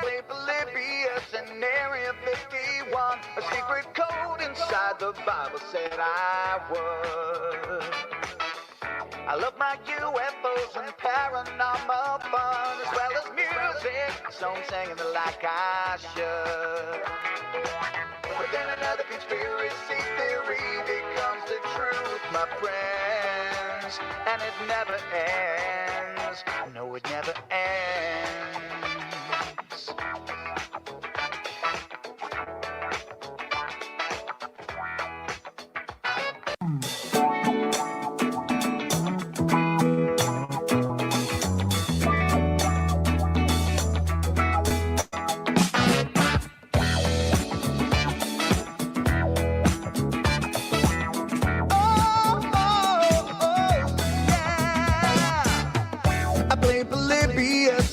played Polybius in Area 51. A secret code inside the Bible said I would. I love my UFOs and paranormal fun, as well as music, so I'm singing it like I should. But then another conspiracy theory becomes the truth, my friends, and it never ends. No, it never ends.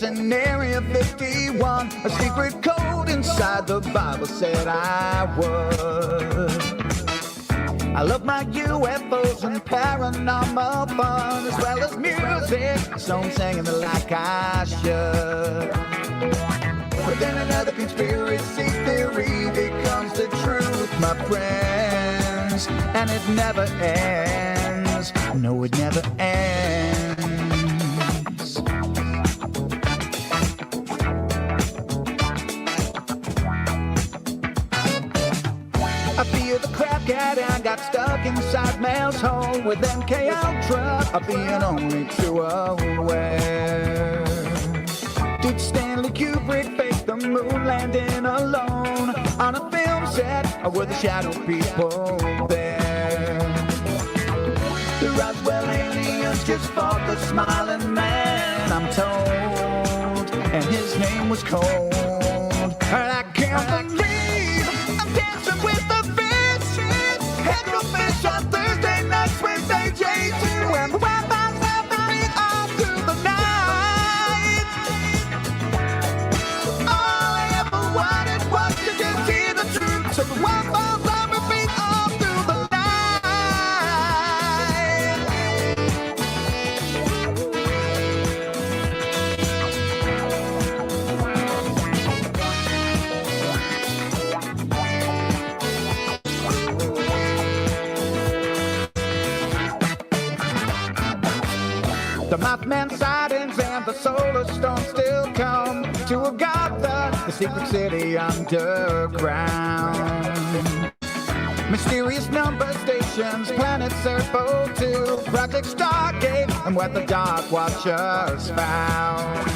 In Area 51, a secret code inside the Bible said I would. I love my UFOs and paranormal fun, as well as music, so I'm singing it like I should. But then another conspiracy theory becomes the truth, my friends, and it never ends. No, it never ends. I feel the crap and got stuck inside Mel's home with MK Ultra. I'm being only too aware. Did Stanley Kubrick fake the moon landing alone on a film set, or were the shadow people there? The Roswell aliens just fought the smiling man, I'm told, and his name was Cold. And I can't believe I'm dancing with the fish. Head to fish on Thursday nights, Wednesday J2, and Wi-Fi's up the beat all through the night. All I ever wanted was to just hear the truth, so the Wi-Fi's up the beat all through the night. The Mothman sightings and the solar storm still come to Agatha, the secret city underground. Mysterious number stations, planet Serpo 2, Project Stargate, and what the Dark Watchers found.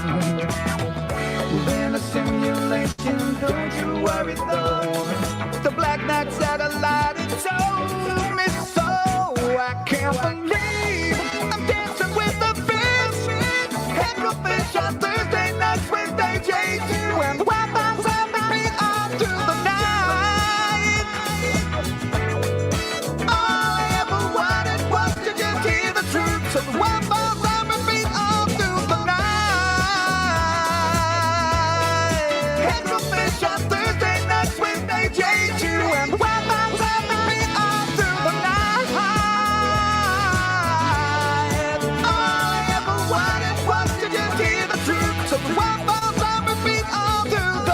We're in a simulation, don't you worry though. The Black Knight satellite, it told me so. I can't believe I'm dancing with the fish. Head to fish on Thursday nights, Wednesday J2, and Wi-Fi's on the beat all through the night. All I ever wanted was to just hear the truth, so the Wi-Fi's on the beat all through the night. Head to fish on Thursday nights, Wednesday J2, and Wi-Fi's on the beat all through the night. So the Wi-Fi's on repeat all through the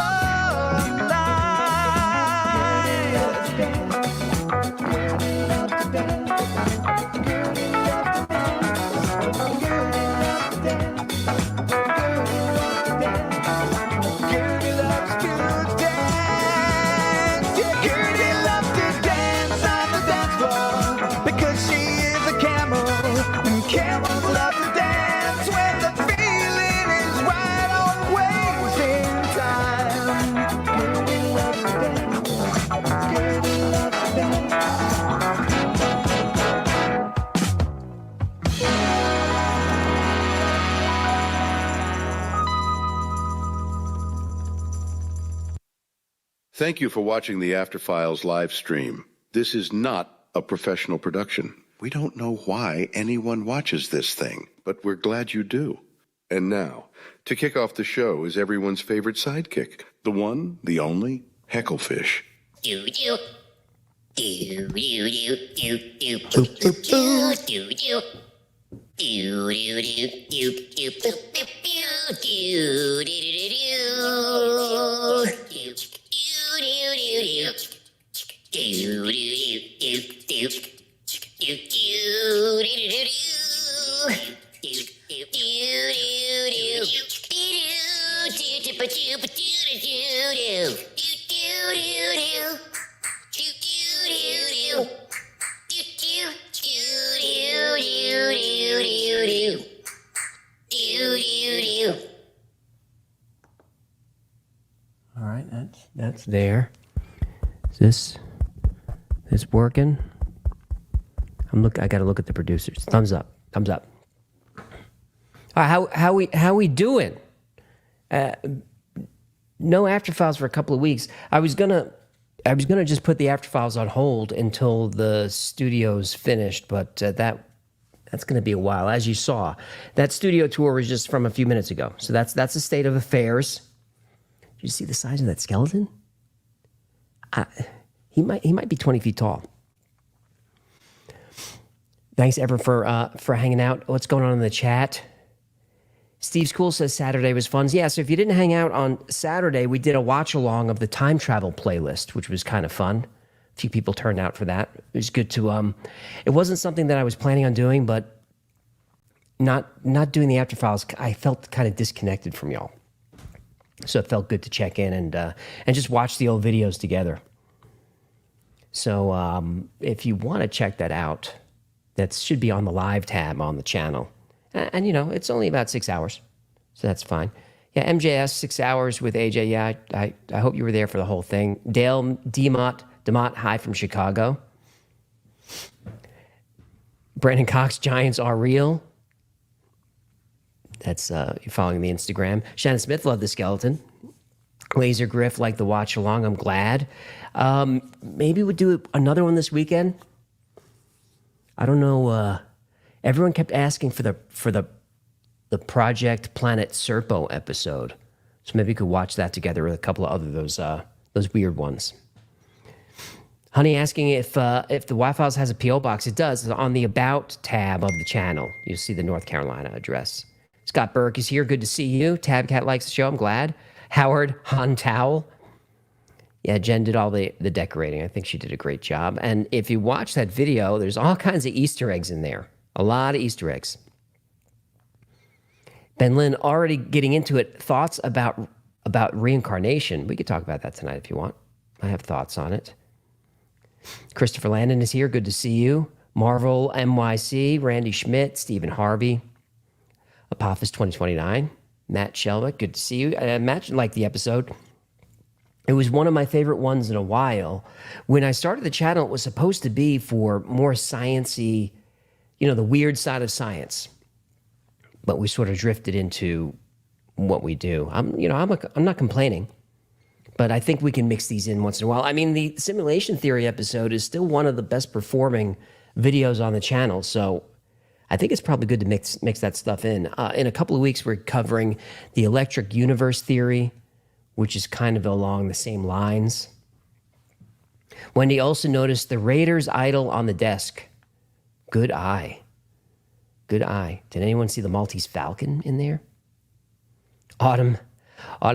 Gertie loves to dance. Gertie loves to dance on the dance floor because she is a camel, and camels love to dance when the feeling is right. Always in time. Gertie loves to dance. Gertie loves to dance. Thank you for watching the After Files live stream. This is not a professional production. We don't know why anyone watches this thing, but we're glad you do. And now, to kick off the show is everyone's favorite sidekick, the one, the only, Hecklefish. Do do do do do do do do do do do do. Do do do do do do do do do do do do. All right, that's there. Is this working? I got to look at the producers. Thumbs up. Thumbs up. How we doing? No after files for a couple of weeks. I was gonna just put the after files on hold until the studio's finished, but that's gonna be a while. As you saw, that studio tour was just from a few minutes ago. So that's the state of affairs. Did you see the size of that skeleton? He might be 20 feet tall. Thanks, Ever, for hanging out. What's going on in the chat? Steve School says Saturday was fun. Yeah, so if you didn't hang out on Saturday, we did a watch-along of the time travel playlist, which was kind of fun. A few people turned out for that. It was good to... It wasn't something that I was planning on doing, but not doing the after files, I felt kind of disconnected from y'all. So it felt good to check in and just watch the old videos together. So if you want to check that out, that should be on the live tab on the channel. And it's only about 6 hours, so that's fine. Yeah, MJS, 6 hours with AJ. Yeah, I hope you were there for the whole thing. Dale DeMott, hi from Chicago. Brandon Cox, Giants are real. That's you're following the Instagram. Shannon Smith, love the skeleton. Laser Griff, like the watch along. I'm glad. Maybe we'll do another one this weekend. I don't know. Everyone kept asking for the Project Planet Serpo episode, so maybe we could watch that together with a couple of other those weird ones. Honey asking if the Wi-Files has a PO box. It does. It's on the About tab of the channel. You'll see the North Carolina address. Scott Burke is here. Good to see you. Tabcat likes the show. I'm glad. Howard Hontowel. Yeah, Jen did all the decorating. I think she did a great job. And if you watch that video, there's all kinds of Easter eggs in there. A lot of Easter eggs. Ben Lynn already getting into it. Thoughts about reincarnation. We could talk about that tonight if you want. I have thoughts on it. Christopher Landon is here. Good to see you. Marvel MYC, Randy Schmidt, Stephen Harvey, Apophis 2029, Matt Shelwick. Good to see you. Matt liked the episode. It was one of my favorite ones in a while. When I started the channel, it was supposed to be for more sciencey, the weird side of science. But we sort of drifted into what we do. I'm not complaining, but I think we can mix these in once in a while. I mean, the simulation theory episode is still one of the best performing videos on the channel, so I think it's probably good to mix that stuff in. In a couple of weeks, we're covering the electric universe theory, which is kind of along the same lines. Wendy also noticed the Raiders idol on the desk. Good eye. Good eye. Did anyone see the Maltese Falcon in there? Autumn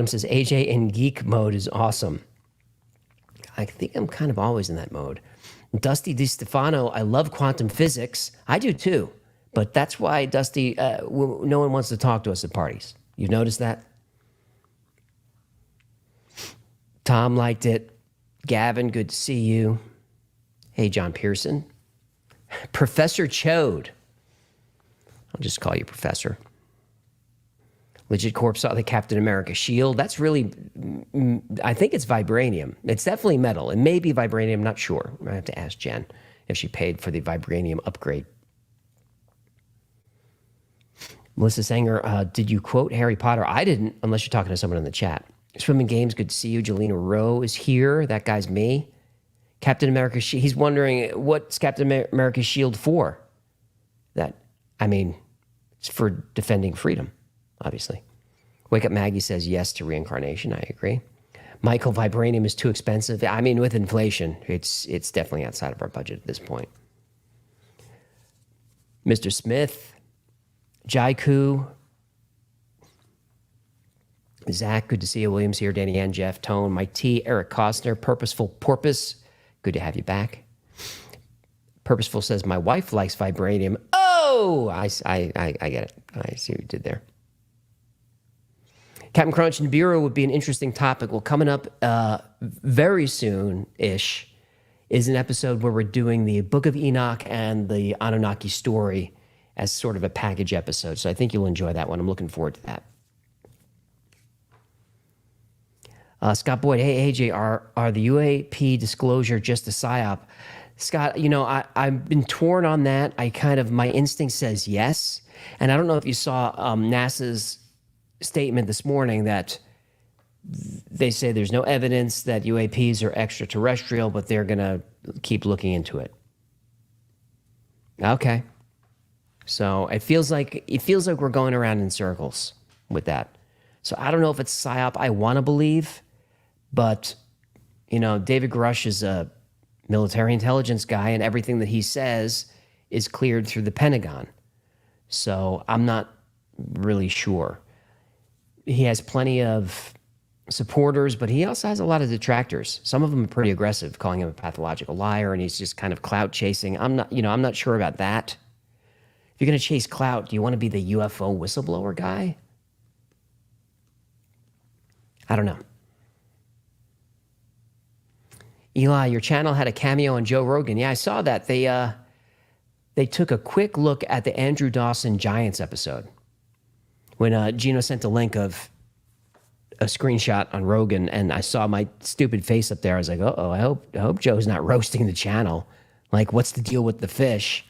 says, AJ in geek mode is awesome. I think I'm kind of always in that mode. Dusty DiStefano, I love quantum physics. I do too. But that's why, Dusty, no one wants to talk to us at parties. You've noticed that? Tom liked it. Gavin, good to see you. Hey, John Pearson. Professor Chode. I'll just call you Professor. Legit Corp saw the Captain America shield. That's really, I think it's vibranium. It's definitely metal. It may be vibranium, not sure. I have to ask Jen if she paid for the vibranium upgrade. Melissa Sanger, did you quote Harry Potter? I didn't, unless you're talking to someone in the chat. Swimming Games, good to see you. Jelena Rowe is here. That guy's me. Captain America's shield. He's wondering, what's Captain America's shield for? It's for defending freedom, obviously. Wake Up Maggie says yes to reincarnation. I agree. Michael, vibranium is too expensive. With inflation, it's definitely outside of our budget at this point. Mr. Smith, Jaiku, Zach, good to see you. Williams here. Danny Ann, Jeff, Tone, Mike T, Eric Costner, Purposeful Porpoise, good to have you back. Purposeful says, my wife likes vibranium. Oh, I get it. I see what you did there. Captain Crunch and Bureau would be an interesting topic. Well, coming up very soon-ish is an episode where we're doing the Book of Enoch and the Anunnaki story as sort of a package episode. So I think you'll enjoy that one. I'm looking forward to that. Scott Boyd, hey AJ, are the UAP disclosure just a psyop? Scott, I've been torn on that. My instinct says yes. And I don't know if you saw NASA's statement this morning that they say there's no evidence that UAPs are extraterrestrial, but they're going to keep looking into it. Okay. So it feels like we're going around in circles with that. So I don't know if it's psyop. I want to believe, but David Grush is a military intelligence guy, and everything that he says is cleared through the Pentagon. So I'm not really sure. He has plenty of supporters, but he also has a lot of detractors. Some of them are pretty aggressive, calling him a pathological liar, and he's just kind of clout chasing. I'm not sure about that. If you're going to chase clout, do you want to be the UFO whistleblower guy? I don't know. Eli, your channel had a cameo on Joe Rogan. Yeah, I saw that. They took a quick look at the Andrew Dawson Giants episode when Gino sent a link of a screenshot on Rogan, and I saw my stupid face up there. I was like, uh-oh, I hope Joe's not roasting the channel. Like, what's the deal with the fish?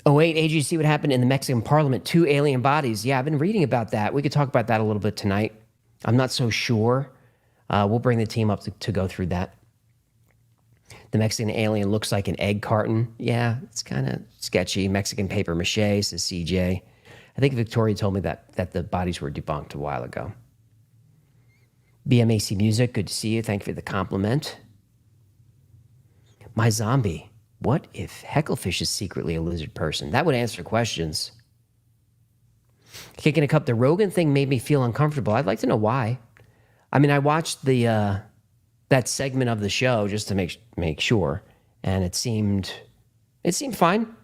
Oh, wait, AG, you see what happened in the Mexican parliament? 2 alien bodies. Yeah, I've been reading about that. We could talk about that a little bit tonight. I'm not so sure. We'll bring the team up to go through that. The Mexican alien looks like an egg carton. Yeah, it's kind of sketchy. Mexican paper mache, says CJ. I think Victoria told me that the bodies were debunked a while ago. BMAC Music, good to see you. Thank you for the compliment. My zombie. What if Hecklefish is secretly a lizard person? That would answer questions. Kicking a cup. The Rogan thing made me feel uncomfortable. I'd like to know why. I mean, I watched that segment of the show just to make sure, and it seemed fine.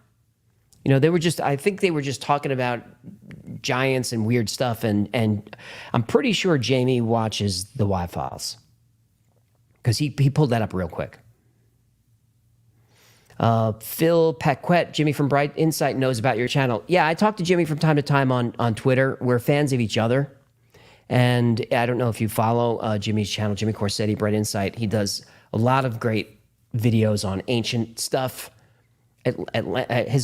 I think they were just talking about giants and weird stuff, and I'm pretty sure Jamie watches the Y-Files because he pulled that up real quick. Phil Paquette, Jimmy from Bright Insight knows about your channel. Yeah, I talk to Jimmy from time to time on Twitter. We're fans of each other. And I don't know if you follow Jimmy's channel, Jimmy Corsetti, Bright Insight. He does a lot of great videos on ancient stuff. His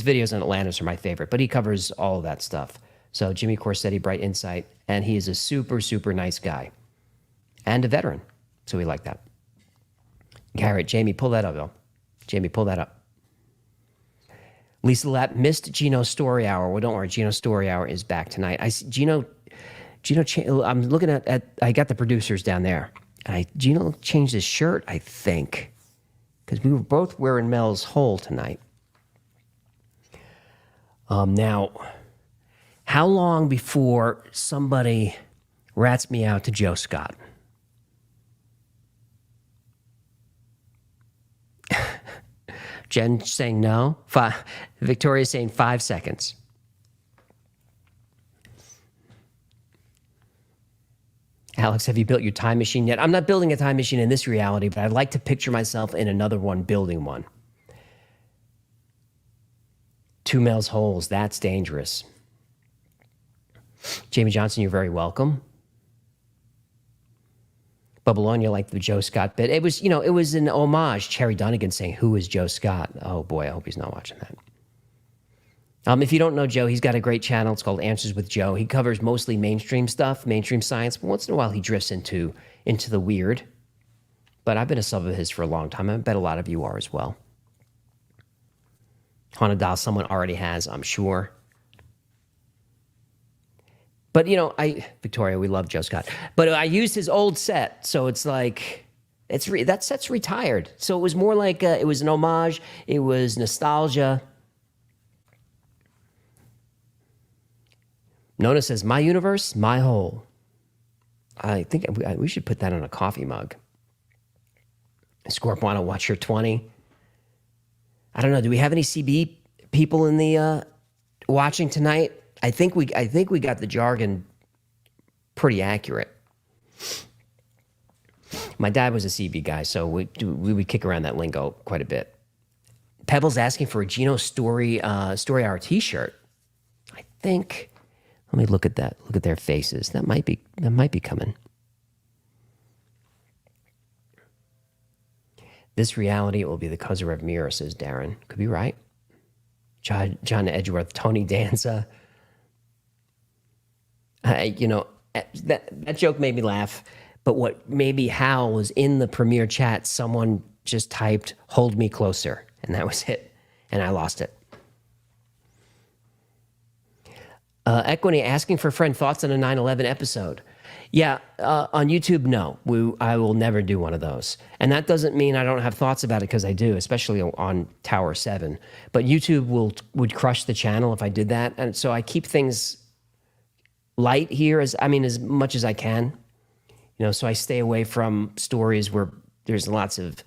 videos on Atlantis are my favorite, but he covers all of that stuff. So Jimmy Corsetti, Bright Insight, and he is a super, super nice guy and a veteran. So we like that. Garrett, Jamie, pull that up, though. Jamie, pull that up. Lisa Lapp missed Gino's Story Hour. Well, don't worry, Gino's Story Hour is back tonight. I see Gino, I'm looking at I got the producers down there. Gino changed his shirt, I think, because we were both wearing Mel's hole tonight. Now, how long before somebody rats me out to Joe Scott? Jen saying no. Victoria saying 5 seconds. Alex, have you built your time machine yet? I'm not building a time machine in this reality, but I'd like to picture myself in another one building one. 2 Mel's holes, that's dangerous. Jamie Johnson, you're very welcome. Babylonia liked the Joe Scott bit. It was an homage. Cherry Dunnigan saying, "Who is Joe Scott?" Oh boy, I hope he's not watching that. If you don't know Joe, he's got a great channel. It's called Answers with Joe. He covers mostly mainstream stuff, mainstream science, but once in a while he drifts into the weird. But I've been a sub of his for a long time. I bet a lot of you are as well. Haunted Doll, someone already has, I'm sure. But, Victoria, we love Joe Scott. But I used his old set, so it's like, that set's retired. So it was more like, it was an homage. It was nostalgia. Nona says, my universe, my hole. I think we should put that on a coffee mug. Scorpano, watch your 20. I don't know, do we have any CB people in the watching tonight? I think we got the jargon pretty accurate. My dad was a CB guy, so we would kick around that lingo quite a bit. Pebble's asking for a Gino Story Hour T-shirt. I think. Let me look at that. Look at their faces. That might be coming. This reality will be the Kozarev mirror, says Darren. Could be right. John Edgeworth, Tony Danza. That joke made me laugh. But what made me howl was in the premiere chat, someone just typed, "Hold me closer." And that was it. And I lost it. Equity asking for friend thoughts on a 9/11 episode. Yeah, on YouTube, no. I will never do one of those. And that doesn't mean I don't have thoughts about it, because I do, especially on Tower 7. But YouTube would crush the channel if I did that. And so I keep things light here, as much as I can. So I stay away from stories where there's lots of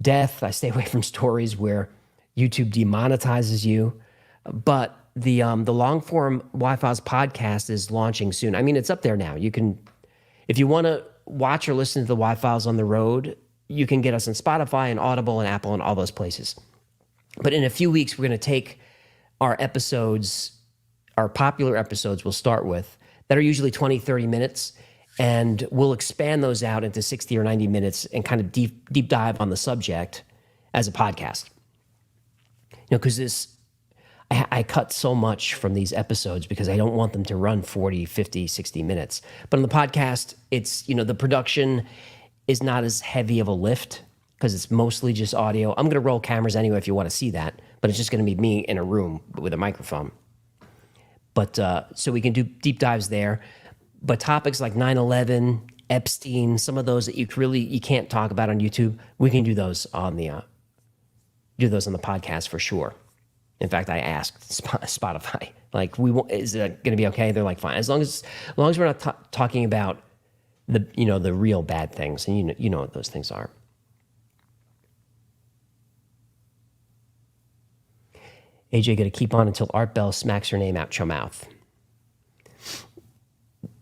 death. I stay away from stories where YouTube demonetizes you. But the long form Y-Files podcast is launching soon. It's up there now. You can, if you want to watch or listen to the Y-Files on the road, you can get us on Spotify and Audible and Apple and all those places. But in a few weeks, we're going to take our episodes, our popular episodes we'll start with, that are usually 20, 30 minutes, and we'll expand those out into 60 or 90 minutes and kind of deep dive on the subject as a podcast. Because I cut so much from these episodes because I don't want them to run 40, 50, 60 minutes. But on the podcast, it's, the production is not as heavy of a lift because it's mostly just audio. I'm going to roll cameras anyway if you want to see that, but it's just going to be me in a room with a microphone. But so we can do deep dives there. But topics like 9/11, Epstein, some of those that you can't talk about on YouTube, we can do those on the podcast for sure. In fact, I asked Spotify, is it going to be okay? They're like, fine, as long as we're not talking about the real bad things, and you know what those things are. AJ going to keep on until Art Bell smacks her name out your mouth.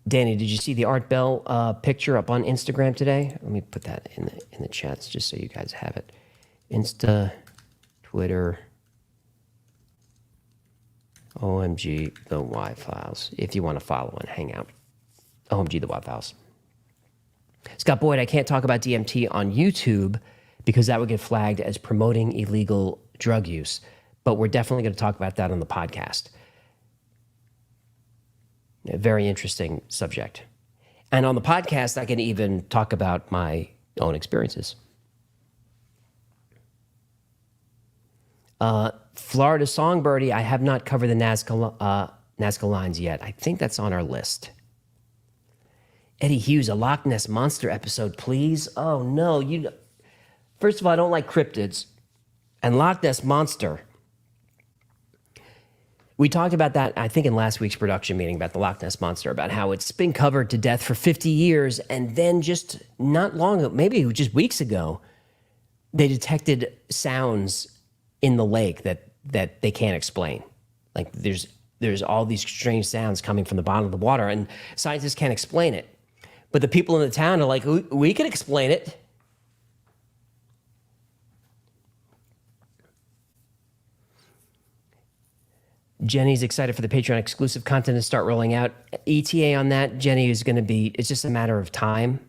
Danny, did you see the Art Bell picture up on Instagram today? Let me put that in the chats just so you guys have it. Insta, Twitter, OMG, the Y-Files. If you want to follow and hang out. OMG, the Y-Files. Scott Boyd, I can't talk about DMT on YouTube because that would get flagged as promoting illegal drug use. But we're definitely going to talk about that on the podcast. A very interesting subject. And on the podcast, I can even talk about my own experiences. Florida Songbirdie, I have not covered the Nazca lines yet. I think that's on our list. Eddie Hughes, a Loch Ness Monster episode, please. Oh, no. First of all, I don't like cryptids. And Loch Ness Monster. We talked about that, I think, in last week's production meeting about the Loch Ness Monster, about how it's been covered to death for 50 years. And then just not long ago, maybe just weeks ago, they detected sounds in the lake that they can't explain. Like there's all these strange sounds coming from the bottom of the water, and scientists can't explain it. But the people in the town are like, we can explain it. Jenny's excited for the Patreon exclusive content to start rolling out. ETA on that, Jenny, is going to be, it's just a matter of time.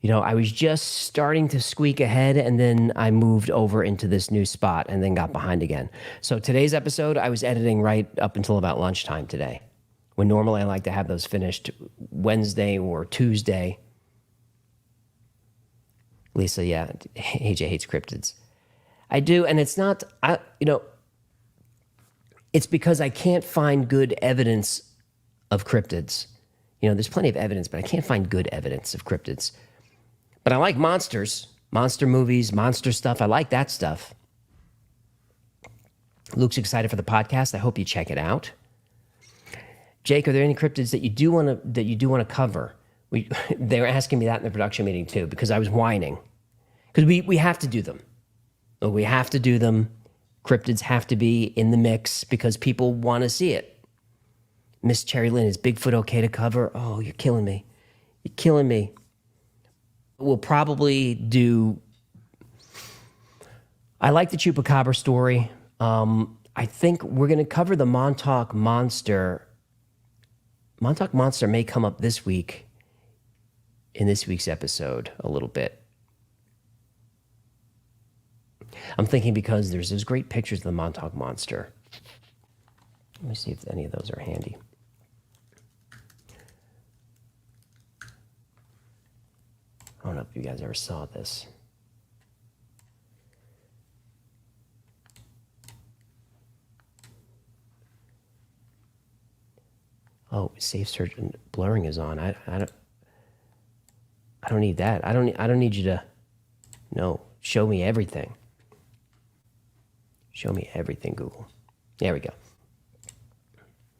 I was just starting to squeak ahead, and then I moved over into this new spot and then got behind again. So today's episode, I was editing right up until about lunchtime today, when normally I like to have those finished Wednesday or Tuesday. Lisa, yeah, AJ hates cryptids. I do, and it's not, it's because I can't find good evidence of cryptids. There's plenty of evidence, but I can't find good evidence of cryptids. But I like monsters, monster movies, monster stuff. I like that stuff. Luke's excited for the podcast. I hope you check it out. Jake, are there any cryptids that you do want to cover? They were asking me that in the production meeting too, because I was whining. Because we have to do them. We have to do them. Cryptids have to be in the mix because people want to see it. Miss Cherry Lynn, is Bigfoot okay to cover? Oh, you're killing me. You're killing me. We'll probably do... I like the Chupacabra story. I think we're going to cover the Montauk Monster. Montauk Monster may come up this week in this week's episode a little bit. I'm thinking because there's those great pictures of the Montauk Monster. Let me see if any of those are handy. I don't know if you guys ever saw this. Oh, safe search and blurring is on. I don't need that. I don't need you to. No, show me everything. Show me everything, Google. There we go.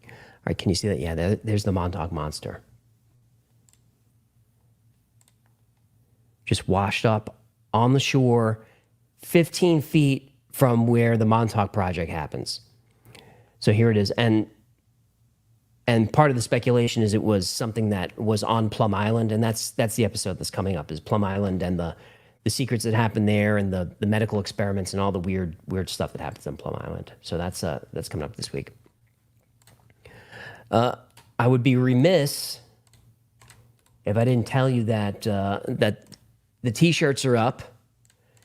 All right, can you see that? Yeah, there's the Montauk Monster. Just washed up on the shore, 15 feet from where the Montauk Project happens. So here it is. And part of the speculation is it was something that was on Plum Island, and that's the episode that's coming up, is Plum Island and the secrets that happen there, and the medical experiments and all the weird stuff that happens on Plum Island. So that's coming up this week. I would be remiss if I didn't tell you that that the T-shirts are up.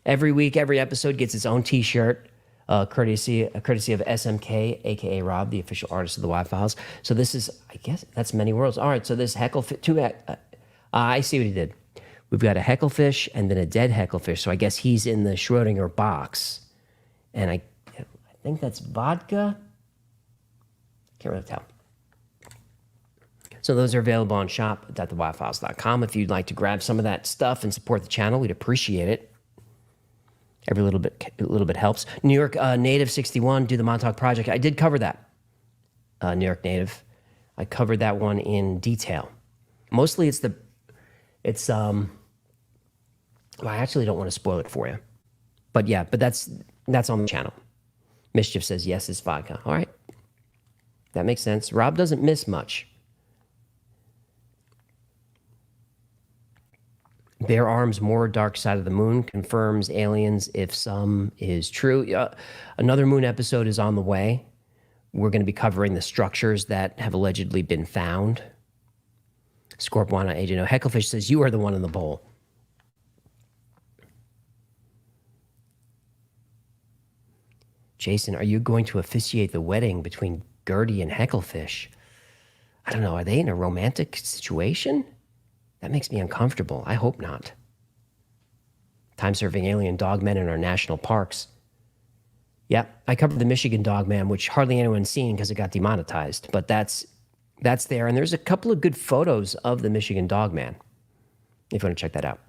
Every week, every episode gets its own T-shirt. Courtesy of SMK, aka Rob, the official artist of the Y-Files. So this is, I guess, that's Many Worlds. All right, so this I see what he did. We've got a hecklefish and then a dead hecklefish. So I guess he's in the Schrodinger box. And I think that's vodka. Can't really tell. So those are available on shop.theyfiles.com. If you'd like to grab some of that stuff and support the channel, we'd appreciate it. Every little bit helps. New York Native 61, do the Montauk Project. I did cover that. New York Native. I covered that one in detail. Mostly well, I actually don't want to spoil it for you. But yeah, but that's on the channel. Mischief says yes, it's vodka. All right. That makes sense. Rob doesn't miss much. Bare Arms, More Dark Side of the Moon confirms aliens if some is true. Another Moon episode is on the way. We're going to be covering the structures that have allegedly been found. Scorpwana Agent O. Hecklefish says, you are the one in the bowl. Jason, are you going to officiate the wedding between Gertie and Hecklefish? I don't know. Are they in a romantic situation? That makes me uncomfortable. I hope not. Time-serving alien dogmen in our national parks. Yeah, I covered the Michigan dogman, which hardly anyone's seen because it got demonetized. But that's there, and there's a couple of good photos of the Michigan dogman, if you want to check that out.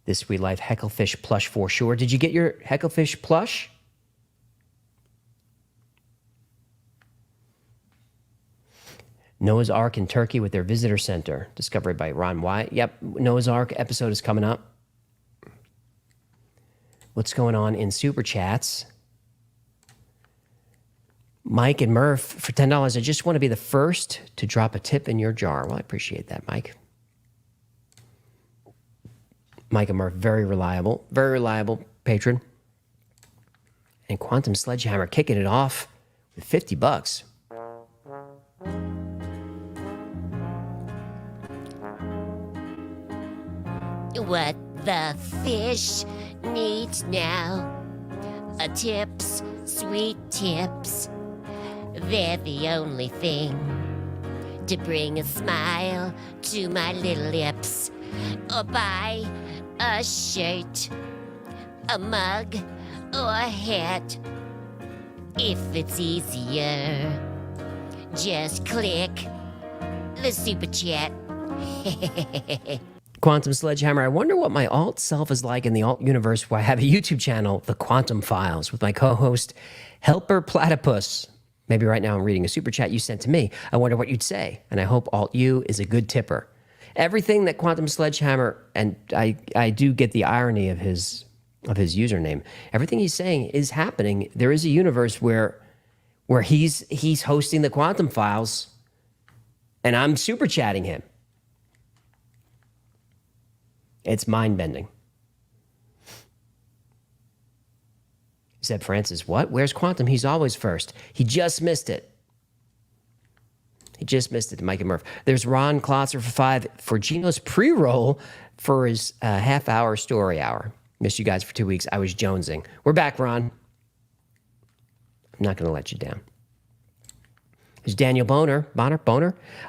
This Sweet Life Hecklefish plush for sure. Did you get your Hecklefish plush? Noah's Ark in Turkey with their visitor center, discovered by Ron Wyatt. Yep, Noah's Ark episode is coming up. What's going on in Super Chats? Mike and Murph, for $10, I just want to be the first to drop a tip in your jar. Well, I appreciate that, Mike. Mike and Murph, very reliable patron. And Quantum Sledgehammer kicking it off with $50. What the fish needs now are tips, sweet tips. They're the only thing to bring a smile to my little lips. Or buy a shirt, a mug, or a hat. If it's easier, just click the super chat. Quantum Sledgehammer, I wonder what my alt self is like in the alt universe where I have a YouTube channel, The Quantum Files, with my co-host, Helper Platypus. Maybe right now I'm reading a super chat you sent to me. I wonder what you'd say, and I hope Alt U is a good tipper. Everything that Quantum Sledgehammer, and I do get the irony of his of his username. Everything he's saying is happening. There is a universe where he's hosting the Quantum Files, and I'm super chatting him. It's mind-bending. Said Francis, what? Where's Quantum? He's always first. He just missed it. He just missed it, Mike and Murph. There's Ron Klotzer for 5 for Gino's pre-roll for his half-hour story hour. Missed you guys for 2 weeks. I was jonesing. We're back, Ron. I'm not going to let you down. There's Daniel Boner.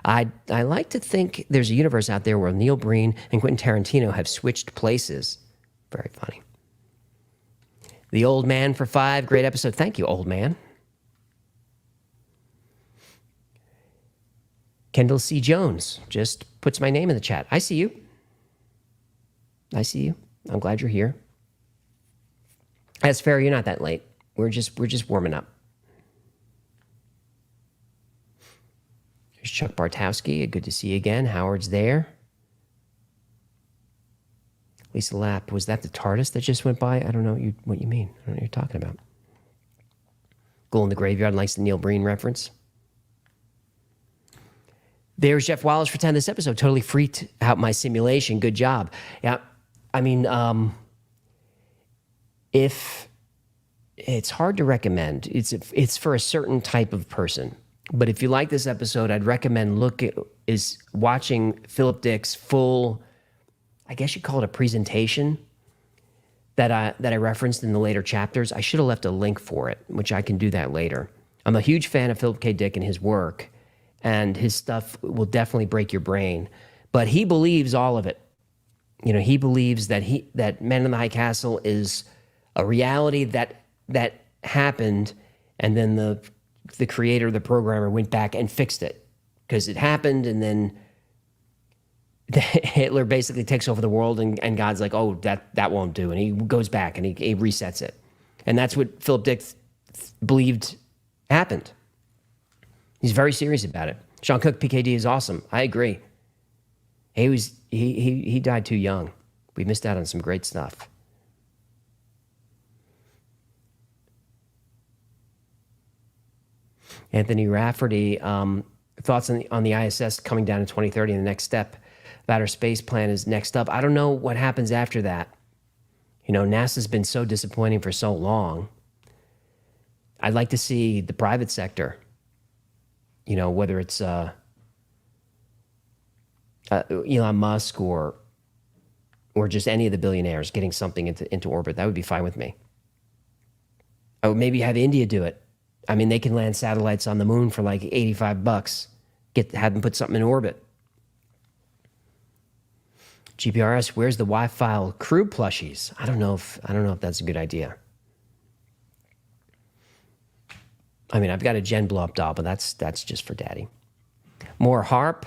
I like to think there's a universe out there where Neil Breen and Quentin Tarantino have switched places. Very funny. The Old Man for 5. Great episode. Thank you, Old Man. Kendall C. Jones just puts my name in the chat. I see you. I see you. I'm glad you're here. That's fair. You're not that late. We're just warming up. There's Chuck Bartowski. Good to see you again. Howard's there. Lisa Lapp. Was that the TARDIS that just went by? I don't know what you mean. I don't know what you're talking about. Ghoul in the Graveyard likes the Neil Breen reference. There's Jeff Wallace for 10. This episode totally freaked out my simulation. Good job. Yeah, I mean, if it's hard to recommend, it's for a certain type of person. But if you like this episode, I'd recommend watching Philip Dick's full, I guess you'd call it a presentation that I referenced in the later chapters. I should have left a link for it, which I can do that later. I'm a huge fan of Philip K. Dick and his work. And his stuff will definitely break your brain. But he believes all of it. You know, he believes that Men in the High Castle is a reality that happened, and then the creator, the programmer, went back and fixed it. Because it happened, and then Hitler basically takes over the world, and God's like, oh, that won't do. And he goes back, and he resets it. And that's what Philip Dick believed happened. He's very serious about it. Sean Cook, PKD is awesome. I agree. He died too young. We missed out on some great stuff. Anthony Rafferty, thoughts on the ISS coming down in 2030 and the next step about our space plan is next up. I don't know what happens after that. You know, NASA's been so disappointing for so long. I'd like to see the private sector, you know, whether it's Elon Musk or just any of the billionaires getting something into orbit. That would be fine with me. I would maybe have India do it. I mean, they can land satellites on the moon for like $85. Have them put something in orbit. GPRS, where's the Wi-Fi crew plushies? I don't know if that's a good idea. I mean, I've got a Gen blow up doll, but that's just for daddy. More harp.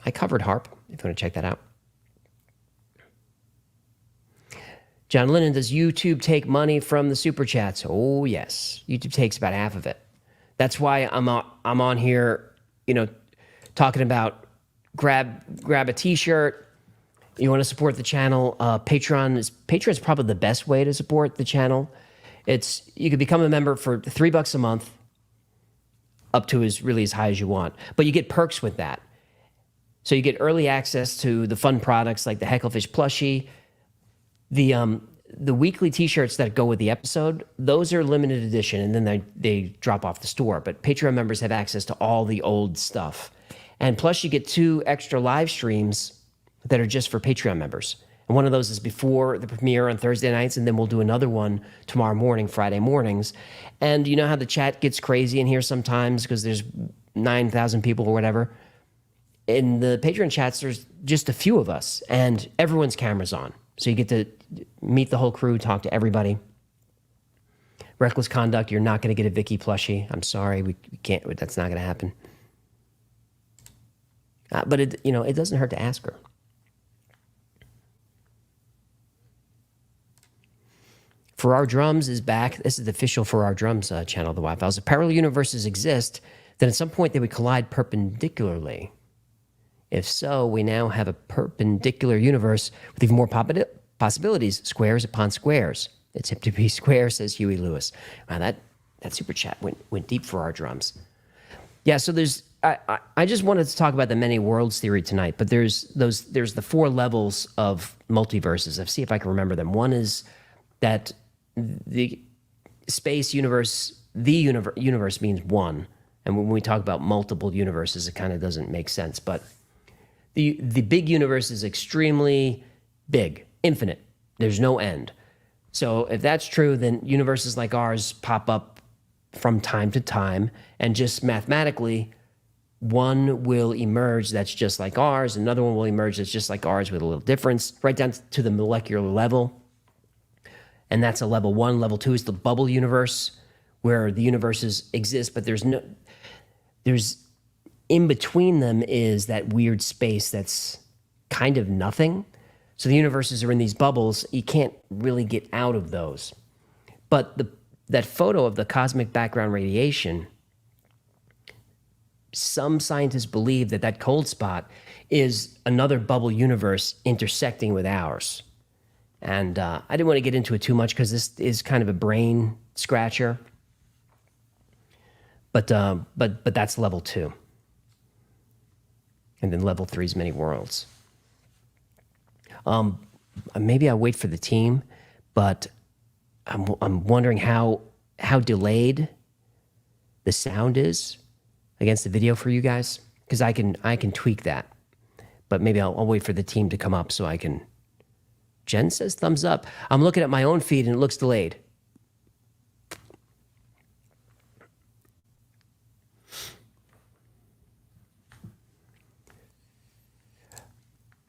I covered harp, if you want to check that out. John Lennon, does YouTube take money from the super chats? Oh, yes. YouTube takes about half of it. That's why I'm on here, you know, talking about grab a t-shirt. You want to support the channel, Patreon is probably the best way to support the channel. You can become a member for $3 a month, up to as high as you want. But you get perks with that. So you get early access to the fun products like the Hecklefish plushie, the weekly t-shirts that go with the episode. Those are limited edition, and then they drop off the store. But Patreon members have access to all the old stuff. And plus you get 2 extra live streams that are just for Patreon members. And one of those is before the premiere on Thursday nights, and then we'll do another one tomorrow morning, Friday mornings. And you know how the chat gets crazy in here sometimes because there's 9,000 people or whatever. In the Patreon chats, there's just a few of us, and everyone's camera's on. So you get to meet the whole crew, talk to everybody. Reckless Conduct, you're not going to get a Vicky plushie. I'm sorry, we can't. That's not going to happen. But it doesn't hurt to ask her. Farrar Drums is back. This is the official Farrar Drums channel of the Wi-Fi. If parallel universes exist, then at some point they would collide perpendicularly. If so, we now have a perpendicular universe with even more possibilities, squares upon squares. It's hip to be square, says Huey Lewis. Wow, that super chat went deep for our drums. Yeah, so I just wanted to talk about the many worlds theory tonight, but there's the 4 levels of multiverses. I'll see if I can remember them. One is that the space universe, the universe means one. And when we talk about multiple universes, it kind of doesn't make sense. But the big universe is extremely big, infinite. There's no end. So if that's true, then universes like ours pop up from time to time, and just mathematically, one will emerge that's just like ours, another one will emerge that's just like ours with a little difference, right down to the molecular level. And that's a level 1. Level 2 is the bubble universe, where the universes exist, but there's in between them is that weird space that's kind of nothing. So the universes are in these bubbles. You can't really get out of those. But that photo of the cosmic background radiation, some scientists believe that cold spot is another bubble universe intersecting with ours. And I didn't want to get into it too much because this is kind of a brain scratcher. But that's level 2. And then level 3 is many worlds. Maybe I'll wait for the team, but I'm wondering how delayed the sound is against the video for you guys, because I can tweak that. But maybe I'll wait for the team to come up so I can. Jen says thumbs up. I'm looking at my own feed and it looks delayed.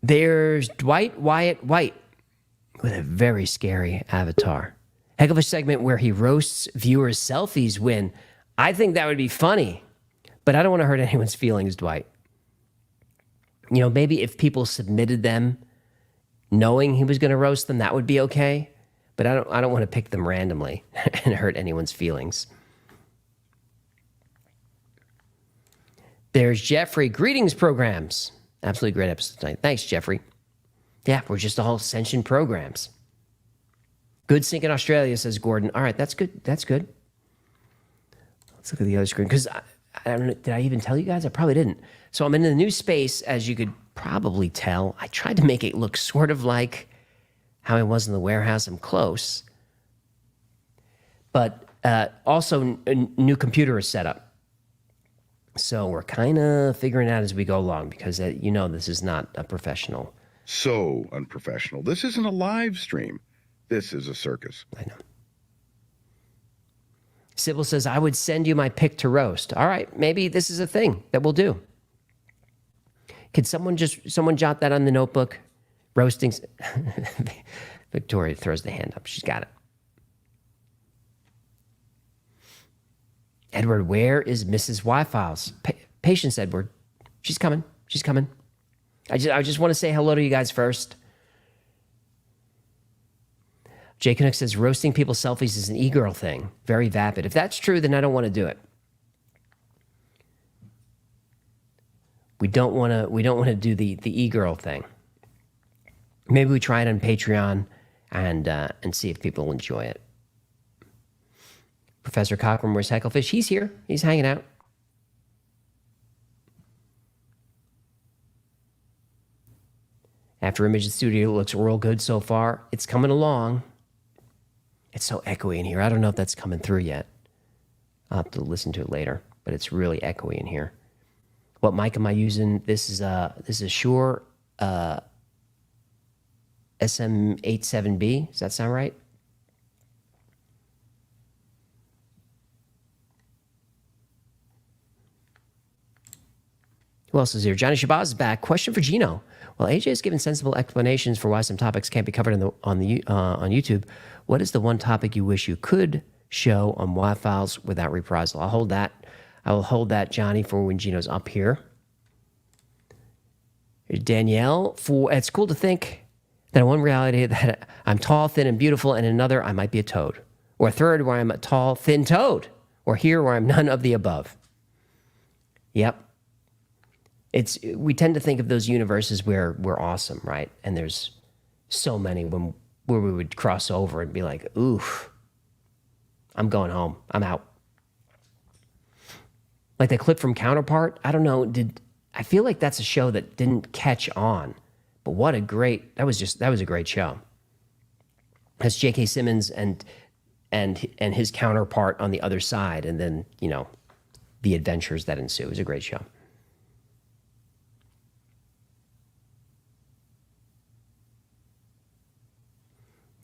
There's Dwight Wyatt White with a very scary avatar. Heck of a segment where he roasts viewers' selfies win. I think that would be funny, but I don't want to hurt anyone's feelings, Dwight. You know, maybe if people submitted them knowing he was going to roast them, that would be okay. But I don't want to pick them randomly and hurt anyone's feelings. There's Jeffrey. Greetings, programs. Absolutely great episode tonight. Thanks, Jeffrey. Yeah, we're just all Ascension programs. Good sync in Australia, says Gordon. All right, that's good. That's good. Let's look at the other screen. Because I don't know, did I even tell you guys? I probably didn't. So I'm in the new space, as you could probably tell. I tried to make it look sort of like how I was in the warehouse. I'm close. But also, a new computer is set up. So we're kind of figuring out as we go along, because this is not a professional. So unprofessional. This isn't a live stream. This is a circus. I know. Sybil says, I would send you my pick to roast. All right, maybe this is a thing that we'll do. Could someone jot that on the notebook? Roasting. Victoria throws the hand up. She's got it. Edward, where is Mrs. Y-Files? Patience, Edward. She's coming. She's coming. I just want to say hello to you guys first. Jay Canuck says, roasting people's selfies is an e-girl thing. Very vapid. If that's true, then I don't want to do it. We don't want to do the e-girl thing. Maybe we try it on Patreon and see if people enjoy it. Professor Cochran, where's Hecklefish? He's here. He's hanging out. After Image Studio looks real good so far. It's coming along. It's so echoey in here. I don't know if that's coming through yet. I'll have to listen to it later, but it's really echoey in here. What mic am I using? This is a Shure SM87B. Does that sound right? Who else is here? Johnny Shabazz is back. Question for Gino. Well, AJ has given sensible explanations for why some topics can't be covered on YouTube. What is the one topic you wish you could show on Y-Files without reprisal? I'll hold that. I will hold that, Johnny, for when Gino's up here. Danielle, it's cool to think that in one reality that I'm tall, thin, and beautiful, and in another I might be a toad. Or a third where I'm a tall, thin toad. Or here where I'm none of the above. Yep. we tend to think of those universes where we're awesome, right? And there's so many where we would cross over and be like, oof, I'm going home. I'm out. Like the clip from Counterpart, I don't know, I feel like that's a show that didn't catch on, but that was a great show. That's J.K. Simmons and his counterpart on the other side, and then, the adventures that ensue. It was a great show.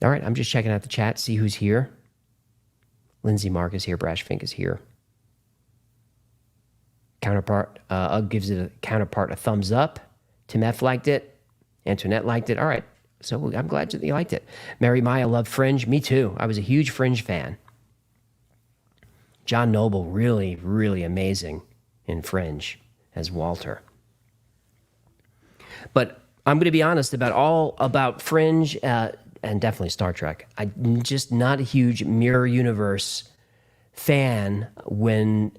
All right, I'm just checking out the chat, see who's here. Lindsay Mark is here, Brash Fink is here. Counterpart, gives it a counterpart a thumbs up. Tim F liked it. Antoinette liked it. All right, so I'm glad that you liked it. Mary Maya loved Fringe. Me too. I was a huge Fringe fan. John Noble, really, really amazing in Fringe as Walter. But I'm going to be honest about Fringe and definitely Star Trek. I'm just not a huge mirror universe fan when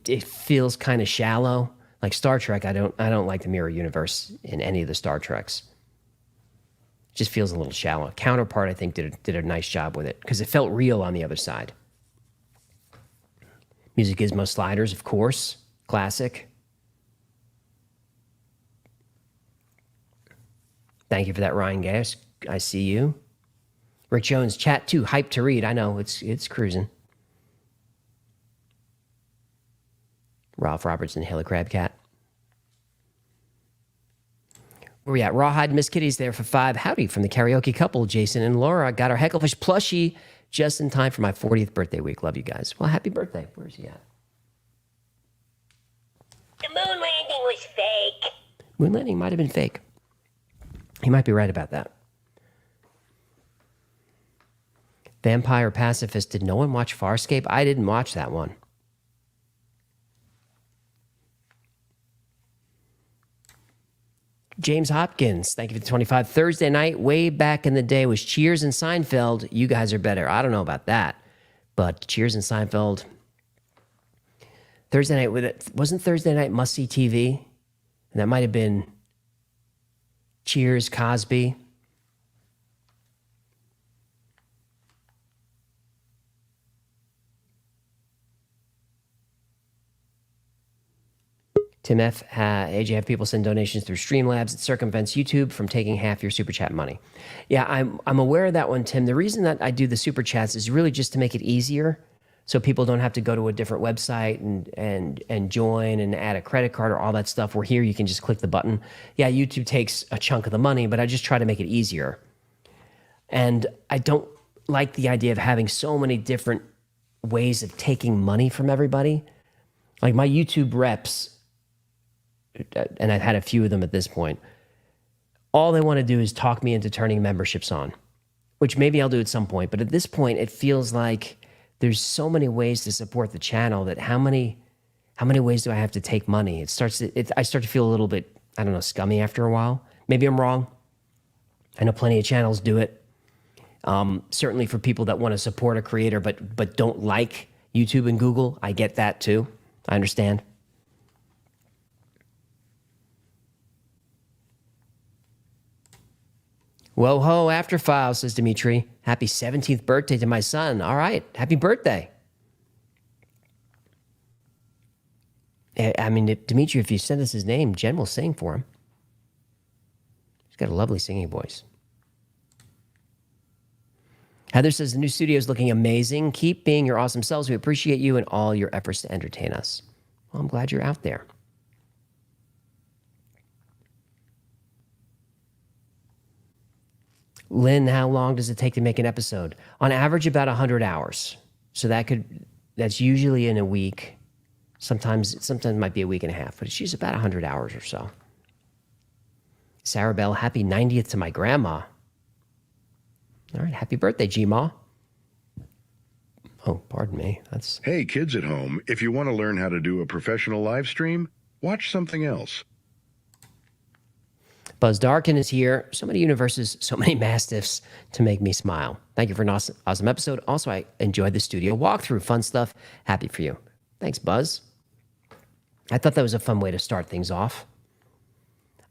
it feels kind of shallow. Like Star Trek, I don't like the mirror universe in any of the Star Treks. It just feels a little shallow. Counterpart, I think, did a nice job with it because it felt real on the other side. Music Gizmo Sliders, of course, classic. Thank you for that, Ryan Gass. I see you. Rick Jones, chat too, hyped to read. I know, it's cruising. Ralph Robertson, Haley Crabcat. Where we at? Rawhide Miss Kitty's there for 5. Howdy from the karaoke couple, Jason and Laura. Got our Hecklefish plushie just in time for my 40th birthday week. Love you guys. Well, happy birthday. Where's he at? The moon landing was fake. Moon landing might have been fake. He might be right about that. Vampire Pacifist. Did no one watch Farscape? I didn't watch that one. James Hopkins, thank you for the 25. Thursday night, way back in the day, was Cheers and Seinfeld. You guys are better. I don't know about that, but Cheers and Seinfeld. Thursday night, wasn't Thursday night must-see TV? And that might have been Cheers, Cosby. Tim F. AJ, have people send donations through Streamlabs. It circumvents YouTube from taking half your super chat money. Yeah, I'm aware of that one, Tim. The reason that I do the super chats is really just to make it easier, so people don't have to go to a different website and join and add a credit card or all that stuff. Where here you can just click the button. Yeah, YouTube takes a chunk of the money, but I just try to make it easier. And I don't like the idea of having so many different ways of taking money from everybody. Like my YouTube reps, and I've had a few of them at this point, all they want to do is talk me into turning memberships on, which maybe I'll do at some point. But at this point, it feels like there's so many ways to support the channel that how many ways do I have to take money? I start to feel a little bit, I don't know, scummy after a while. Maybe I'm wrong. I know plenty of channels do it. Certainly for people that want to support a creator but don't like YouTube and Google, I get that too. I understand. Whoa ho, after file, says Dimitri. Happy 17th birthday to my son. All right, happy birthday. I mean, Dimitri, if you send us his name, Jen will sing for him. He's got a lovely singing voice. Heather says the new studio is looking amazing. Keep being your awesome selves. We appreciate you and all your efforts to entertain us. Well, I'm glad you're out there. Lynn, how long does it take to make an episode? On average, about 100 hours. So that's usually in a week. Sometimes it might be a week and a half, but it's usually about 100 hours or so. Sarah Bell, happy 90th to my grandma. All right, happy birthday, G-Ma. Oh, pardon me. Hey, kids at home, if you want to learn how to do a professional live stream, watch something else. Buzz Darkin is here. So many universes, so many mastiffs to make me smile. Thank you for an awesome episode. Also, I enjoyed the studio walkthrough. Fun stuff. Happy for you. Thanks, Buzz. I thought that was a fun way to start things off.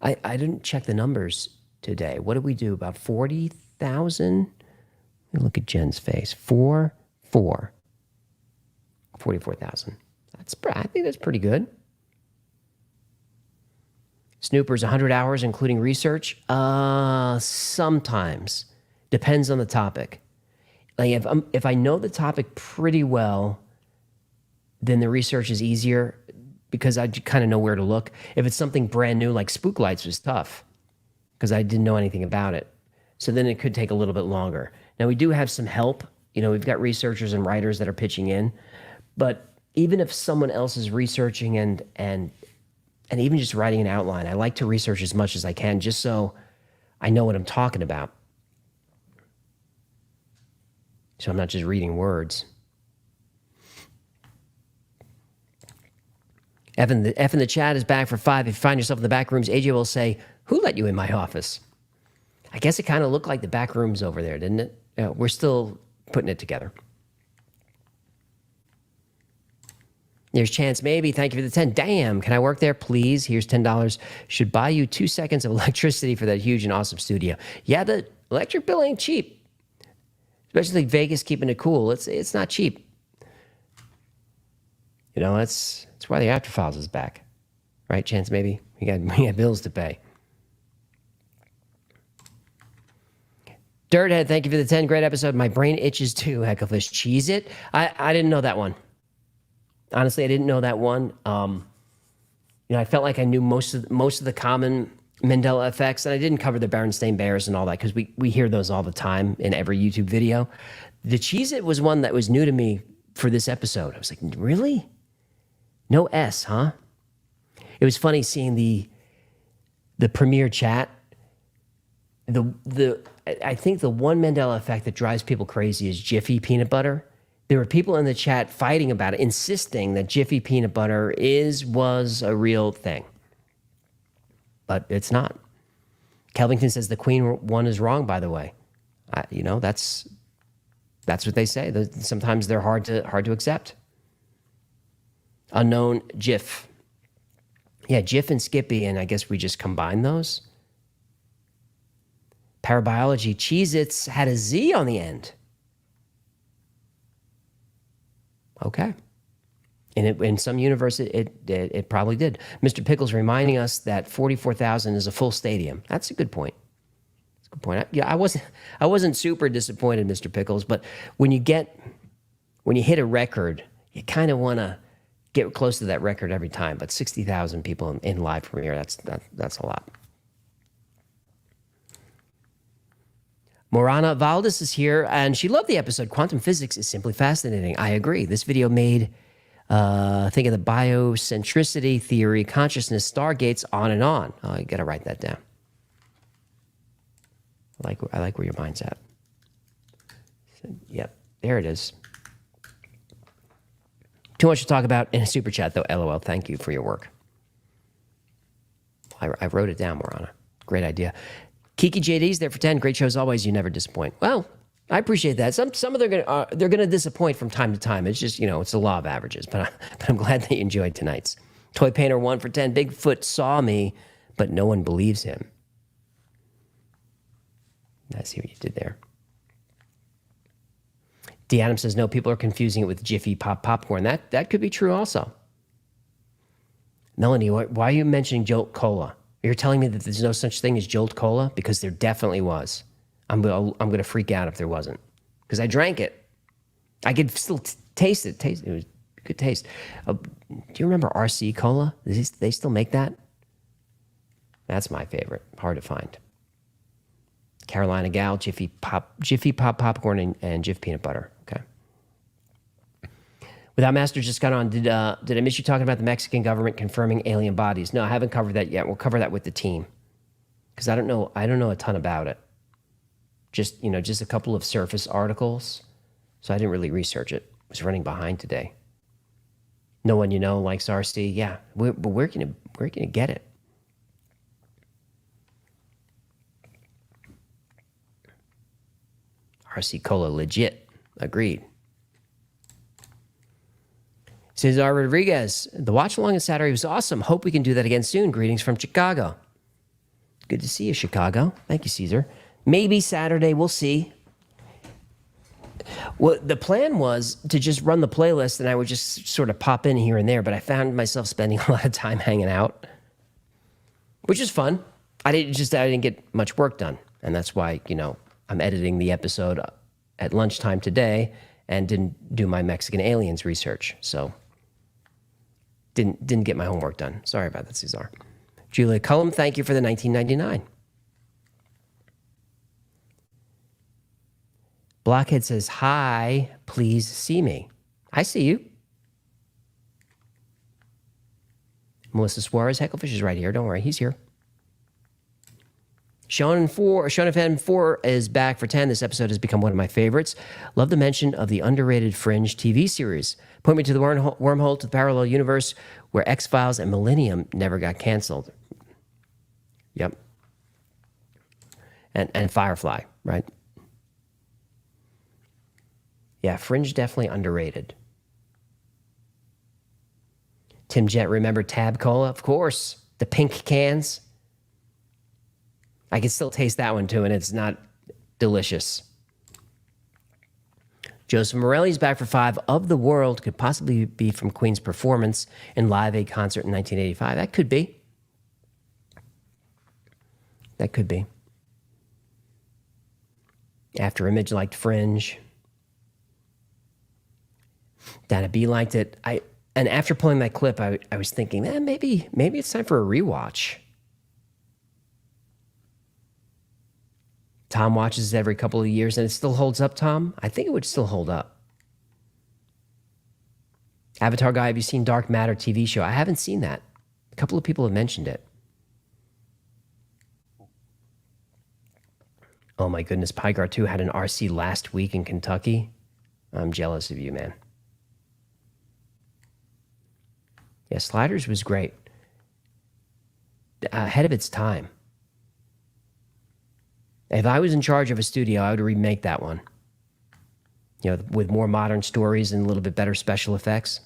I didn't check the numbers today. What did we do? About 40,000? Let me look at Jen's face. 44,000. I think that's pretty good. Snoopers, 100 hours, including research? Sometimes. Depends on the topic. Like if I know the topic pretty well, then the research is easier because I kind of know where to look. If it's something brand new, like spook lights was tough because I didn't know anything about it. So then it could take a little bit longer. Now we do have some help. We've got researchers and writers that are pitching in, but even if someone else is researching and even just writing an outline, I like to research as much as I can just so I know what I'm talking about. So I'm not just reading words. F in the chat is back for 5. If you find yourself in the back rooms, AJ will say, "Who let you in my office?" I guess it kind of looked like the back rooms over there, didn't it? We're still putting it together. There's Chance Maybe. Thank you for the 10. Damn, can I work there, please? Here's $10. Should buy you 2 seconds of electricity for that huge and awesome studio. Yeah, the electric bill ain't cheap. Especially Vegas keeping it cool. It's not cheap. That's why the After Files is back. Right, Chance Maybe? We got bills to pay. Dirthead, thank you for the 10. Great episode. My brain itches too. Hecklefish. Cheese it? I didn't know that one. Honestly, I didn't know that one. I felt like I knew most of the common Mandela effects, and I didn't cover the Berenstain Bears and all that because we hear those all the time in every YouTube video. The Cheez It was one that was new to me for this episode. I was like, really? No S, huh? It was funny seeing the premiere chat. I think the one Mandela effect that drives people crazy is Jiffy peanut butter. There were people in the chat fighting about it, insisting that Jiffy peanut butter was a real thing. But it's not. Kelvington says the Queen one is wrong, by the way. That's what they say. Sometimes they're hard to accept. Unknown Jif. Yeah, Jif and Skippy, and I guess we just combine those. Parabiology, Cheez-Its had a Z on the end. Okay. And in some universe, it probably did. Mr. Pickles reminding us that 44,000 is a full stadium. That's a good point. That's a good point. I wasn't super disappointed, Mr. Pickles, but when you hit a record, you kind of want to get close to that record every time. But 60,000 people in live premiere, that's a lot. Morana Valdez is here, and she loved the episode. Quantum physics is simply fascinating. I agree. This video made think of the biocentricity theory, consciousness, stargates, on and on. Oh, you got to write that down. I like where your mind's at. Yep, there it is. Too much to talk about in a super chat, though. LOL. Thank you for your work. I wrote it down, Morana. Great idea. Kiki JD's there for 10. Great show as always. You never disappoint. Well, I appreciate that. Some of they're gonna disappoint from time to time. It's just it's the law of averages. But I'm glad that you enjoyed tonight's. Toy Painter 1 for 10. Bigfoot saw me, but no one believes him. I see what you did there. D. Adam says no. People are confusing it with Jiffy Pop popcorn. That could be true also. Melanie, why are you mentioning Jolt Cola? You're telling me that there's no such thing as Jolt Cola? Because there definitely was. I'm going to freak out if there wasn't. Because I drank it. I could still taste it. It was good taste. Do you remember RC Cola? They still make that? That's my favorite. Hard to find. Carolina Gal, Jiffy Pop popcorn, and Jif peanut butter. Okay. Without Master just got on, did I miss you talking about the Mexican government confirming alien bodies? No, I haven't covered that yet. We'll cover that with the team. Because I don't know a ton about it. Just a couple of surface articles. So I didn't really research it. I was running behind today. No one likes RC. Yeah, but we're gonna get it. RC Cola legit. Agreed. Cesar Rodriguez, the watch along on Saturday was awesome. Hope we can do that again soon. Greetings from Chicago. Good to see you, Chicago. Thank you, Caesar. Maybe Saturday, we'll see. Well, the plan was to just run the playlist and I would just sort of pop in here and there, but I found myself spending a lot of time hanging out, which is fun. I didn't get much work done. And that's why, I'm editing the episode at lunchtime today and didn't do my Mexican aliens research. So didn't get my homework done. Sorry about that, Cesar. Julia Cullum, thank you for the 1999. Blockhead says, hi, please see me. I see you. Melissa Suarez, Hecklefish is right here. Don't worry, he's here. Sean FM 4 is back for 10. This episode has become one of my favorites. Love the mention of the underrated Fringe TV series. Point me to the wormhole to the parallel universe where X-Files and Millennium never got canceled. Yep. And Firefly, right? Yeah, Fringe definitely underrated. Tim Jett, remember Tab Cola? Of course. The pink cans. I can still taste that one too, and it's not delicious. Joseph Morelli's back for 5. Of the World could possibly be from Queen's performance in Live Aid concert in 1985. That could be. That could be. After Image liked Fringe. Dana B liked it. And after pulling that clip, I was thinking, maybe it's time for a rewatch. Tom watches it every couple of years, and it still holds up, Tom? I think it would still hold up. Avatar Guy, have you seen Dark Matter TV show? I haven't seen that. A couple of people have mentioned it. Oh my goodness, Pygar 2 had an RC last week in Kentucky. I'm jealous of you, man. Yeah, Sliders was great. Ahead of its time. If I was in charge of a studio, I would remake that one. With more modern stories and a little bit better special effects.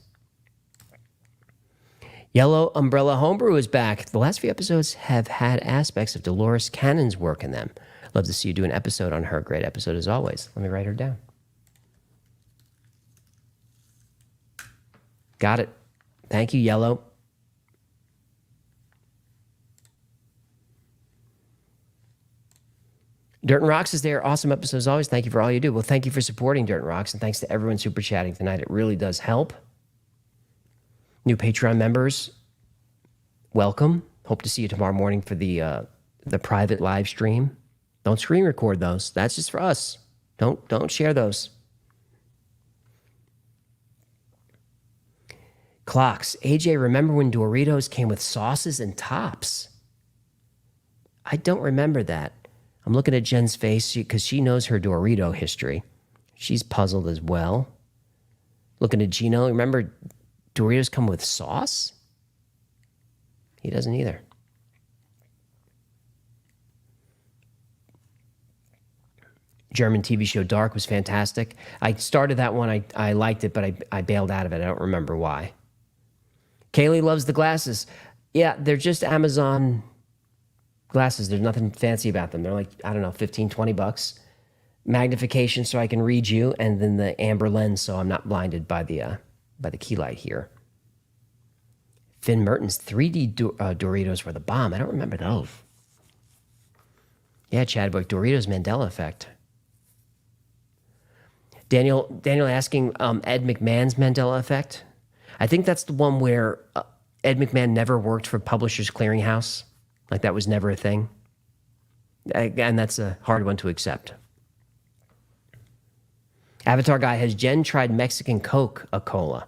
Yellow Umbrella Homebrew is back. The last few episodes have had aspects of Dolores Cannon's work in them. Love to see you do an episode on her. Great episode as always. Let me write her down. Got it. Thank you, Yellow. Dirt and Rocks is there. Awesome episode as always. Thank you for all you do. Well, thank you for supporting Dirt and Rocks, and thanks to everyone super chatting tonight. It really does help. New Patreon members, welcome. Hope to see you tomorrow morning for the private live stream. Don't screen record those. That's just for us. Don't share those. Clocks. AJ, remember when Doritos came with sauces and tops? I don't remember that. I'm looking at Jen's face because she knows her Dorito history. She's puzzled as well. Looking at Gino. Remember Doritos come with sauce? He doesn't either. German TV show Dark was fantastic. I started that one. I liked it, but I bailed out of it. I don't remember why. Kaylee loves the glasses. Yeah, they're just Amazon glasses. There's nothing fancy about them. They're like, I don't know, 15, 20 bucks. Magnification so I can read you, and then the amber lens so I'm not blinded by the key light here. Finn Mertens 3D Doritos were the bomb. I don't remember those. Yeah, Chadwick, Doritos Mandela effect. Daniel asking Ed McMahon's Mandela effect. I think that's the one where Ed McMahon never worked for Publishers Clearinghouse. Like that was never a thing. And that's a hard one to accept. Avatar Guy, has Jen tried Mexican Coca-Cola?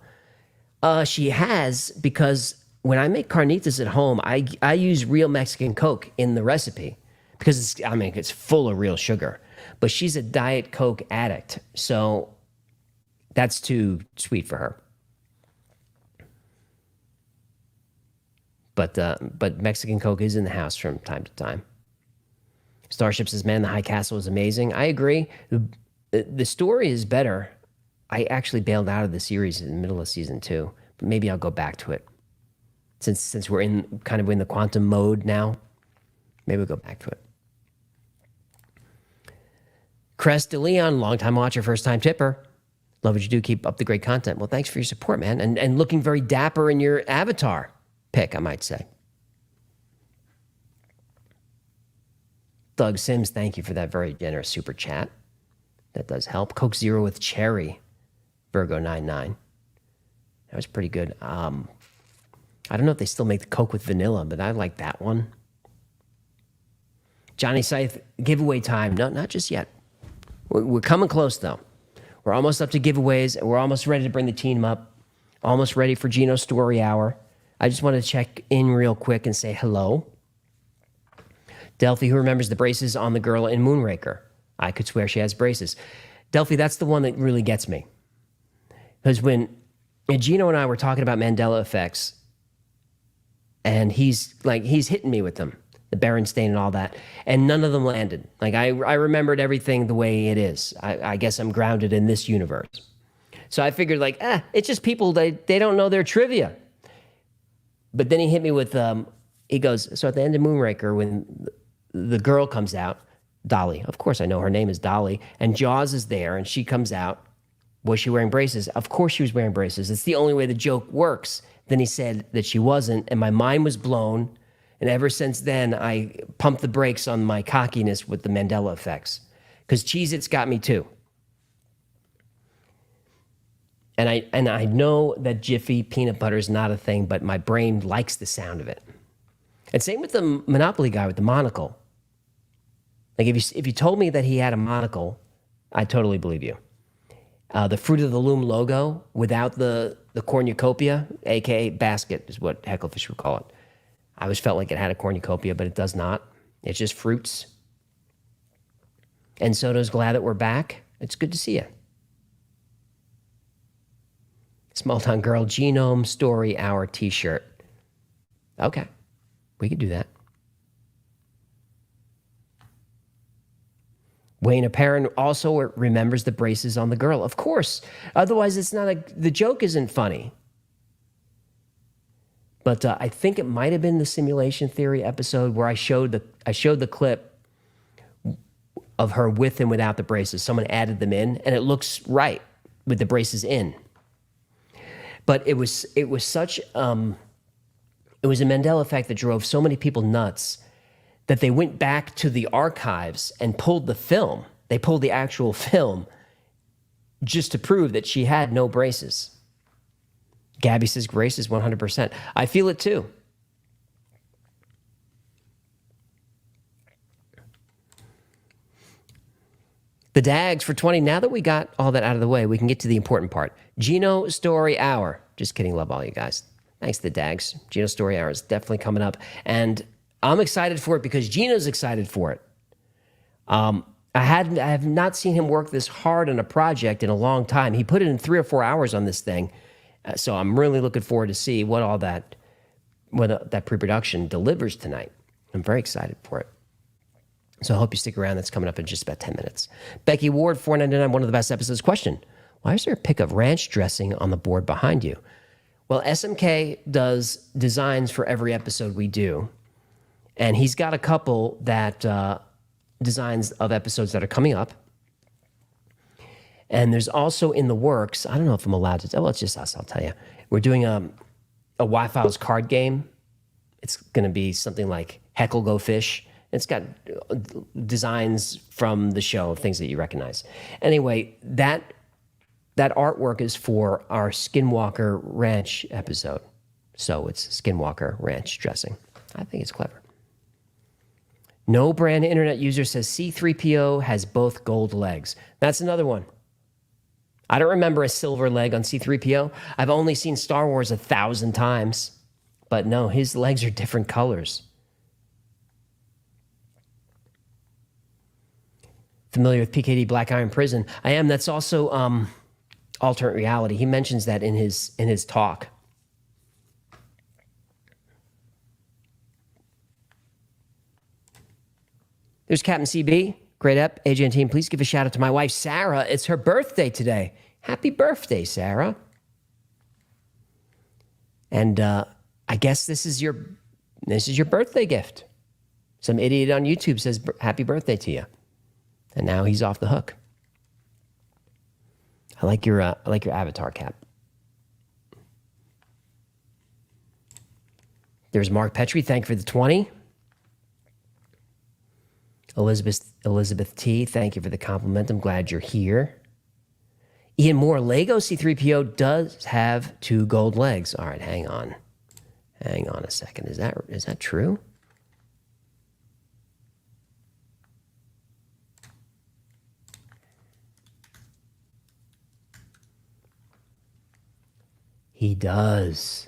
She has, because when I make carnitas at home, I use real Mexican Coke in the recipe because it's full of real sugar. But she's a Diet Coke addict, so that's too sweet for her. But Mexican Coke is in the house from time to time. Starship says, man, the High Castle is amazing. I agree. The story is better. I actually bailed out of the series in the middle of season 2, Maybe I'll go back to it. Since we're in the quantum mode now, maybe we'll go back to it. Crest de Leon, longtime watcher, first time tipper. Love what you do. Keep up the great content. Well, thanks for your support, man. And looking very dapper in your avatar pic, I might say. Doug Sims, thank you for that very generous super chat. That does help. Coke Zero with cherry, Virgo99. That was pretty good. I don't know if they still make the Coke with vanilla, but I like that one. Johnny Scythe, giveaway time. No, not just yet. We're coming close, though. We're almost up to giveaways, and we're almost ready to bring the team up. Almost ready for Gino's Story Hour. I just wanted to check in real quick and say hello. Delphi, who remembers the braces on the girl in Moonraker? I could swear she has braces. Delphi, that's the one that really gets me. Because when Gino and I were talking about Mandela effects, and he's hitting me with them, the Berenstain and all that, and none of them landed. Like, I remembered everything the way it is. I guess I'm grounded in this universe. So I figured, it's just people, they don't know their trivia. But then he hit me with, he goes, so at the end of Moonraker, when the girl comes out, Dolly, of course I know her name is Dolly, and Jaws is there, and she comes out. Was she wearing braces? Of course she was wearing braces. It's the only way the joke works. Then he said that she wasn't, and my mind was blown. And ever since then, I pumped the brakes on my cockiness with the Mandela effects. Because Cheez-Its got me too. And I know that Jiffy peanut butter is not a thing, but my brain likes the sound of it. And same with the Monopoly guy with the monocle. Like, if you told me that he had a monocle, I totally believe you. The Fruit of the Loom logo without the cornucopia, a.k.a. basket, is what Hecklefish would call it. I always felt like it had a cornucopia, but it does not. It's just fruits. And Soto's glad that we're back. It's good to see you. Small Town Girl Genome Story Hour t-shirt. Okay, we could do that. Wayne Apparent also remembers the braces on the girl. Of course. Otherwise, the joke isn't funny. But I think it might have been the Simulation Theory episode where I showed the clip of her with and without the braces. Someone added them in, and it looks right with the braces in. But it was such it was a Mandela effect that drove so many people nuts that they went back to the archives and pulled the film. They pulled the actual film just to prove that she had no braces. Gabby says braces 100%. I feel it too. The Dags for 20. Now that we got all that out of the way, we can get to the important part. Gino Story Hour. Just kidding, love all you guys. Thanks, the Dags. Gino Story Hour is definitely coming up. And I'm excited for it because Gino's excited for it. I have not seen him work this hard on a project in a long time. He put in 3 or 4 hours on this thing. So I'm really looking forward to see what that pre-production delivers tonight. I'm very excited for it. So I hope you stick around. That's coming up in just about 10 minutes. Becky Ward, $4.99, one of the best episodes. Question, why is there a pic of ranch dressing on the board behind you? Well, SMK does designs for every episode we do. And he's got a couple that designs of episodes that are coming up. And there's also in the works, I don't know if I'm allowed to, well, it's just us, I'll tell you. We're doing a Y-Files card game. It's going to be something like Heckle Go Fish. It's got designs from the show, things that you recognize. Anyway, that artwork is for our Skinwalker Ranch episode. So it's Skinwalker Ranch dressing. I think it's clever. No brand internet user says C-3PO has both gold legs. That's another one. I don't remember a silver leg on C-3PO. I've only seen Star Wars 1,000 times. But no, his legs are different colors. Familiar with PKD Black Iron Prison? I am. That's also alternate reality. He mentions that in his talk. There's Captain CB. Great up. AJ and team, please give a shout out to my wife, Sarah. It's her birthday today. Happy birthday, Sarah. And I guess this is your birthday gift. Some idiot on YouTube says happy birthday to you. And now he's off the hook. I like your avatar cap. There's Mark Petrie. Thank you for the 20. Elizabeth T. Thank you for the compliment. I'm glad you're here. Ian Moore. Lego C-3PO does have 2 gold legs. All right, hang on. Hang on a second. Is that true? He does.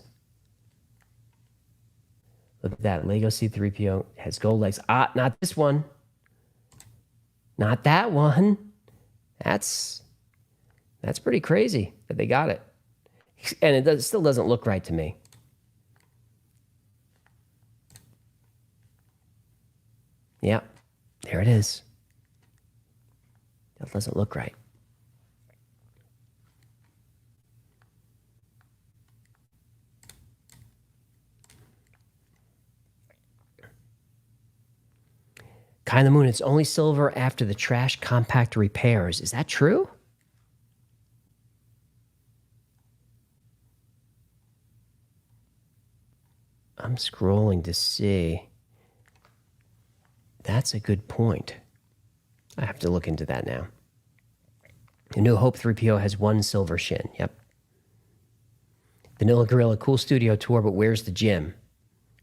Look at that. Lego C-3PO has gold legs. Not this one. Not that one. That's pretty crazy that they got it. And it still doesn't look right to me. Yeah, there it is. That doesn't look right. Kai in the Moon, it's only silver after the trash compactor repairs. Is that true? I'm scrolling to see. That's a good point. I have to look into that now. The New Hope 3PO has 1 silver shin. Yep. Vanilla Gorilla, cool studio tour, but where's the gym?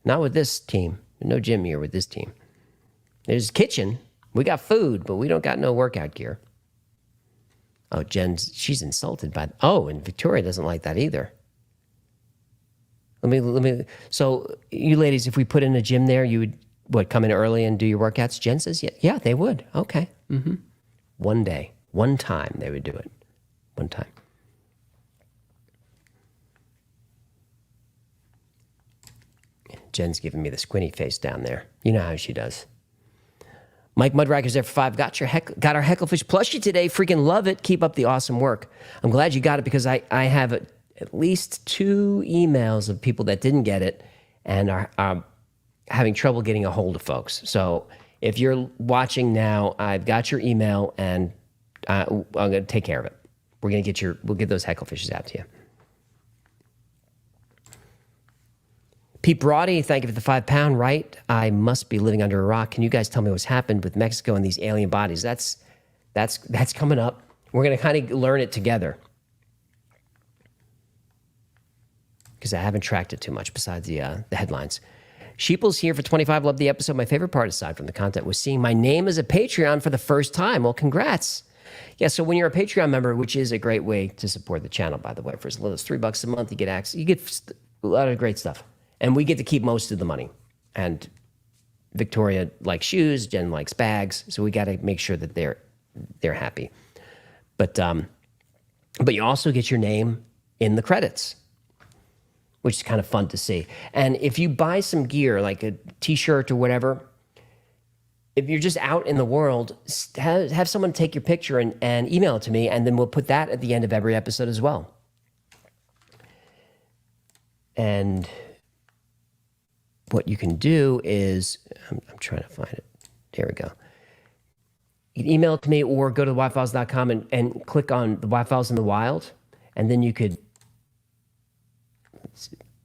Not with this team. No gym here with this team. There's a kitchen. We got food, but we don't got no workout gear. Oh, she's insulted by... Oh, and Victoria doesn't like that either. Let me... So, you ladies, if we put in a gym there, you would, come in early and do your workouts? Jen says, yeah, they would. Okay. Mm-hmm. One day. One time they would do it. One time. Jen's giving me the squinty face down there. You know how she does. Mike Mudracker's there for 5. Got our Hecklefish plushie today. Freaking love it. Keep up the awesome work. I'm glad you got it because I have at least 2 emails of people that didn't get it and are having trouble getting a hold of folks. So if you're watching now, I've got your email and I'm going to take care of it. We'll get those Hecklefishes out to you. Pete Brody, thank you for the £5, right? I must be living under a rock. Can you guys tell me what's happened with Mexico and these alien bodies? That's coming up. We're going to kind of learn it together. Because I haven't tracked it too much besides the headlines. Sheeple's here for 25. Love the episode. My favorite part, aside from the content, was seeing my name as a Patreon for the first time. Well, congrats. Yeah, so when you're a Patreon member, which is a great way to support the channel, by the way, for as little as $3 a month, you get access. You get a lot of great stuff. And we get to keep most of the money. And Victoria likes shoes, Jen likes bags, so we got to make sure that they're happy. But you also get your name in the credits, which is kind of fun to see. And if you buy some gear, like a T-shirt or whatever, if you're just out in the world, have someone take your picture and email it to me, and then we'll put that at the end of every episode as well. And what you can do is, I'm trying to find it. There we go. You can email it to me or go to thewifiles.com and click on the Wi-Files in the wild, and then you could,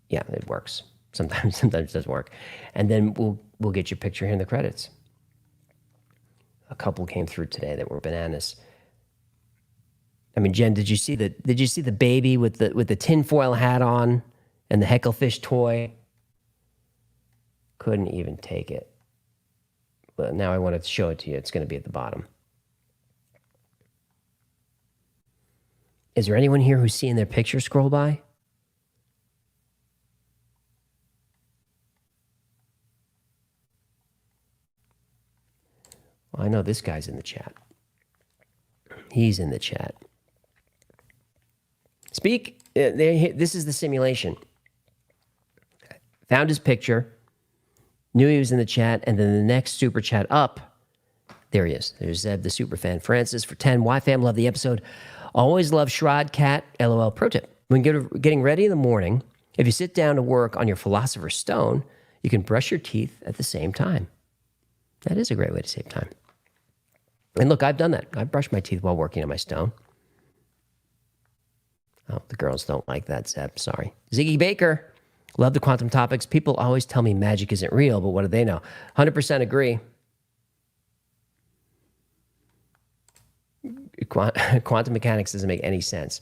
yeah, it works. Sometimes it doesn't work. And then we'll get your picture here in the credits. A couple came through today that were bananas. I mean, Jen, did you see the baby with the tinfoil hat on and the Hecklefish toy? Couldn't even take it. But now I want to show it to you. It's going to be at the bottom. Is there anyone here who's seeing their picture scroll by? Well, I know this guy's in the chat. He's in the chat. This is the simulation. Found his picture. Knew he was in the chat, and then the next super chat up, there he is. There's Zeb, the super fan. Francis for 10. Y-Fam, love the episode. Always love Shrod Cat, LOL. Pro tip. When getting ready in the morning, If you sit down to work on your Philosopher's Stone, you can brush your teeth at the same time. That is a great way to save time. And look, I've done that. I brushed my teeth while working on my stone. Oh, the girls don't like that, Zeb. Sorry. Ziggy Baker, love the quantum topics. People always tell me magic isn't real, but what do they know? 100% agree. Quantum mechanics doesn't make any sense.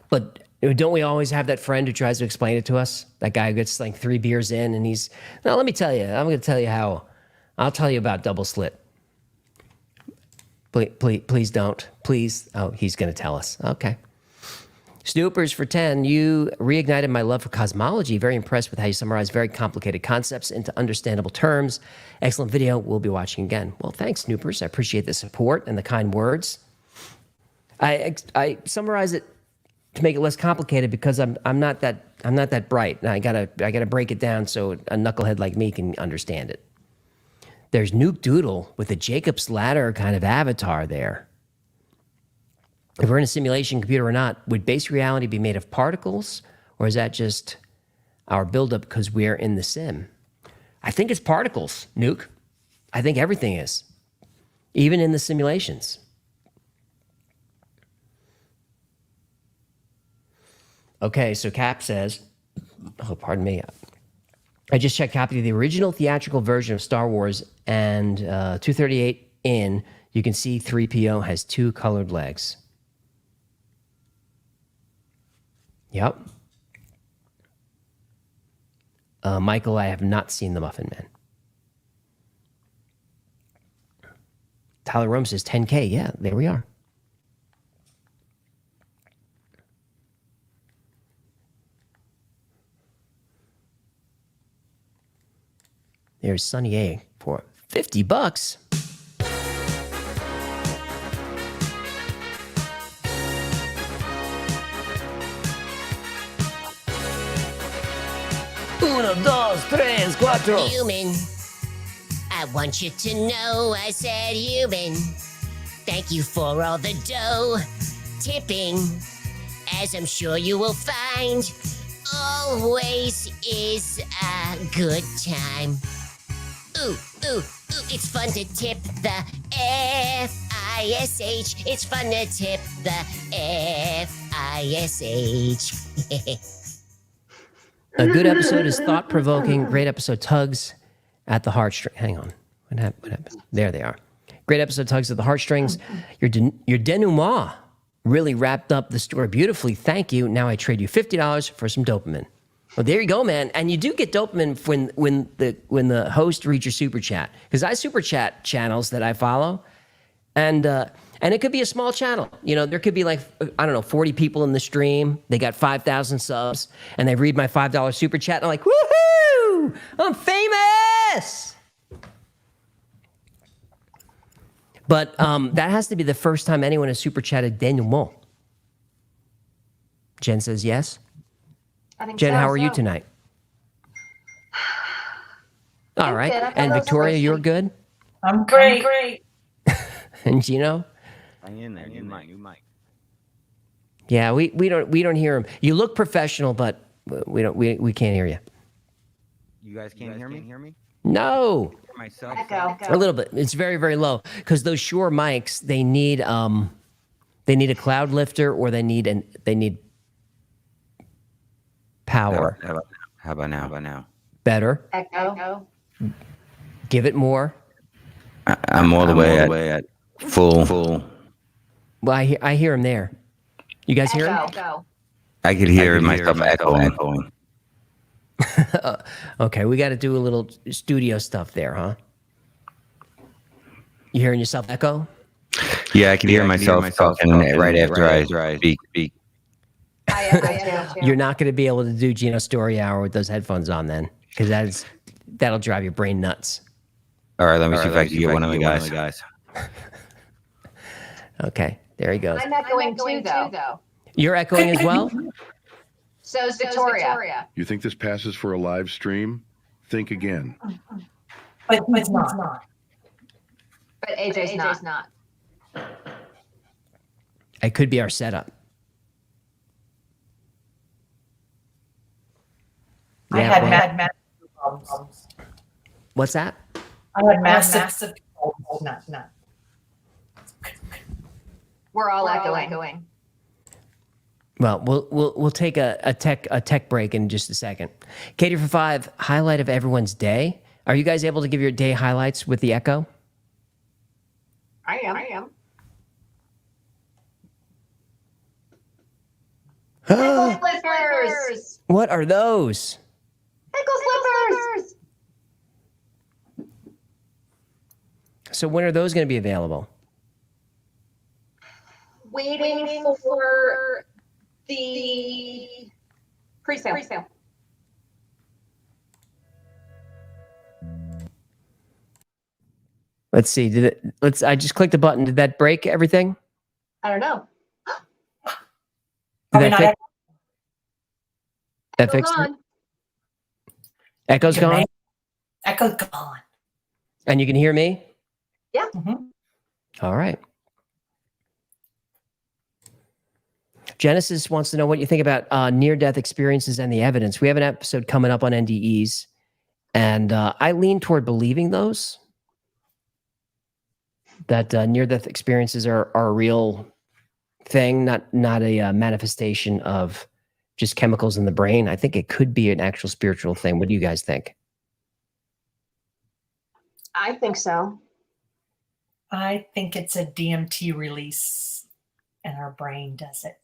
But don't we always have that friend who tries to explain it to us? That guy who gets like 3 beers in and he's, no, let me tell you. I'm going to tell you how. I'll tell you about double slit. Please don't. Please. Oh, he's going to tell us. Okay. Snoopers for 10. You reignited my love for cosmology. Very impressed with how you summarize very complicated concepts into understandable terms. Excellent video. We'll be watching again. Well, thanks, Snoopers. I appreciate the support and the kind words. I summarize it to make it less complicated because I'm not that bright. I gotta break it down so a knucklehead like me can understand it. There's Nuke Doodle with a Jacob's Ladder kind of avatar there. If we're in a simulation computer or not, would base reality be made of particles, or is that just our buildup because we're in the sim? I think it's particles, Nuke. I think everything is, even in the simulations. Okay, so Cap says, oh, pardon me. I just checked copy of the original theatrical version of Star Wars, and 238 in, you can see 3PO has 2 colored legs. Yep. Michael, I have not seen The Muffin Man. Tyler Rome says 10K. Yeah, there we are. There's Sunny A for $50. Uno, dos, tres, cuatro. Human, I want you to know I said human. Thank you for all the dough tipping, as I'm sure you will find. Always is a good time. Ooh, ooh, ooh, it's fun to tip the F-I-S-H. It's fun to tip the F-I-S-H. A good episode is thought-provoking. Great episode tugs at the heartstrings. Hang on. What happened? There they are. Great episode tugs at the heartstrings. Your denouement really wrapped up the story beautifully. Thank you. Now I trade you $50 for some dopamine. Well, there you go, man. And you do get dopamine when the host reads your super chat, because I super chat channels that I follow, and it could be a small channel. You know, there could be like, I don't know, 40 people in the stream. They got 5,000 subs, and they read my $5 super chat, and I'm like, woohoo! I'm famous. But that has to be the first time anyone has super chatted denouement. Jen says yes. I think Jen, so, how are you so. tonight? All right. good. I thought And that was Victoria, amazing. you're good? I'm great. And Gino? Hang in there. You might. Yeah, we don't hear him. You look professional, but we can't hear you. You guys can't hear me? No. Hear myself. Echo. A little bit. It's very, very low. Because those Shure mics, they need a cloud lifter, or they need power. How about now? Better. Echo. Give it more. I'm all the way at full. Well, I hear him there. You guys hear him? Echo. I could hear myself echoing. Okay, we got to do a little studio stuff there, huh? You hearing yourself echo? Yeah, I could hear myself talking right after I speak. I echo too. You're not going to be able to do Gino Story Hour with those headphones on then, because that'll drive your brain nuts. All right, let me see if I can get one of the guys. Okay, there he goes. I'm echoing too, though. You're echoing as well? So is Victoria. You think this passes for a live stream? Think again. But it's not. But AJ's not. It could be our setup. I Yeah, had well- massive problems. What's that? I had massive problems. No. We're all echoing. Well, we'll take a tech break in just a second. Katie for 5, highlight of everyone's day. Are you guys able to give your day highlights with the echo? I am. Ankle slippers. What are those? Ankle slippers. So when are those going to be available? Waiting for the pre-sale. Let's see. I just clicked the button. Did that break everything? I don't know. Did Probably that not fix, that Still fixed it? gone. Echo's gone? Echo's gone. And you can hear me? Yeah. Mhm. All right. Genesis wants to know what you think about near-death experiences and the evidence. We have an episode coming up on NDEs, and I lean toward believing those, that near-death experiences are a real thing, not a manifestation of just chemicals in the brain. I think it could be an actual spiritual thing. What do you guys think? I think so. I think it's a DMT release and our brain does it.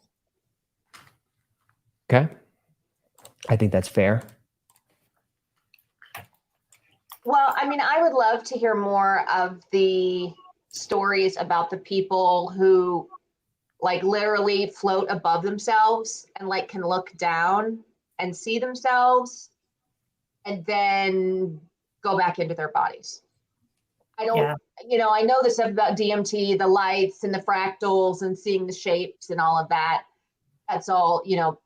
Okay. I think that's fair. Well, I mean, I would love to hear more of the stories about the people who like literally float above themselves and like can look down and see themselves and then go back into their bodies. I don't, Yeah. I know the stuff about DMT, the lights and the fractals and seeing the shapes and all of that. That's all,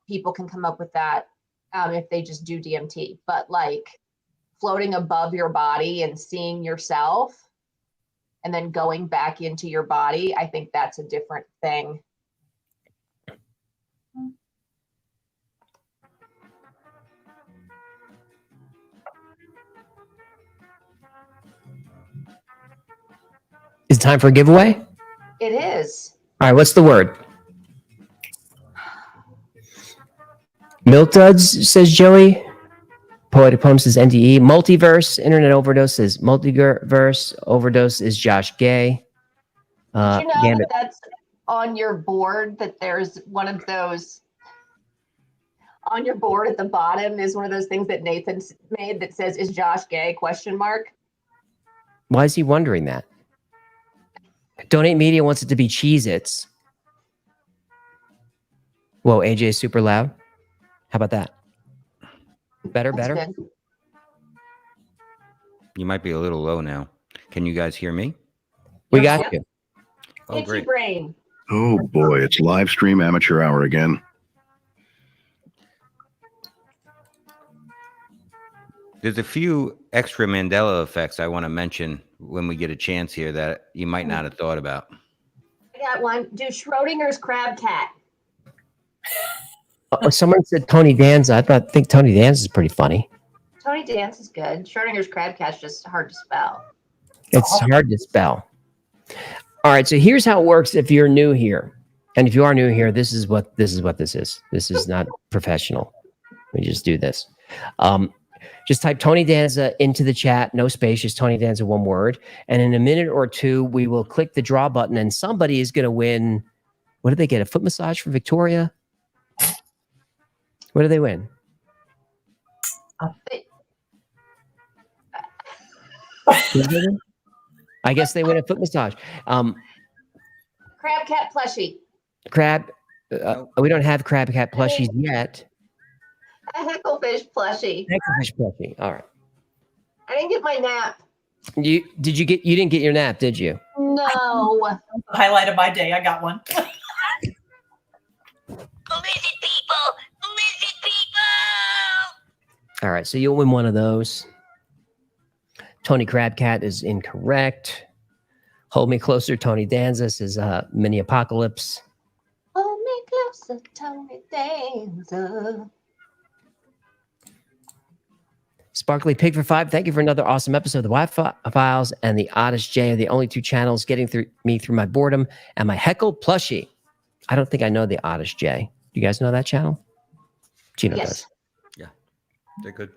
people can come up with that if they just do DMT. But like floating above your body and seeing yourself and then going back into your body, I think that's a different thing. Is it time for a giveaway? It is. All right, what's the word? Milk Duds, says Joey. Poetic Poem says NDE. Multiverse, Internet Overdose says Multiverse. Overdose is Josh Gay. Did you know Gambit. that's on your board, that there's one of those on your board at the bottom is one of those things that Nathan made that says, "Is Josh gay?" ? Why is he wondering that? Donate Media wants it to be Cheez-Its. Whoa, AJ is super loud. How about that? Better? That's good. You might be a little low now. Can you guys hear me? We got Yep. you. Oh, Itchy great. brain. Oh boy, it's live stream amateur hour again. There's a few extra Mandela effects I want to mention when we get a chance here that you might not have thought about. I got one. Do Schrodinger's crab cat. Someone said Tony Danza. I think Tony Danza is pretty funny. Tony Dance is good. Schrodinger's crab cat's just hard to spell. It's hard to spell. All right, so here's how it works if you're new here. And if you are new here, this is what this is. This is not professional. We just do this. Just type Tony Danza into the chat, no space, just Tony Danza, one word. And in a minute or two, we will click the draw button and somebody is going to win. What did they get? A foot massage from Victoria? What do they win? I guess they win a foot massage. Crab cat plushie. Crab. We don't have crab cat plushies yet. A hecklefish plushie. Hecklefish plushie. All right. I didn't get my nap. You didn't get your nap, did you? No. Highlight of my day. I got one. Lizard people! Lizard people! All right, so you'll win one of those. Tony Crabcat is incorrect. Hold Me Closer, Tony Danza says Mini Apocalypse. Hold me closer, Tony Danza. Sparkly Pig for 5. Thank you for another awesome episode. The Wi-Fi Files and the Oddest J are the only two channels getting through my boredom and my heckle plushie. I don't think I know the Oddest J. Do you guys know that channel? Gino does. Yeah, they're good.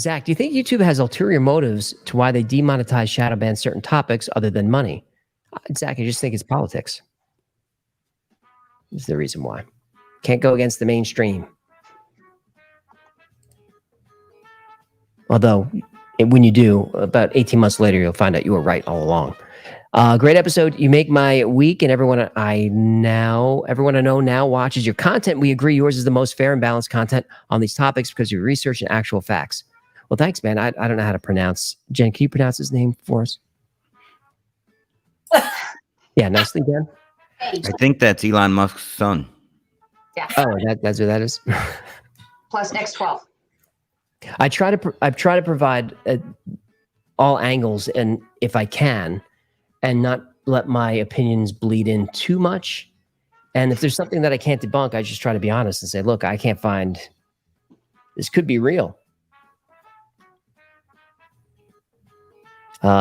Zach, do you think YouTube has ulterior motives to why they demonetize shadow ban certain topics other than money? Zach, I just think it's politics. This is the reason why. Can't go against the mainstream. Although, when you do, about 18 months later, you'll find out you were right all along. Great episode. You make my week, and everyone I know now watches your content. We agree yours is the most fair and balanced content on these topics because of your research and actual facts. Well, thanks, man. I don't know how to pronounce. Jen, can you pronounce his name for us? Yeah, nicely, Jen. I think that's Elon Musk's son. Yeah. Oh, that's what that is. Plus X12. I try to provide all angles, and if I can, and not let my opinions bleed in too much. And if there's something that I can't debunk, I just try to be honest and say, look, I can't find, this could be real.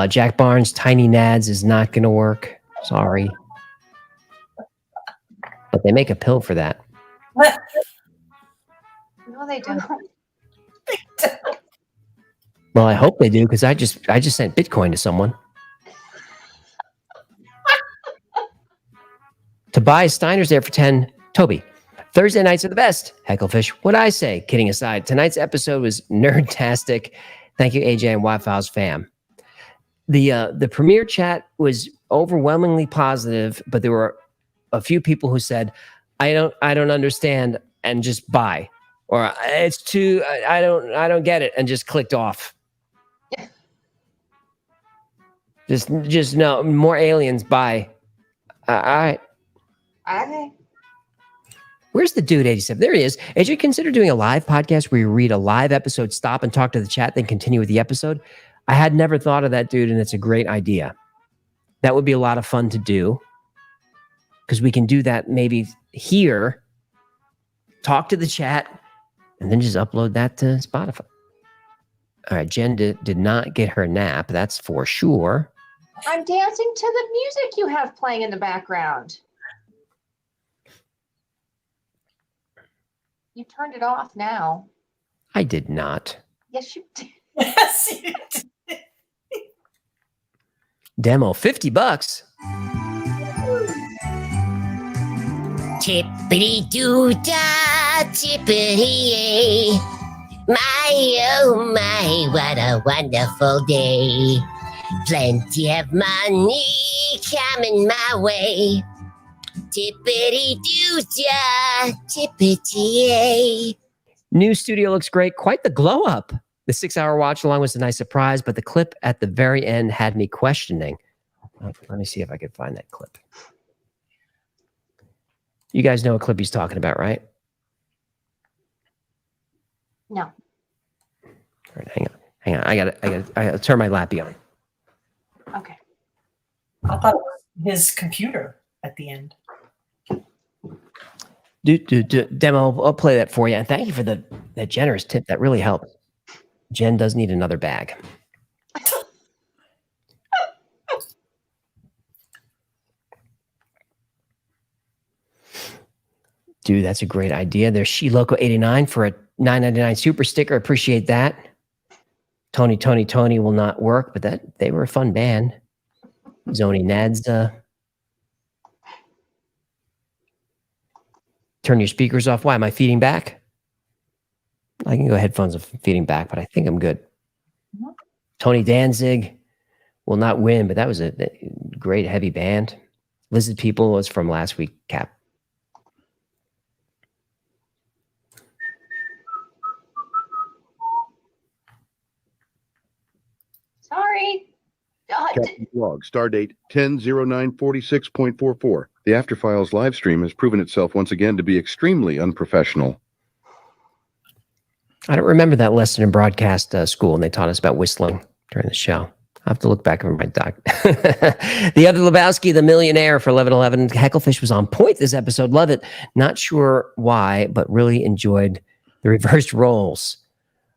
Jack Barnes, Tiny Nads is not going to work. Sorry. But they make a pill for that. No, they don't. Well, I hope they do, because I just sent Bitcoin to someone. Tobias Steiner's there for 10. Toby, Thursday nights are the best. Hecklefish, what'd I say? Kidding aside, tonight's episode was nerd-tastic. Thank you, AJ and Wi-Fi's fam. The premiere chat was overwhelmingly positive, but there were a few people who said, I don't understand, and just bye. Or it's too, I don't get it, and just clicked off. Just no more aliens. Bye. All right. Okay. Where's the dude 87? There he is. AJ, consider doing a live podcast where you read a live episode, stop and talk to the chat, then continue with the episode. I had never thought of that, dude, and it's a great idea. That would be a lot of fun to do, because we can do that maybe here, talk to the chat, and then just upload that to Spotify. All right, Jen did not get her nap. That's for sure. I'm dancing to the music you have playing in the background. You turned it off now. I did not. Yes, you did. Yes, you did. Demo, $50. Tippity doo da, tippity yay. My oh my, what a wonderful day. Plenty of money coming my way. Tippity doo da, tippity yay. New studio looks great. Quite the glow up. The 6-hour watch along was a nice surprise, but the clip at the very end had me questioning. Let me see if I can find that clip. You guys know what clip he's talking about, right? No. All right, hang on. I gotta turn my lappy on. Okay. I thought it was his computer at the end. Demo, I'll play that for you. And thank you for that generous tip. That really helped. Jen does need another bag. Dude, that's a great idea. There's SheLoco89 for a $9.99 super sticker. Appreciate that. Tony will not work, but they were a fun band. Zoni Nads. Turn your speakers off. Why am I feeding back? I can go headphones of feeding back, but I think I'm good. Mhm. Tony Danzig will not win, but that was a great heavy band. Lizard People was from last week, Cap. Sorry. Captain Log, stardate 10/09/46.44. The After Files live stream has proven itself once again to be extremely unprofessional. I don't remember that lesson in broadcast school, and they taught us about whistling during the show. I have to look back over my doc. The other Lebowski, the millionaire for 1111. Hecklefish was on point this episode. Love it. Not sure why, but really enjoyed the reversed roles.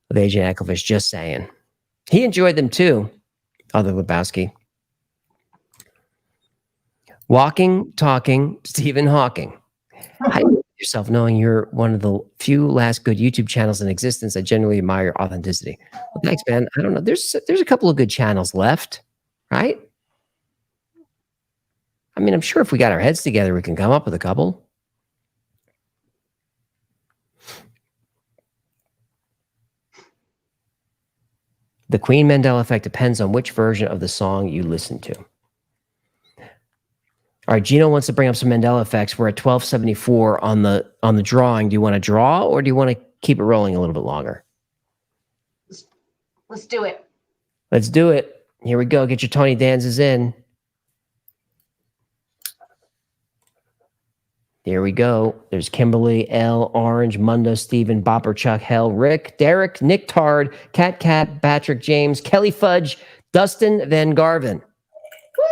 with Agent Ecclefish. Just saying. He enjoyed them too, Other Lebowski. Walking, talking, Stephen Hawking. How do you feel yourself knowing you're one of the few last good YouTube channels in existence? I genuinely admire your authenticity. Well, thanks, man. I don't know. There's a couple of good channels left, right? I mean, I'm sure if we got our heads together, we can come up with a couple. The Queen Mandela effect depends on which version of the song you listen to. All right, Gino wants to bring up some Mandela effects. We're at 1274 on the drawing. Do you want to draw or do you want to keep it rolling a little bit longer? Let's do it. Let's do it. Here we go. Get your Tony Danzas in. Here we go. There's Kimberly, L, Orange, Mundo, Steven, Bopper, Chuck, Hell, Rick, Derek, Nick Tard, Cat, Patrick, James, Kelly Fudge, Dustin Van Garvin. Woo,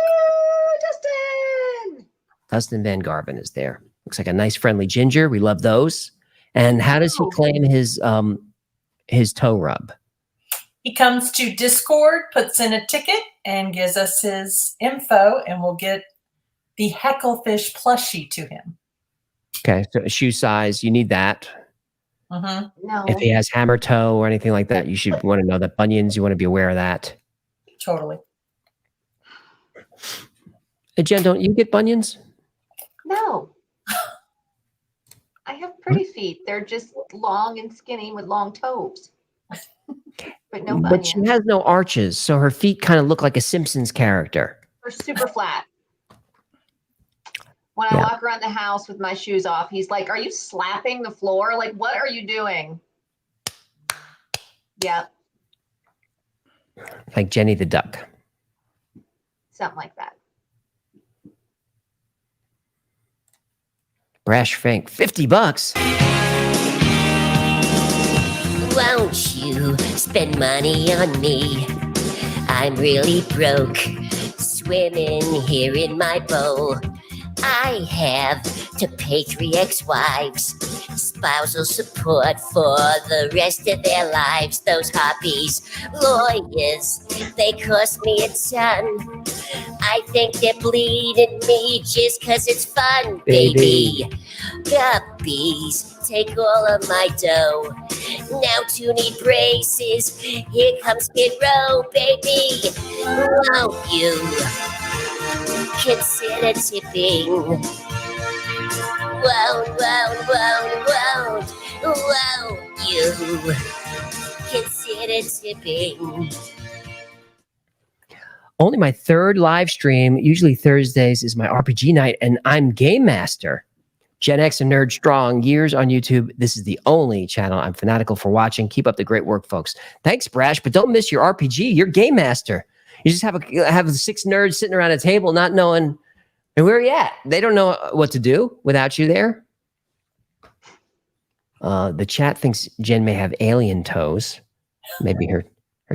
Dustin! Dustin Van Garvin is there. Looks like a nice friendly ginger. We love those. And how does he claim his toe rub? He comes to Discord, puts in a ticket, and gives us his info, and we'll get the Hecklefish plushie to him. Okay, so shoe size, you need that. Mm-hmm. No. If he has hammer toe or anything like that, you should want to know that. Bunions, you want to be aware of that. Totally. Hey, Jen, don't you get bunions? No. I have pretty feet. They're just long and skinny with long toes. But no But she bunions. has no arches, so her feet kind of look like a Simpsons character. They're super flat. When Yeah. I walk around the house with my shoes off, he's like, "Are you slapping the floor? Like, what are you doing?" Yeah, Like Jenny the Duck. something like that. Brash Fink, $50. Won't you spend money on me? I'm really broke, swimming here in my bowl. I have to pay 3 ex-wives, spousal support for the rest of their lives. Those hobbies, lawyers, they cost me a ton. I think they're bleeding me just 'cause it's fun, baby. Guppies, take all of my dough. Now 2 need braces, here comes Skid Row, baby. Won't you consider tipping? Won't you consider tipping? Only my third live stream, usually Thursdays, is my RPG night, and I'm Game Master. Gen X and Nerd Strong, years on YouTube. This is the only channel I'm fanatical for watching. Keep up the great work, folks. Thanks, Brash, but don't miss your RPG. You're Game Master. You just have 6 nerds sitting around a table not knowing where you at. They don't know what to do without you there. The chat thinks Jen may have alien toes. Maybe her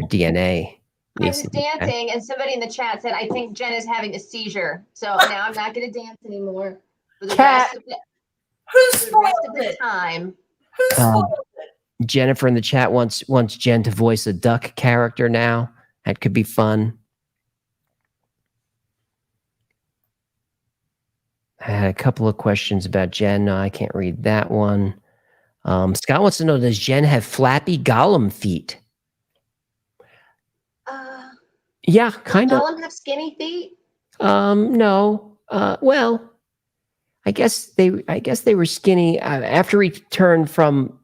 DNA. I was dancing, and somebody in the chat said, "I think Jen is having a seizure." So now I'm not going to dance anymore for the Cat. rest of the, Who for the rest of spoiled the it? time. Who spoiled it? Jennifer in the chat wants Jen to voice a duck character now. That could be fun. I had a couple of questions about Jen. No, I can't read that one. Scott wants to know, does Jen have flappy Gollum feet? Yeah, kind of. Gollum have skinny feet? No. Well, I guess they were skinny after he turned from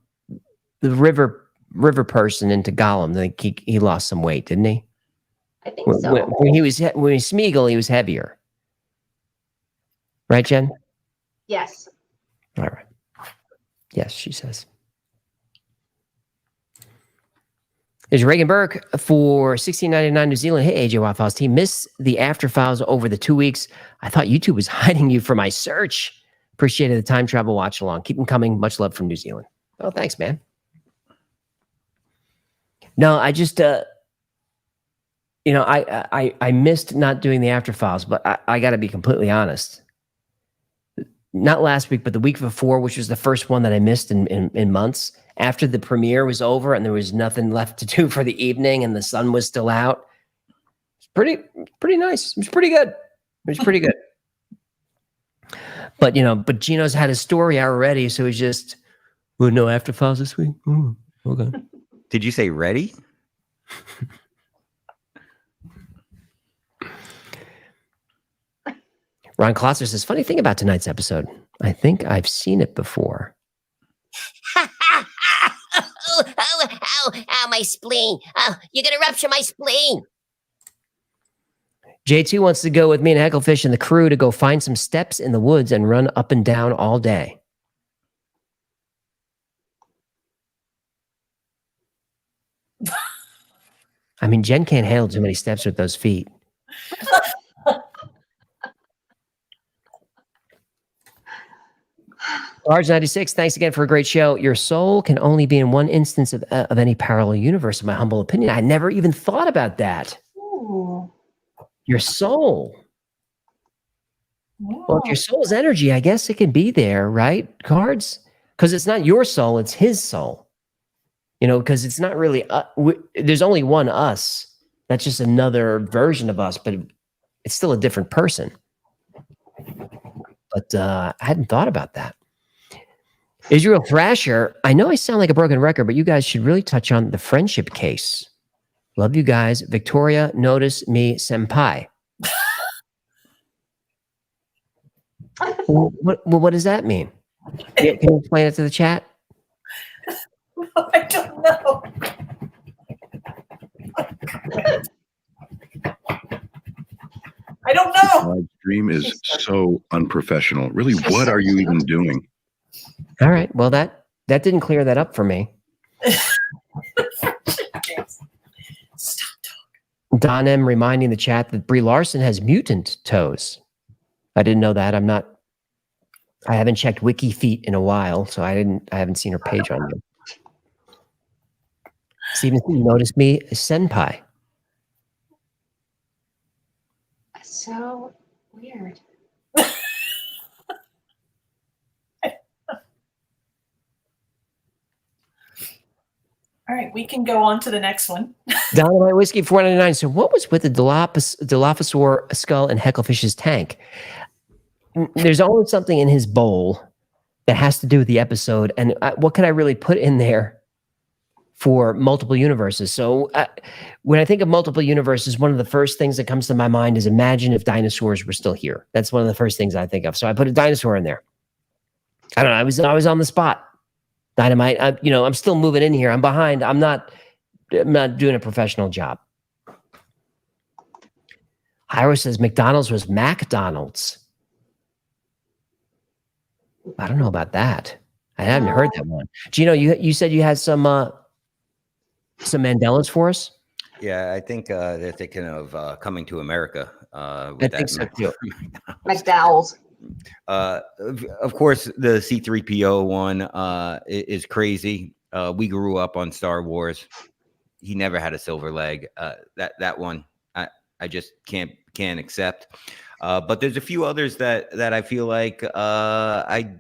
the river person into Gollum. I think he lost some weight, didn't he? I think so. When he was Smeagol, he was heavier. Right, Jen? Yes. All right. Yes, she says. There's Reagan Burke for $16.99 New Zealand. Hey, AJ Waffles team. Miss the after files over the 2 weeks. I thought YouTube was hiding you for my search. Appreciated the time travel watch along. Keep them coming. Much love from New Zealand. Oh, thanks, man. No, I just, I missed not doing the after files, but I got to be completely honest. not last week, but the week before, which was the first one that I missed in months. After the premiere was over and there was nothing left to do for the evening and the sun was still out. It's pretty nice. It was pretty good. It was pretty good. But Gino's had his story hour ready, so he's just, well, no after files this week. Okay. Did you say ready? Ron Klosser says, funny thing about tonight's episode, I think I've seen it before. Ow, my spleen. Oh, you're going to rupture my spleen. J2 wants to go with me and Hecklefish and the crew to go find some steps in the woods and run up and down all day. I mean, Jen can't handle too many steps with those feet. Large 96, thanks again for a great show. Your soul can only be in one instance of any parallel universe, in my humble opinion. I never even thought about that. Ooh. Your soul. Well, if your soul's energy, I guess it can be there, right? Cards? Because it's not your soul, it's his soul. Because it's not really, there's only one us. That's just another version of us, but it's still a different person. But I hadn't thought about that. Israel Thrasher, I know I sound like a broken record, but you guys should really touch on the friendship case. Love you guys. Victoria, notice me, senpai. What does that mean? Can you explain it to the chat? I don't know. I don't know. Live stream is so unprofessional. Really, what are you even doing? All right. Well, that didn't clear that up for me. Stop talking. Don M reminding the chat that Brie Larson has mutant toes. I didn't know that. I haven't checked Wiki Feet in a while, so I haven't seen her page on them. Steven, notice me, senpai. So weird. All right, we can go on to the next one. Dynamite Whiskey 499. So what was with the Dilophosaur skull in Hecklefish's tank? There's always something in his bowl that has to do with the episode. And what could I really put in there for multiple universes? So when I think of multiple universes, one of the first things that comes to my mind is imagine if dinosaurs were still here. That's one of the first things I think of. So I put a dinosaur in there. I don't know. I was on the spot. Dynamite. I'm still moving in here. I'm behind. I'm not doing a professional job. Hyro says McDonald's was McDonald's. I don't know about that. I haven't heard that one. Gino, you said you had some Mandelas for us? Yeah, I think they're thinking of Coming to America. I think so too. McDowell's. Of course, the C-3PO one is crazy. We grew up on Star Wars. He never had a silver leg. That one I just can't accept. But there's a few others that I feel like I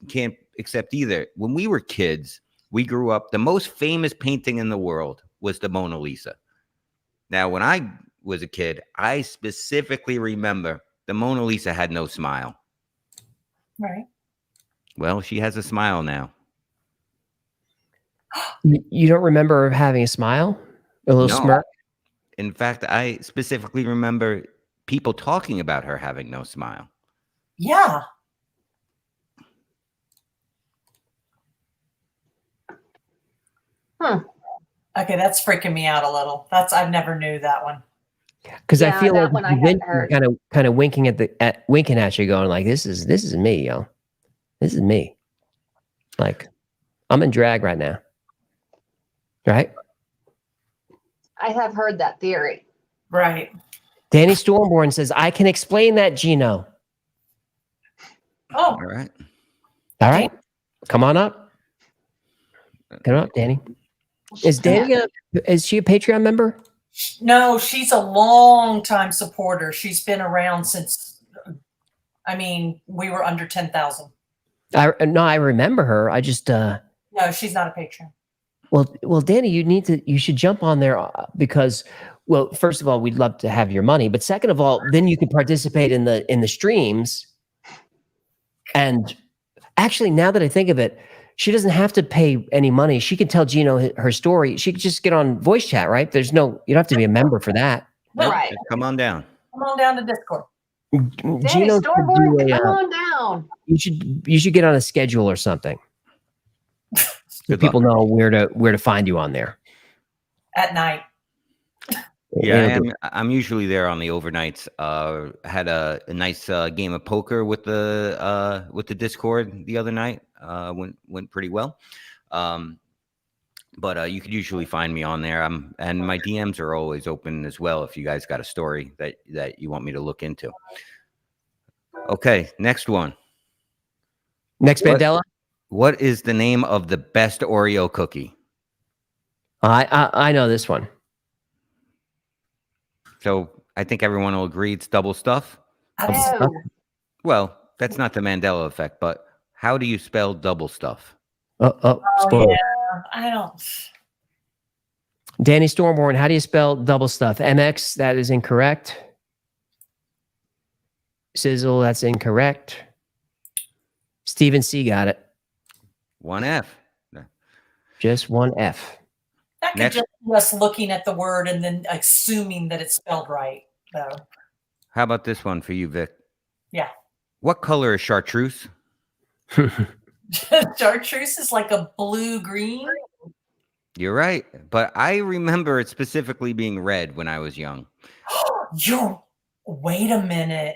can't accept either. When we were kids, we grew up. The most famous painting in the world was the Mona Lisa. Now, when I was a kid, I specifically remember the Mona Lisa had no smile. Right. Well, she has a smile now. You don't remember her having a smile? A little smirk? In fact, I specifically remember people talking about her having no smile. Yeah. Okay, that's freaking me out a little. I never knew that one. Because I feel like one I hadn't heard. kind of winking at you, going like, "This is me, yo. This is me." Like, I'm in drag right now, right? I have heard that theory. Right. Danny Stormborn says, "I can explain that, Gino." Oh, All right. All right, come on up. Come up, Danny. Is Danny? Is she a Patreon member? no, she's a long time supporter. She's been around since I mean, we were under 10,000. I remember her. I just No, she's not a patron. well, Danny, you should jump on there because, well, first of all, we'd love to have your money, but second of all, then you can participate in the streams. And actually, now that I think of it, she doesn't have to pay any money. She can tell Gino her story. She could just get on voice chat, right? You don't have to be a member for that. Nope, Right. just come on down. Come on down to Discord. Danny Gino should Stormborn, do come on down. you should get on a schedule or something. So Good people know where to find you on there. At night. Yeah, I'm usually there on the overnights. Had a nice game of poker with the Discord the other night. Went pretty well. But you could usually find me on there. And my DMs are always open as well if you guys got a story that you want me to look into. Okay, next one. Next Mandela. What is the name of the best Oreo cookie? I know this one. So I think everyone will agree it's double stuff. Oh, Well, that's not the Mandela effect, but how do you spell double stuff? Oh, spoiler. yeah. I don't. Danny Stormborn, how do you spell double stuff? MX, that is incorrect. Sizzle, that's incorrect. Stephen C got it. 1F. Just one F. That could Next. just be us looking at the word and then assuming that it's spelled right, though. How about this one for you, Vic? Yeah. What color is chartreuse? Chartreuse is like a blue-green. You're right, but I remember it specifically being red when I was young. Wait a minute.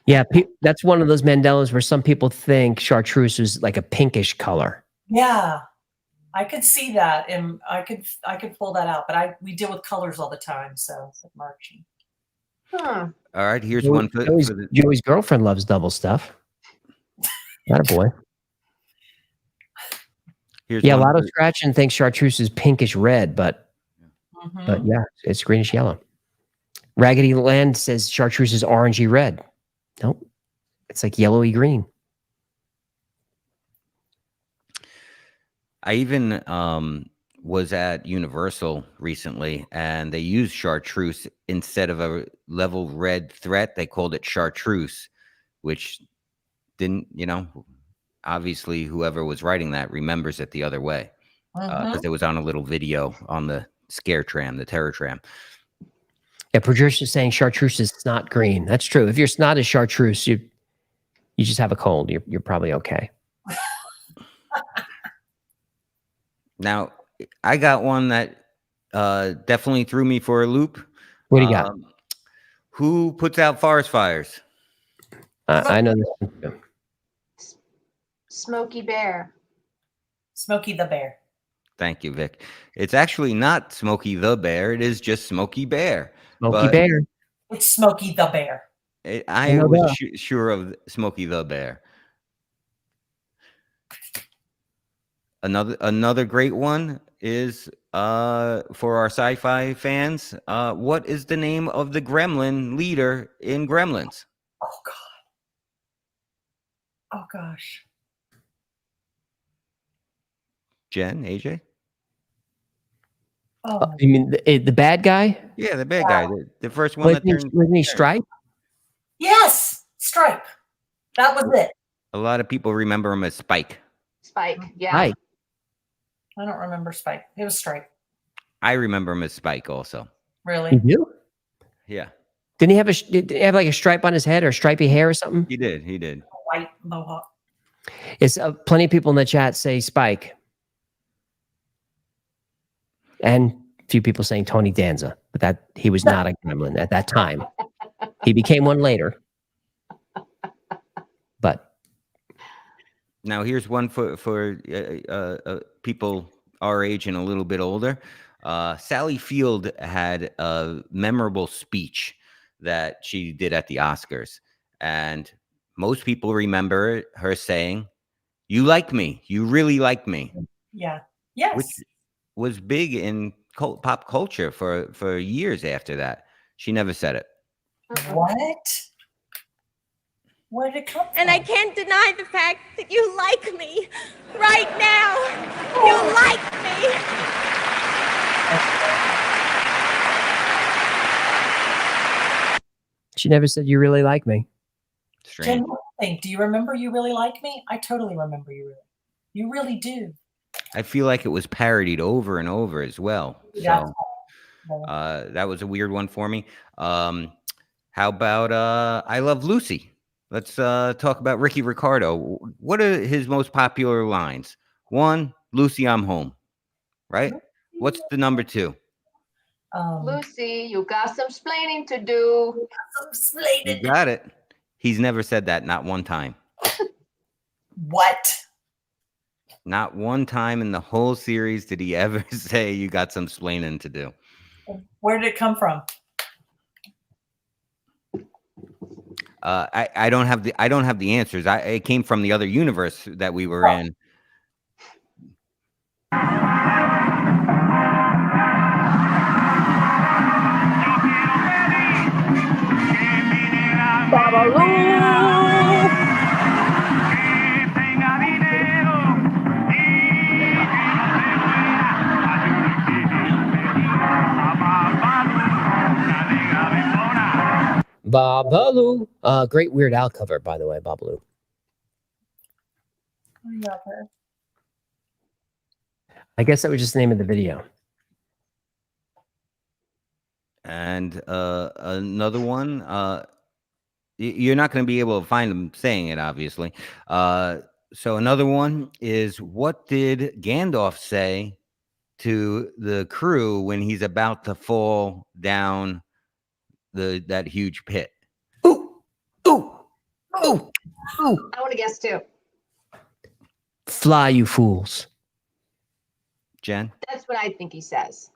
Yeah, that's one of those Mandelas where some people think chartreuse is like a pinkish color. Yeah, I could see that, and I could pull that out. But we deal with colors all the time, so it's marching. hmm. All right, here's one for the Joey's girlfriend loves double stuff. That boy. here's Yeah, one Lotto for- Scratch and thinks chartreuse is pinkish red, but yeah, it's greenish yellow. Raggedy Land says chartreuse is orangey red. Nope, it's like yellowy green. I even was at Universal recently, and they used chartreuse instead of a level red threat. They called it chartreuse, which didn't, obviously whoever was writing that remembers it the other way because it was on a little video on the scare tram, the terror tram. Yeah, Patricia's saying chartreuse is not green. That's true. If your snot is chartreuse, you just have a cold. You're probably okay. Now, I got one that definitely threw me for a loop. What do you got? Who puts out forest fires? I know this one too. Smokey Bear. Smokey the Bear. Thank you, Vic. It's actually not Smokey the Bear. It is just Smokey Bear. Smokey But Bear. It's Smokey the Bear. I know was that. sure of Smokey the Bear. Another great one is for our sci-fi fans. What is the name of the gremlin leader in Gremlins? Oh God. Oh gosh. Jen, AJ? Oh, You mean the bad guy? Yeah, the bad guy. The first one that turned. Wasn't he Stripe? yes, Stripe. That was it. A lot of people remember him as Spike. Spike. Yeah. Right. I don't remember Spike. It was Stripe. I remember him as Spike also. Really? You do? Yeah, Didn't he have did he have like a stripe on his head or stripy hair or something? he did. He did. White mohawk. It's plenty of people in the chat say Spike, and a few people saying Tony Danza, but that he was not a gremlin at that time. He became one later. But Now here's one for people our age and a little bit older. Sally Field had a memorable speech that she did at the Oscars, and most people remember her saying, "You like me. You really like me," Yeah. Yes. which was big in pop culture for years after that. She never said it. Mm-mm. What? Where did it come from? And I can't deny the fact that you like me right now. You like me. She never said you really like me. Strange. Genuinely, do you remember you really like me? I totally remember you really. You really do. I feel like it was parodied over and over as well. Yeah. So that was a weird one for me. How about I Love Lucy? Let's talk about Ricky Ricardo. What are his most popular lines? 1, Lucy, I'm home. Right? What's the number 2? Lucy, you got some splaining to do. You got it. He's never said that, not one time. What? Not one time in the whole series did he ever say you got some splaining to do. Where did it come from? I don't have the answers. It came from the other universe that we were in. Babalu. Great Weird Al cover, by the way, Babalu. I guess that was just the name of the video. And another one, you're not going to be able to find them saying it, obviously. So another one is, what did Gandalf say to the crew when he's about to fall down that huge pit? Ooh, ooh, ooh, ooh. I want to guess too. Fly, you fools. Jen? That's what I think he says.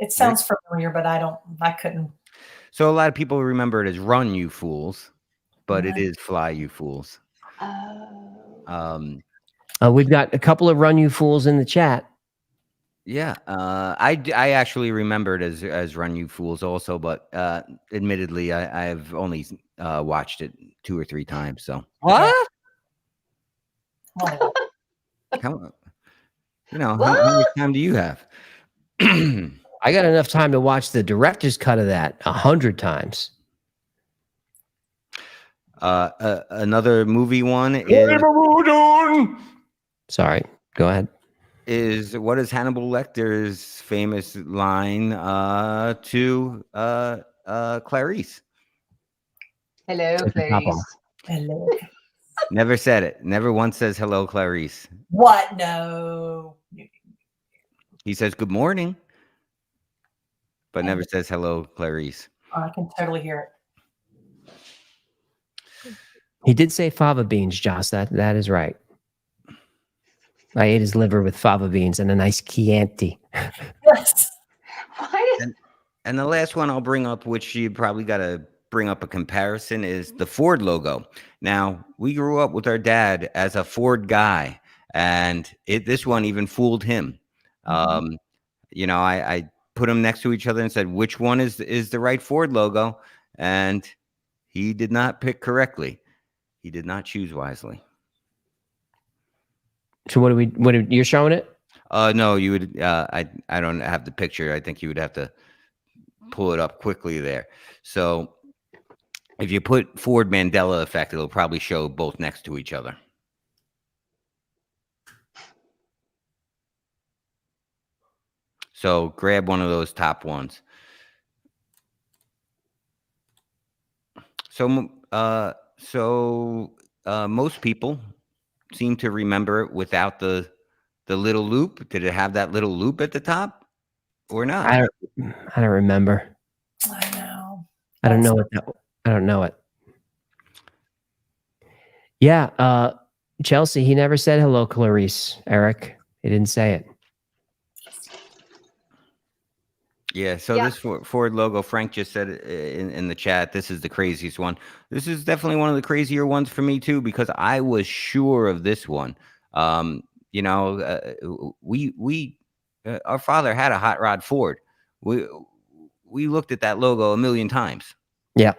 It sounds familiar, but I couldn't. So a lot of people remember it as run, you fools, but it is fly, you fools. We've got a couple of run, you fools in the chat. Yeah, I actually remembered as Run You Fools also, but admittedly, I've only watched it 2 or 3 times. So what? How much time do you have? I got enough time to watch the director's cut of that 100 times. Another movie one is. Sorry, go ahead. Is what is Hannibal Lecter's famous line to Clarice? Hello, Clarice. Hello. Never said it. Never once says hello, Clarice. What? No. He says good morning, but never says hello, Clarice. I can totally hear it. He did say fava beans, Joss. That is right. I ate his liver with fava beans and a nice Chianti. Yes. And the last one I'll bring up, which you probably got to bring up a comparison, is the Ford logo. Now, we grew up with our dad as a Ford guy, and this one even fooled him. I put them next to each other and said, which one is the right Ford logo? And he did not pick correctly. He did not choose wisely. So what you're showing it? No, you would. I don't have the picture. I think you would have to pull it up quickly there. So if you put Ford Mandela effect, it'll probably show both next to each other. So grab one of those top ones. So most people seem to remember it without the little loop. Did it have that little loop at the top or not? I don't remember. I know. I don't know I don't know it. Yeah, Chelsea, he never said hello, Clarice. Eric, he didn't say it. Yeah, so this Ford logo, Frank just said in the chat, this is the craziest one. This is definitely one of the crazier ones for me too, because I was sure of this one. Our father had a hot rod Ford. We looked at that logo a million times. Yeah.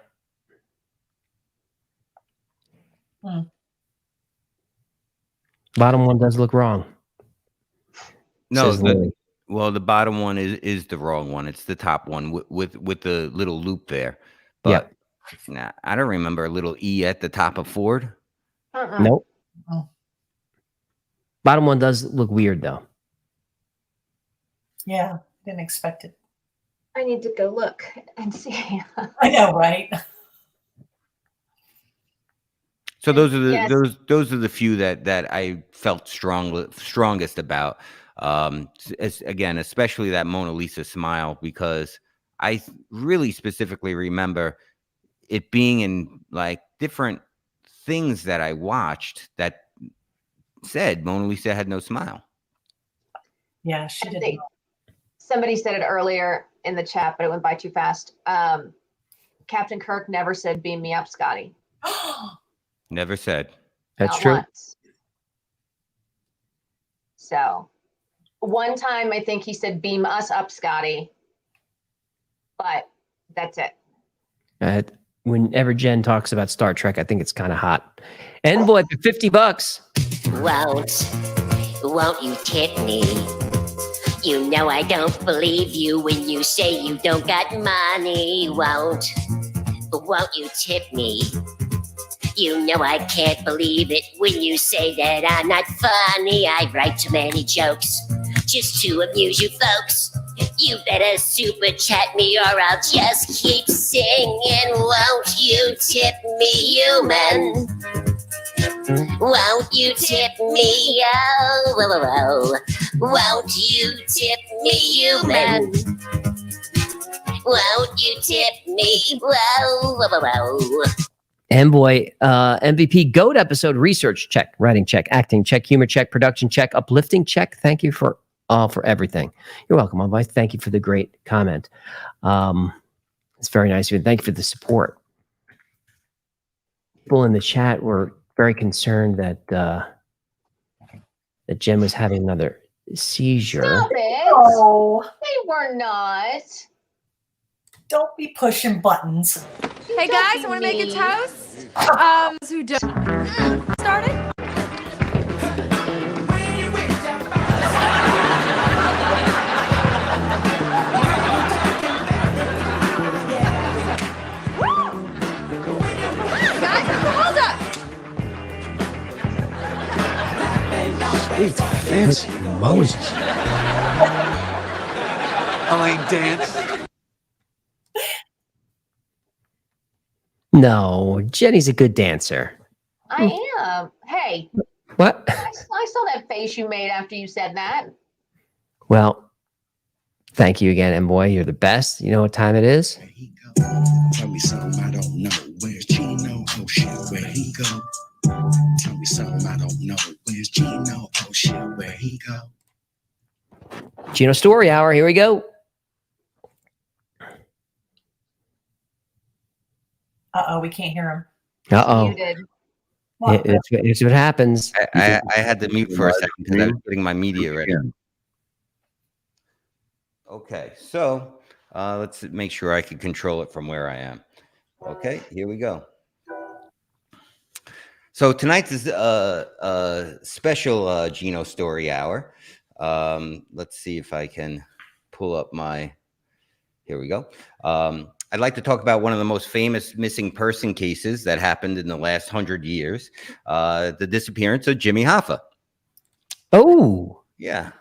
Bottom one does look wrong. No, Says Lily. well, the bottom one is the wrong one. It's the top one with the little loop there. But nah, I don't remember a little E at the top of Ford. Nope. Oh. Bottom one does look weird though. Yeah, didn't expect it. I need to go look and see. I know, right? So those are the Yes. those are the few that I felt strongest about. Again, especially that Mona Lisa smile, because I really specifically remember it being in like different things that I watched that said Mona Lisa had no smile. Yeah, she I did. think somebody said it earlier in the chat, but it went by too fast. Captain Kirk never said, "Beam me up, Scotty." Never said. That's Not true. once. So one time I think he said, "Beam us up, Scotty," but that's it. Whenever Jen talks about Star Trek, I think it's kind of hot. And boy, for $50. Won't you tip me? You know I don't believe you when you say you don't got money. Won't you tip me? You know I can't believe it when you say that I'm not funny. I write too many jokes just to amuse you folks. You better super chat me or I'll just keep singing. Won't you tip me, human? Won't you tip me? Oh. Won't you tip me, human? Won't you tip me? Whoa. And boy, MVP GOAT episode, research check, writing check, acting check, humor check, production check, uplifting check. Thank you for everything. You're welcome, my wife. Thank you for the great comment. It's very nice of you. Thank you for the support. People in the chat were very concerned that that Jen was having another seizure. Stop it. Oh, They were not. don't be pushing buttons. Hey guys, I want to make a toast. Who don't started? Guys, hold up. Fancy Moses. Elaine dance. No, Jenny's a good dancer. I am. Hey, What? I saw that face you made after you said that. Well, thank you again, and boy, you're the best. You know what time it is? Where he go? Tell me something I don't know. Where's Gino? Oh shit, where he go? Tell me something I don't know. Where's Gino? Oh shit, where he go? Gino Story Hour. Here we go. Uh-oh, we can't hear him. Uh-oh. You did. What? It's what happens. I had to mute for a second because I was getting my media ready. Okay, so let's make sure I can control it from where I am. Okay, here we go. So tonight's is a special Gino Story Hour. Let's see if I can pull up my. Here we go. I'd like to talk about one of the most famous missing person cases that happened in the last 100 years, the disappearance of Jimmy Hoffa. Oh, Yeah.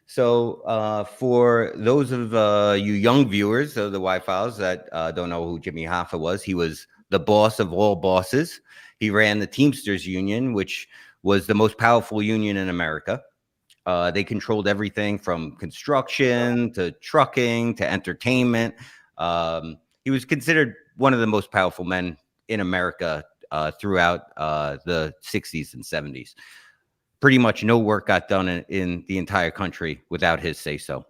So for those of you young viewers of the Y-Files that don't know who Jimmy Hoffa was, he was the boss of all bosses. He ran the Teamsters Union, which was the most powerful union in America. They controlled everything from construction to trucking to entertainment. He was considered one of the most powerful men in America throughout the 60s and 70s. Pretty much no work got done in the entire country without his say-so.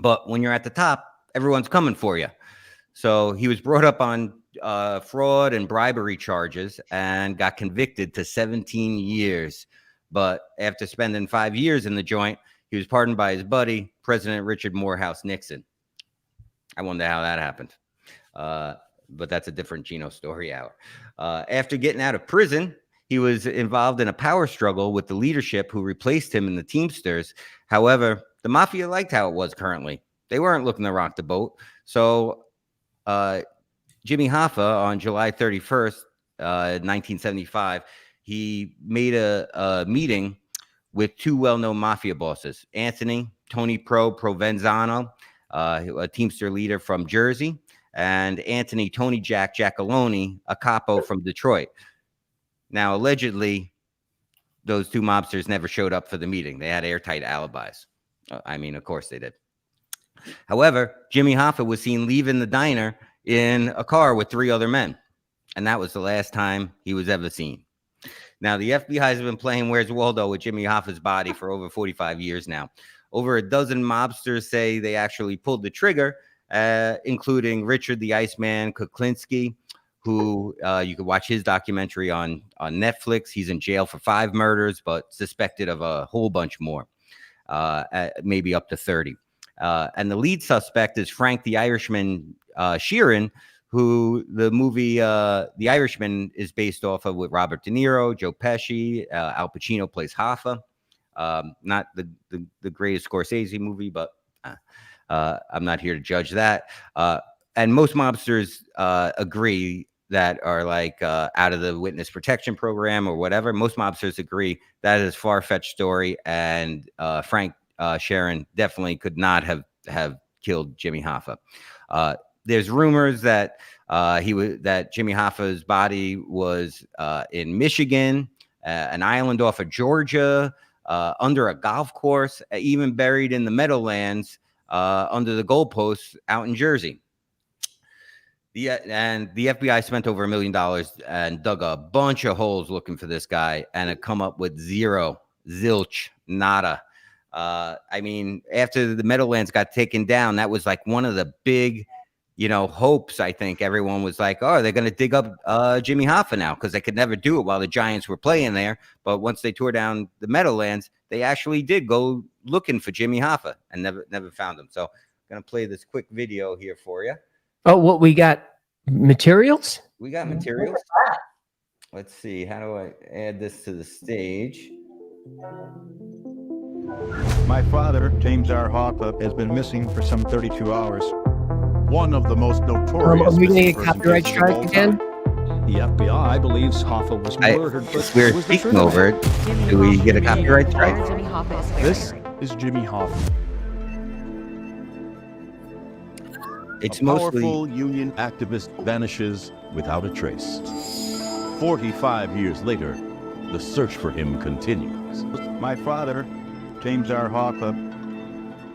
But when you're at the top, everyone's coming for you. So he was brought up on fraud and bribery charges and got convicted to 17 years. But after spending 5 years in the joint, he was pardoned by his buddy, President Richard Morehouse Nixon. I wonder how that happened. But that's a different Gino Story Hour. After getting out of prison, He was involved in a power struggle with the leadership who replaced him in the Teamsters. However, the mafia liked how it was currently. They weren't looking to rock the boat. So Jimmy Hoffa, on July 31st, 1975, he made a meeting with two well-known mafia bosses, Anthony Tony Provenzano, a Teamster leader from Jersey, and Anthony Tony Jack Giacalone, a capo from Detroit. Now, allegedly, those two mobsters never showed up for the meeting. They had airtight alibis. I mean, of course they did. However, Jimmy Hoffa was seen leaving the diner in a car with 3 other men, and that was the last time he was ever seen. Now, the FBI has been playing Where's Waldo with Jimmy Hoffa's body for over 45 years now. Over a dozen mobsters say they actually pulled the trigger, including Richard the Iceman Kuklinski, who you could watch his documentary on Netflix. He's in jail for 5 murders, but suspected of a whole bunch more, maybe up to 30. And the lead suspect is Frank the Irishman Sheeran, who the movie The Irishman is based off of, with Robert De Niro, Joe Pesci. Al Pacino plays Hoffa. Not the greatest Scorsese movie, but I'm not here to judge that. And most mobsters agree that are like out of the witness protection program or whatever. Most mobsters agree that is a far-fetched story, and Frank Sheeran definitely could not have killed Jimmy Hoffa. There's rumors that that Jimmy Hoffa's body was in Michigan, an island off of Georgia, under a golf course, even buried in the Meadowlands under the goalposts out in Jersey. And the FBI spent over $1 million and dug a bunch of holes looking for this guy, and it come up with zero, zilch, nada. I mean, after the Meadowlands got taken down, that was like one of the big, hopes. I think everyone was like, oh, they're going to dig up Jimmy Hoffa now, because they could never do it while the Giants were playing there. But once they tore down the Meadowlands, they actually did go looking for Jimmy Hoffa and never found him. So I'm going to play this quick video here for you. Oh, what we got? Materials? We got materials. Let's see. How do I add this to the stage? My father, James R. Hoffa, has been missing for some 32 hours. One of the most notorious. Are we going to get copyright strike again? The FBI believes Hoffa was murdered. We're speaking over it. Do we get a copyright strike? This is Jimmy Hoffa. It's a mostly powerful union activist vanishes without a trace. 45 years later, the search for him continues. My father, James R. Hoffa,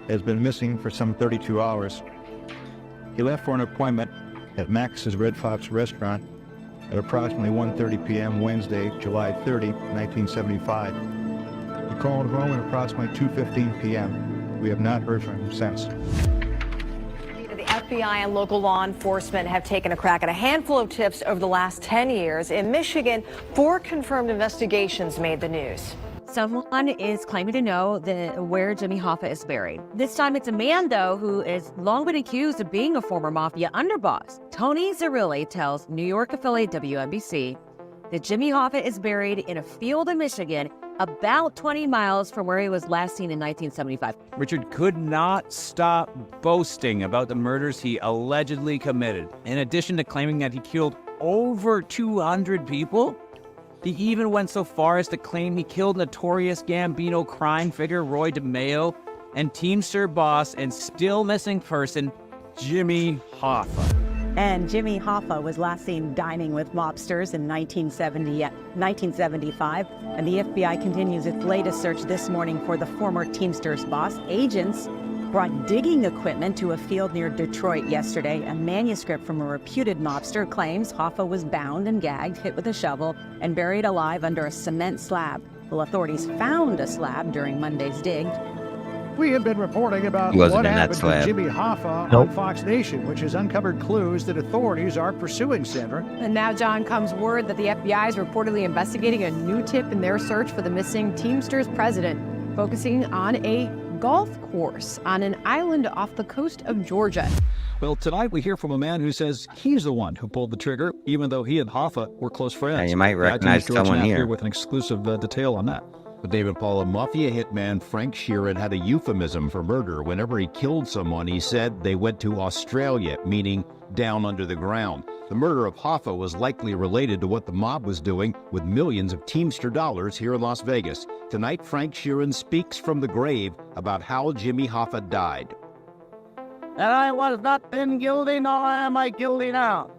has been missing for some 32 hours. He left for an appointment at Max's Red Fox restaurant at approximately 1:30 p.m. Wednesday, July 30, 1975. He called home at approximately 2:15 p.m. We have not heard from him since. The FBI and local law enforcement have taken a crack at a handful of tips over the last 10 years. In Michigan, 4 confirmed investigations made the news. Someone is claiming to know where Jimmy Hoffa is buried. This time it's a man, though, who has long been accused of being a former mafia underboss. Tony Zerilli tells New York affiliate WNBC that Jimmy Hoffa is buried in a field in Michigan about 20 miles from where he was last seen in 1975. Richard could not stop boasting about the murders he allegedly committed. In addition to claiming that he killed over 200 people, he even went so far as to claim he killed notorious Gambino crime figure Roy DeMeo and Teamster boss and still missing person Jimmy Hoffa. And Jimmy Hoffa was last seen dining with mobsters in 1975, and the FBI continues its latest search this morning for the former Teamsters boss. Agents brought digging equipment to a field near Detroit yesterday. A manuscript from a reputed mobster claims Hoffa was bound and gagged, hit with a shovel, and buried alive under a cement slab. Well, authorities found a slab during Monday's dig. We have been reporting about what happened to Jimmy Hoffa on Fox Nation, which has uncovered clues that authorities are pursuing, Sandra. And now, John, comes word that the FBI is reportedly investigating a new tip in their search for the missing Teamsters president, focusing on a golf course on an island off the coast of Georgia. Well, tonight we hear from a man who says he's the one who pulled the trigger, even though he and Hoffa were close friends. Yeah, you might The recognize iTunes George someone Knapp here. with an exclusive detail on that. But David Paula, Mafia hitman Frank Sheeran had a euphemism for murder. Whenever he killed someone, he said they went to Australia, meaning down under the ground. The murder of Hoffa was likely related to what the mob was doing with millions of Teamster dollars here in Las Vegas. Tonight, Frank Sheeran speaks from the grave about how Jimmy Hoffa died. And I was not then guilty, nor am I guilty now.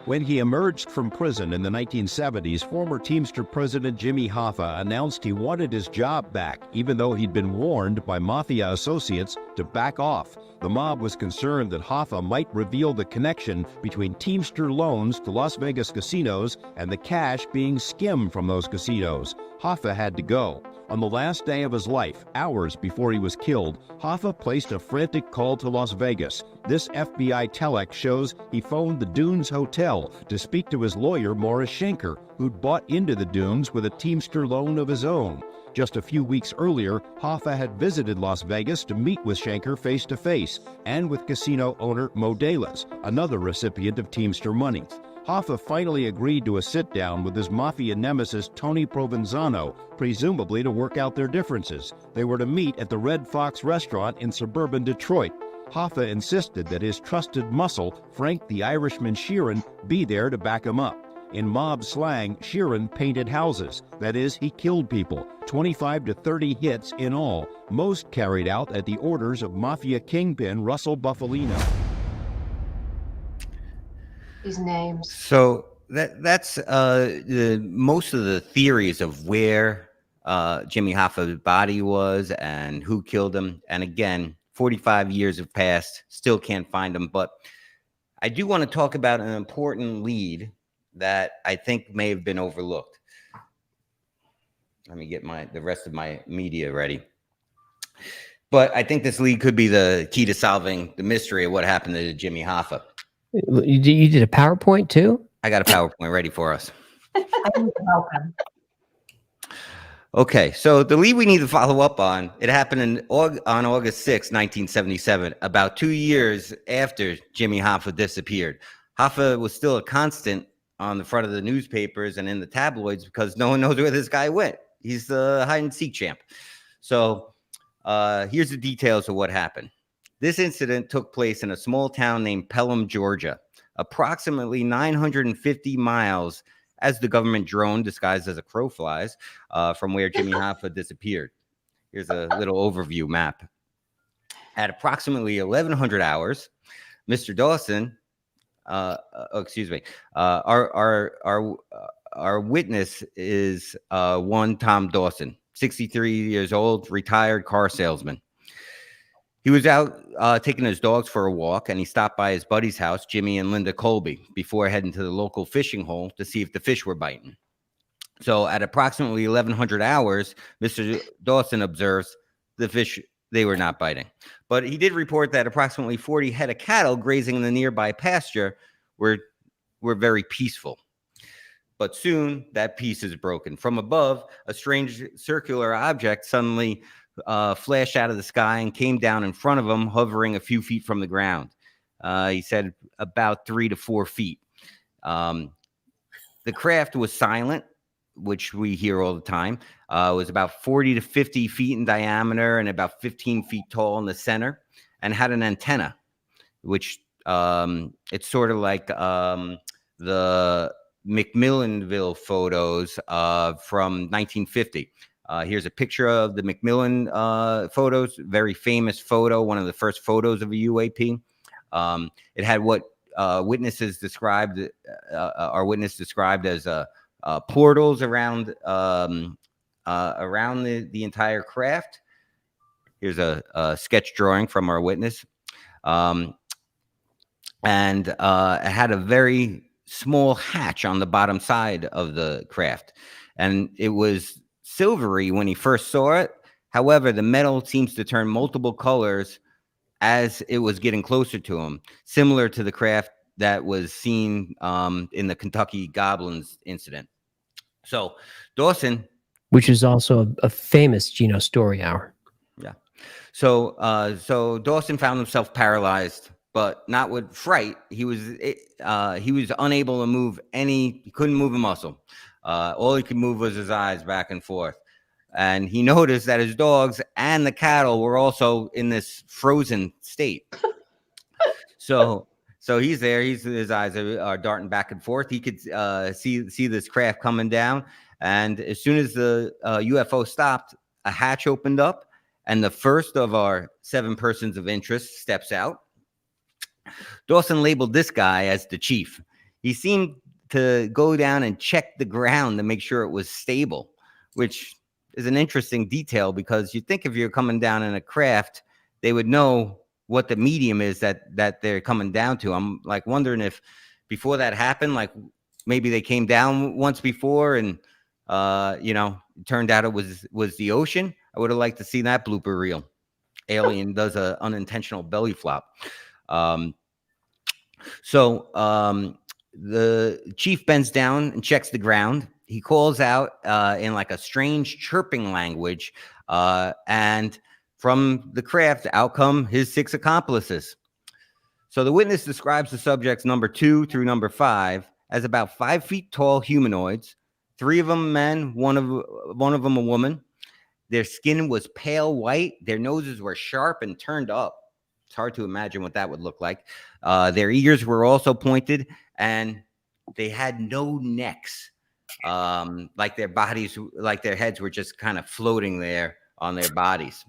When he emerged from prison in the 1970s, former Teamster President Jimmy Hoffa announced he wanted his job back, even though he'd been warned by Mafia associates to back off. The mob was concerned that Hoffa might reveal the connection between Teamster loans to Las Vegas casinos and the cash being skimmed from those casinos. Hoffa had to go. On the last day of his life, hours before he was killed, Hoffa placed a frantic call to Las Vegas. This FBI telex shows he phoned the Dunes Hotel to speak to his lawyer, Morris Schenker, who'd bought into the Dunes with a Teamster loan of his own. Just a few weeks earlier, Hoffa had visited Las Vegas to meet with Schenker face-to-face, and with casino owner Mo Dalas, another recipient of Teamster money. Hoffa finally agreed to a sit-down with his Mafia nemesis Tony Provenzano, presumably to work out their differences. They were to meet at the Red Fox restaurant in suburban Detroit. Hoffa insisted that his trusted muscle, Frank the Irishman Sheeran, be there to back him up. In mob slang, Sheeran painted houses. That is, he killed people. 25 to 30 hits in all, most carried out at the orders of Mafia kingpin Russell Buffalino. These names. So that's most of the theories of where Jimmy Hoffa's body was and who killed him. And again, 45 years have passed, still can't find him. But I do want to talk about an important lead that I think may have been overlooked. Let me get the rest of my media ready. But I think this lead could be the key to solving the mystery of what happened to Jimmy Hoffa. You did a PowerPoint too? I got a PowerPoint ready for us. Okay, so the lead we need to follow up on, it happened on August 6, 1977, about 2 years after Jimmy Hoffa disappeared. Hoffa was still a constant on the front of the newspapers and in the tabloids because no one knows where this guy went. He's the hide-and-seek champ. So here's the details of what happened. This incident took place in a small town named Pelham, Georgia, approximately 950 miles as the government drone disguised as a crow flies from where Jimmy Hoffa disappeared. Here's a little overview map. At approximately 1100 hours, Mr. Dawson, our witness is one Tom Dawson, 63 years old, retired car salesman. He was out taking his dogs for a walk, and he stopped by his buddy's house, Jimmy and Linda Colby, before heading to the local fishing hole to see if the fish were biting. So at approximately 1100 hours, Mr. Dawson observes the fish, they were not biting. But he did report that approximately 40 head of cattle grazing in the nearby pasture were very peaceful. But soon that peace is broken. From above, a strange circular object suddenly flashed out of the sky and came down in front of him, hovering a few feet from the ground. He said about 3 to 4 feet. The craft was silent, which we hear all the time. It was about 40 to 50 feet in diameter and about 15 feet tall in the center, and had an antenna, which it's sort of like the McMillanville photos from 1950. Here's a picture of the McMillan photos, very famous photo, one of the first photos of a UAP. It had what our witness described as portals around the entire craft. Here's a sketch drawing from our witness. And it had a very small hatch on the bottom side of the craft. And it was silvery when he first saw it. However, the metal seems to turn multiple colors as it was getting closer to him, similar to the craft that was seen in the Kentucky Goblins incident. So Dawson, which is also a famous Gino Story hour. Yeah, So Dawson found himself paralyzed, but not with fright. He was unable to move he couldn't move a muscle. All he could move was his eyes back and forth. And he noticed that his dogs and the cattle were also in this frozen state. So he's there. His eyes are darting back and forth. He could see this craft coming down. And as soon as the UFO stopped, a hatch opened up, and the first of our 7 persons of interest steps out. Dawson labeled this guy as the chief. He seemed to go down and check the ground to make sure it was stable, which is an interesting detail because you think if you're coming down in a craft, they would know what the medium is that they're coming down to. I'm like wondering if before that happened, like maybe they came down once before and it turned out it was the ocean. I would have liked to see that blooper reel. Alien does a unintentional belly flop. The chief bends down and checks the ground. He calls out in like a strange chirping language, and from the craft, out come his 6 accomplices. So the witness describes the subjects number 2 through number 5 as about 5 feet tall humanoids. 3 of them men, one of them a woman. Their skin was pale white. Their noses were sharp and turned up. It's hard to imagine what that would look like. Their ears were also pointed, and they had no necks. Like their bodies, like their heads were just kind of floating there on their bodies.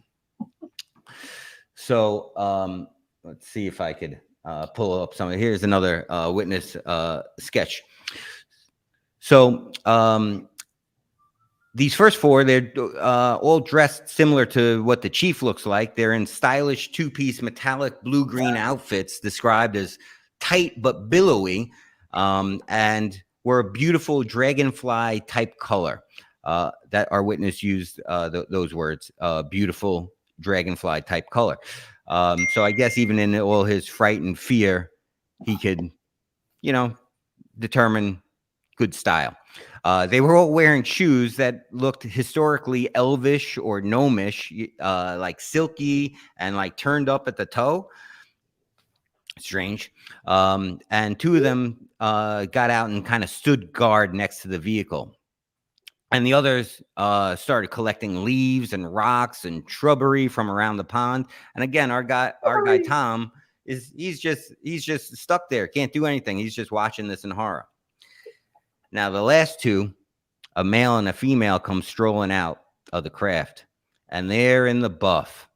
So let's see if I could pull up some. Here's another witness sketch. So these first 4, they're all dressed similar to what the chief looks like. They're in stylish 2-piece metallic blue-green outfits described as tight but billowy, and were a beautiful dragonfly type color. That our witness used those words, beautiful dragonfly type color. So I guess even in all his fright and fear, he could, determine good style. They were all wearing shoes that looked historically elvish or gnomish, like silky and like turned up at the toe. Strange. And 2 of them got out and kind of stood guard next to the vehicle. And the others started collecting leaves and rocks and shrubbery from around the pond. And again, our guy Tom he's just stuck there, can't do anything. He's just watching this in horror. Now the last 2, a male and a female, come strolling out of the craft, and they're in the buff.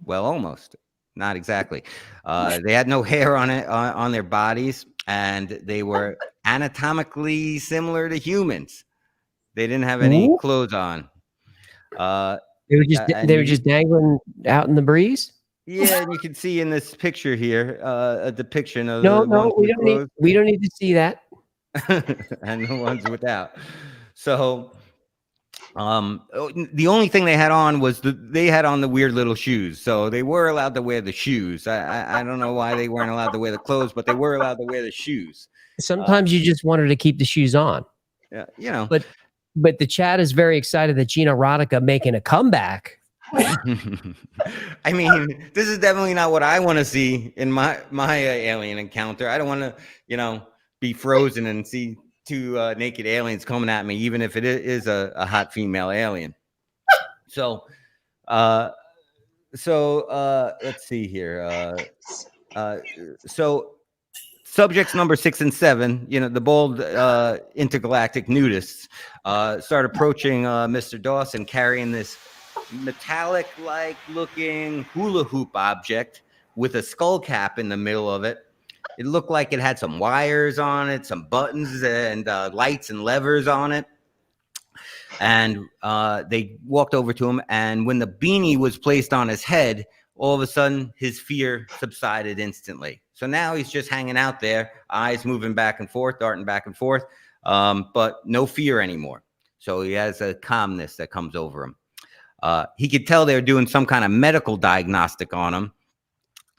Well, almost, not exactly. They had no hair on their bodies, and they were anatomically similar to humans. They didn't have any clothes on. They were just dangling out in the breeze. Yeah, and you can see in this picture here a depiction of we don't need to see that. And the ones without. So the only thing they had on was they had on the weird little shoes. So they were allowed to wear the shoes. I don't know why they weren't allowed to wear the clothes, but they were allowed to wear the shoes. Sometimes you just wanted to keep the shoes on. Yeah, But the chat is very excited that Gina Rodica making a comeback. I mean, this is definitely not what I want to see in my alien encounter. I don't want to, be frozen and see 2 naked aliens coming at me, even if it is a hot female alien. So let's see here. So subjects number 6 and 7, the bold intergalactic nudists, start approaching Mr. Dawson carrying this metallic-like looking hula hoop object with a skull cap in the middle of it. It looked like it had some wires on it, some buttons and lights and levers on it. And they walked over to him, and when the beanie was placed on his head, all of a sudden his fear subsided instantly. So now he's just hanging out there, eyes moving back and forth, darting back and forth, but no fear anymore. So he has a calmness that comes over him. He could tell they were doing some kind of medical diagnostic on him,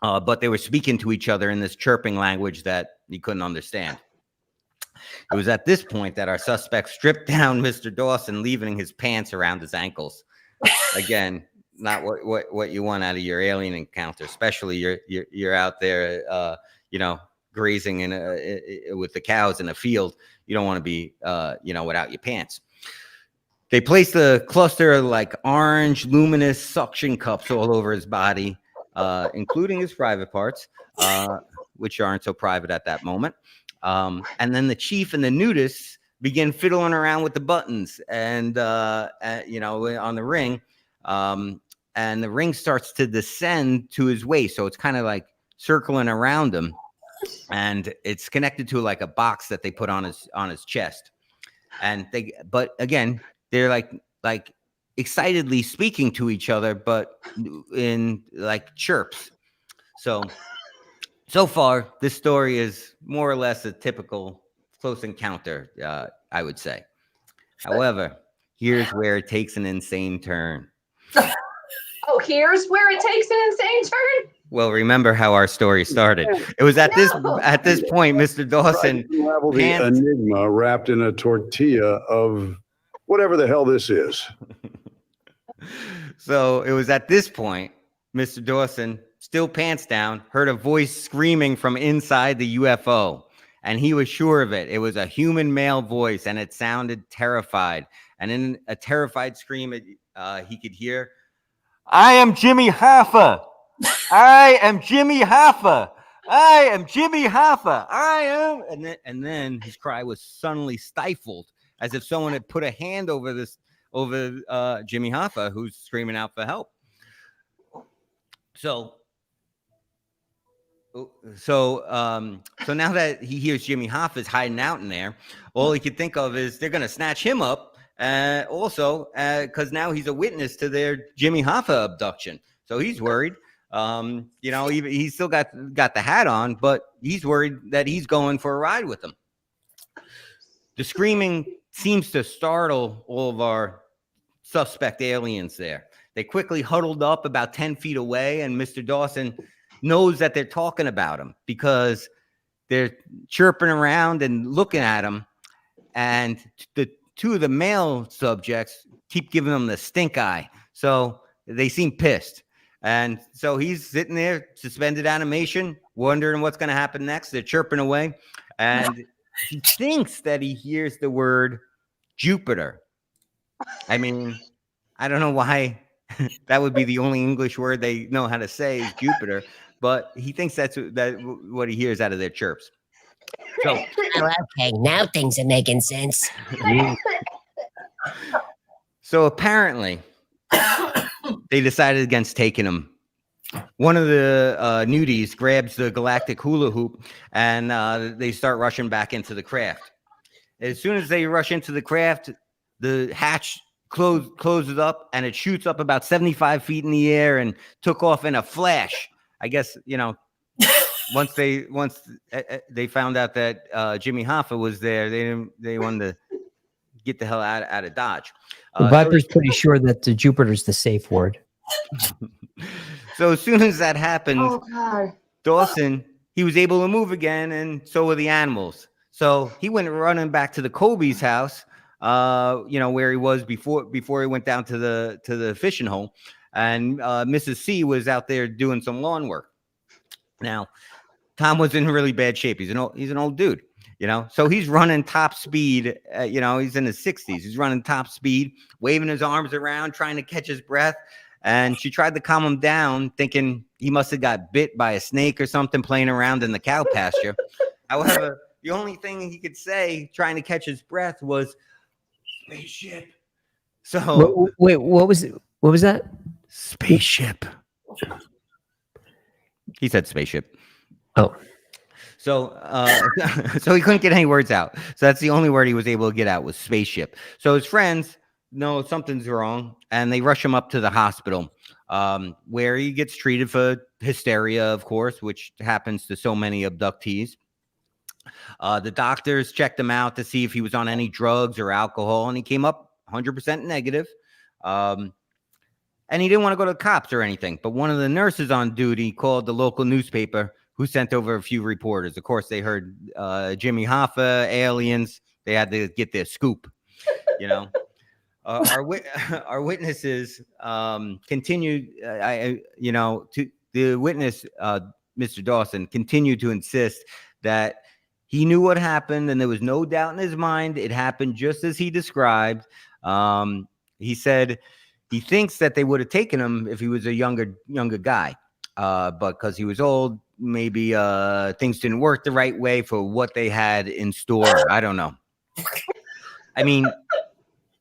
but they were speaking to each other in this chirping language that he couldn't understand. It was at this point that our suspect stripped down Mr. Dawson, leaving his pants around his ankles. Again, not what you want out of your alien encounter, especially you're out there, grazing with the cows in a field. You don't want to be, without your pants. They placed a cluster of like orange luminous suction cups all over his body, including his private parts, which aren't so private at that moment. And then the chief and the nudists begin fiddling around with the buttons and, on the ring. And the ring starts to descend to his waist. So it's kind of like circling around him. And it's connected to like a box that they put on his chest. But again, they're like excitedly speaking to each other, but in like chirps. So far, this story is more or less a typical close encounter, I would say. However, here's where it takes an insane turn. Oh, here's where it takes an insane turn. Well, remember how our story started. It was at this point, Mr. Dawson. Unravel the enigma wrapped in a tortilla of whatever the hell this is. So it was at this point, Mr. Dawson, still pants down, heard a voice screaming from inside the UFO. And he was sure of it. It was a human male voice, and it sounded terrified. And in a terrified scream, he could hear, "I am Jimmy Hoffa. I am Jimmy Hoffa. I am Jimmy Hoffa. I am." And then his cry was suddenly stifled, as if someone had put a hand over Jimmy Hoffa, who's screaming out for help. So now that he hears Jimmy Hoffa's hiding out in there, all he could think of is they're going to snatch him up. Also, because now he's a witness to their Jimmy Hoffa abduction. So he's worried. He's still got the hat on, but he's worried that he's going for a ride with them. The screaming seems to startle all of our suspect aliens there. They quickly huddled up about 10 feet away, and Mr. Dawson knows that they're talking about him because they're chirping around and looking at him. And the two of the male subjects keep giving them the stink eye. So they seem pissed. And so he's sitting there, suspended animation, wondering what's going to happen next. They're chirping away. And he thinks that he hears the word Jupiter. I mean, I don't know why that would be the only English word they know how to say is Jupiter, but he thinks that's what he hears out of their chirps. So, oh, okay, now things are making sense. So apparently, they decided against taking him. One of the nudies grabs the galactic hula hoop, and they start rushing back into the craft. As soon as they rush into the craft, the hatch closes up, and it shoots up about 75 feet in the air and took off in a flash. I guess, once they found out that Jimmy Hoffa was there, they wanted to get the hell out of Dodge. Viper's pretty sure that Jupiter's the safe word. So as soon as that happens, Oh God. Dawson, he was able to move again, and so were the animals. So he went running back to the Colby's house, where he was before he went down to the fishing hole, and Mrs. C was out there doing some lawn work. Now, Tom was in really bad shape. He's an old dude, so he's running top speed. He's in his 60s. He's running top speed, waving his arms around, trying to catch his breath. And she tried to calm him down, thinking he must have got bit by a snake or something playing around in the cow pasture. However, the only thing he could say, trying to catch his breath, was "spaceship." So wait, what was that? Spaceship. He said spaceship. Oh. So so he couldn't get any words out. So that's the only word he was able to get out was spaceship. So his friends know something's wrong, and they rush him up to the hospital, where he gets treated for hysteria, of course, which happens to so many abductees. The doctors checked him out to see if he was on any drugs or alcohol, and he came up 100% negative. And he didn't want to go to the cops or anything, but one of the nurses on duty called the local newspaper, who sent over a few reporters. Of course, they heard Jimmy Hoffa, aliens. They had to get their scoop, Our witnesses continued. The witness, Mr. Dawson, continued to insist that he knew what happened, and there was no doubt in his mind it happened just as he described. He said he thinks that they would have taken him if he was a younger guy, but because he was old, maybe things didn't work the right way for what they had in store. I don't know. I mean,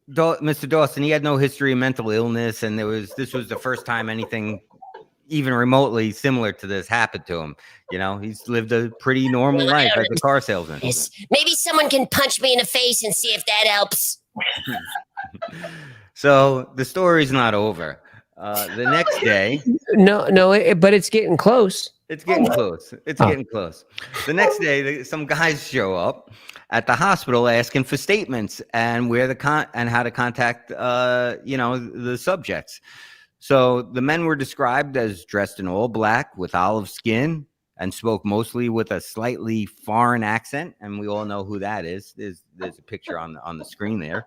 Mr. Dawson, he had no history of mental illness, and this was the first time anything even remotely similar to this happened to him. He's lived a pretty normal life as a car salesman. Maybe someone can punch me in the face and see if that helps. So the story's not over. The next day. But it's getting close. It's getting close. Getting close. The next day, some guys show up at the hospital asking for statements and how to contact, the subjects. So the men were described as dressed in all black with olive skin and spoke mostly with a slightly foreign accent. And we all know who that is. There's a picture on the screen there,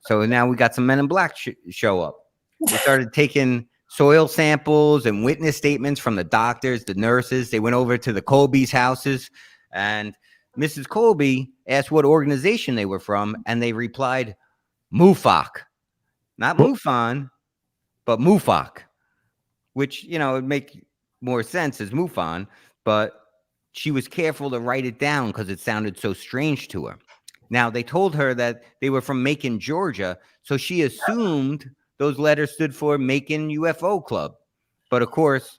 So now we got some men in black show up. They started taking soil samples and witness statements from the doctors, the nurses. They went over to the Colby's houses, and Mrs. Colby asked what organization they were from, and they replied, MUFOC. Not MUFON, but MUFOC, which, would make more sense as MUFON, but she was careful to write it down because it sounded so strange to her. Now, they told her that they were from Macon, Georgia, so she assumed those letters stood for Macon UFO Club. But of course,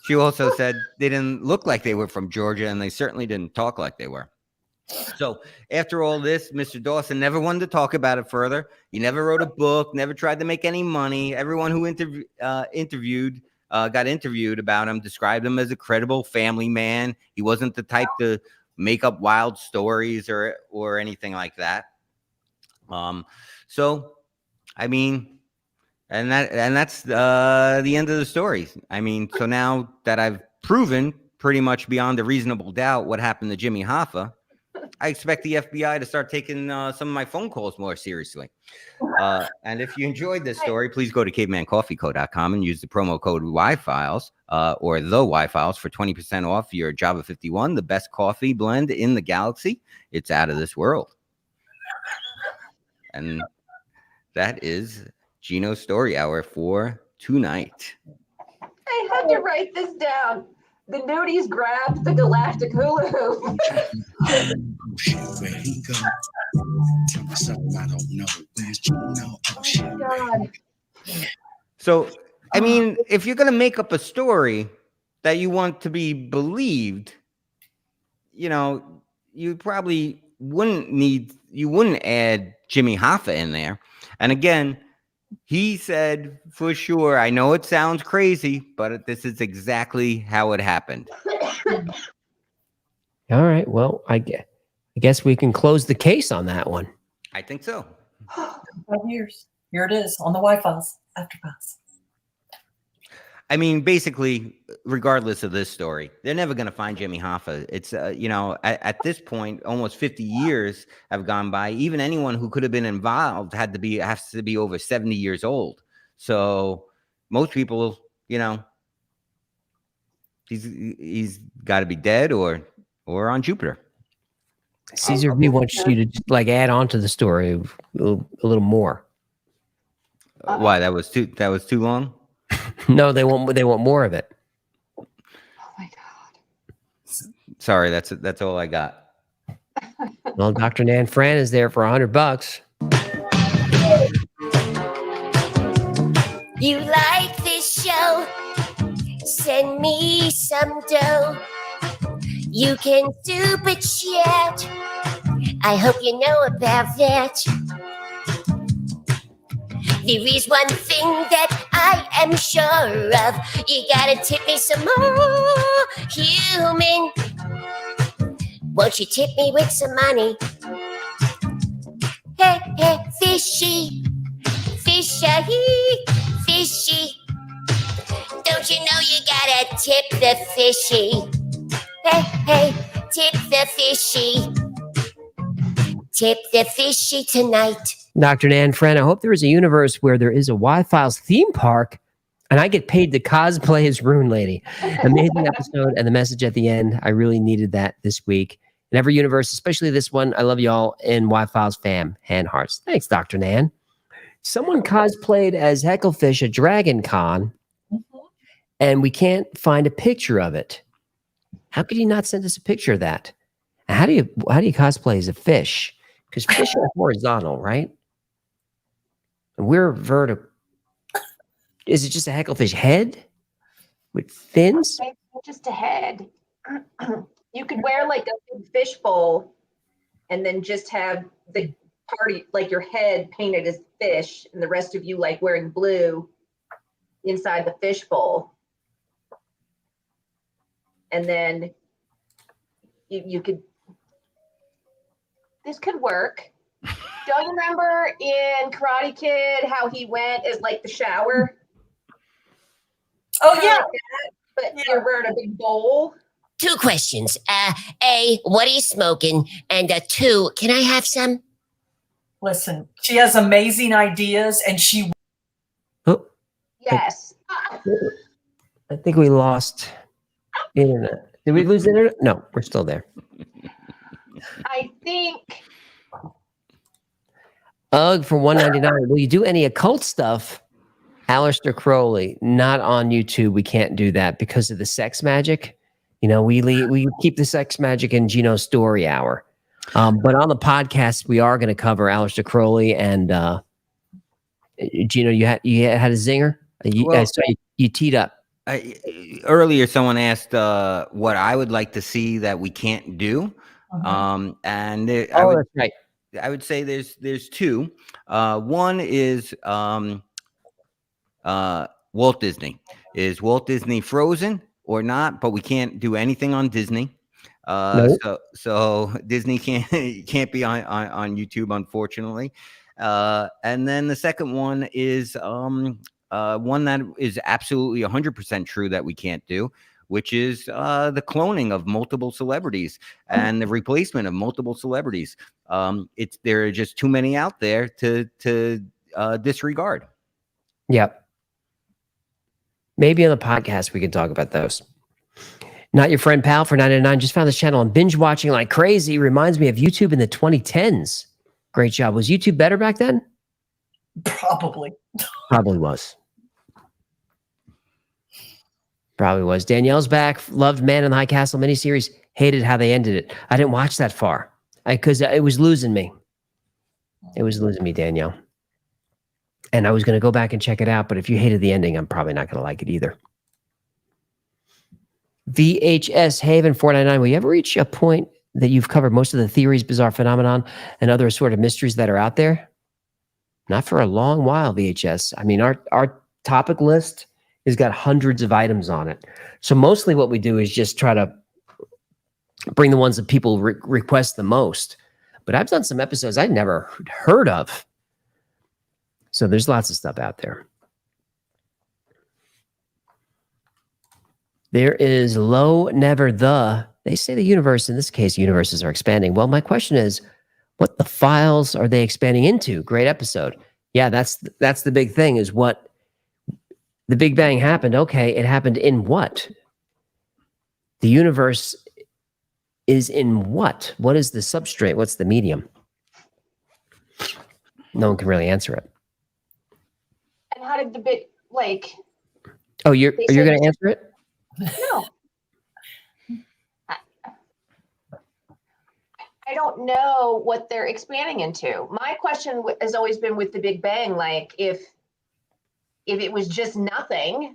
she also said they didn't look like they were from Georgia, and they certainly didn't talk like they were. So after all this, Mr. Dawson never wanted to talk about it further. He never wrote a book, never tried to make any money. Everyone who got interviewed about him described him as a credible family man. He wasn't the type to make up wild stories or anything like that. So, I mean, and that's the end of the story. I mean, so now that I've proven pretty much beyond a reasonable doubt what happened to Jimmy Hoffa, I expect the FBI to start taking some of my phone calls more seriously. And if you enjoyed this story, please go to cavemancoffeeco.com and use the promo code YFiles or the YFiles for 20% off your Java 51, the best coffee blend in the galaxy. It's out of this world. And that is Gino's Story Hour for tonight. I had to write this down. The nudies grabbed the galactic hula hoop. Oh shit, where he go? Tell me something I don't know. Where's Gino? Oh shit. God. So, I mean, if you're going to make up a story that you want to be believed, you probably wouldn't add Jimmy Hoffa in there. And again, he said for sure, I know it sounds crazy, but this is exactly how it happened. All right. Well, I guess we can close the case on that one. I think so. 5 years. Here it is on the Wi-Fi's AfterBuzz. I mean, basically, regardless of this story, they're never going to find Jimmy Hoffa. It's, at this point, almost 50 years have gone by. Even anyone who could have been involved has to be over 70 years old. So most people, he's got to be dead or on Jupiter. Caesar B wants you to just add on to the story a little more. Why? That was too long? No, they want more of it. Oh my God. Sorry, that's all I got. Well, Dr. Nan Fran is there for $100. You like this show? Send me some dough. You can super chat. I hope you know about that. There is one thing that I am sure of. You gotta tip me some more, human. Won't you tip me with some money? Hey, hey, fishy, fishy, fishy. Don't you know you gotta tip the fishy? Hey, hey, tip the fishy. Tip the fishy tonight. Dr. Nan, friend, I hope there is a universe where there is a Y-Files theme park and I get paid to cosplay as Rune Lady. Amazing episode and the message at the end. I really needed that this week. In every universe, especially this one, I love y'all and Y-Files fam. Hand hearts. Thanks, Dr. Nan. Someone cosplayed as Hecklefish at Dragon Con, and we can't find a picture of it. How could he not send us a picture of that? How do you cosplay as a fish? Because fish are horizontal, right? And we're vertical. Is it just a Hecklefish head with fins? Just a head. You could wear like a big fishbowl and then just have the party, like your head painted as fish and the rest of you like wearing blue inside the fishbowl. And then you could, this could work. Don't you remember in Karate Kid how he went as like the shower? Oh, yeah. Like that, but you're wearing a big bowl. 2 questions. A, what are you smoking? And 2, can I have some? Listen, she has amazing ideas, and she. Oh, yes. I think we lost internet. Did we lose internet? No, we're still there. I think. Ugh, for $1.99. Will you do any occult stuff? Aleister Crowley, not on YouTube. We can't do that because of the sex magic. You know, we keep the sex magic in Gino's story hour. But on the podcast, we are going to cover Aleister Crowley and Gino. You had a zinger. You teed up. Earlier, someone asked what I would like to see that we can't do. And that's right. I would say there's 2. One is Walt Disney. Is Walt Disney frozen or not? But we can't do anything on Disney. Nope. So Disney can't be on YouTube, unfortunately. And then the second one is one that is absolutely 100% true that we can't do, which is the cloning of multiple celebrities and the replacement of multiple celebrities. There are just too many out there to disregard. Yep. Maybe on the podcast we can talk about those. Not Your Friend Pal for $9.99. Just found this channel and binge watching like crazy. Reminds me of YouTube in the 2010s. Great job. Was YouTube better back then? Probably. Probably was. Probably was. Danielle's back. Loved Man in the High Castle miniseries. Hated how they ended it. I didn't watch that far because it was losing me. It was losing me, Danielle. And I was going to go back and check it out, but if you hated the ending, I'm probably not going to like it either. VHS Haven 499. Will you ever reach a point that you've covered most of the theories, bizarre phenomenon, and other sort of mysteries that are out there? Not for a long while, VHS. I mean, our topic list has got hundreds of items on it. So mostly what we do is just try to bring the ones that people request the most. But I've done some episodes I'd never heard of. So there's lots of stuff out there. There is low, never the. They say the universe, in this case, universes are expanding. Well, my question is, what the files are they expanding into? Great episode. Yeah, that's the big thing is what the Big Bang happened. Okay, it happened in what? The universe is in what? What is the substrate? What's the medium? No one can really answer it. And how did the bit like? Oh, you're going to answer it? No. I don't know what they're expanding into. My question has always been with the Big Bang, like if it was just nothing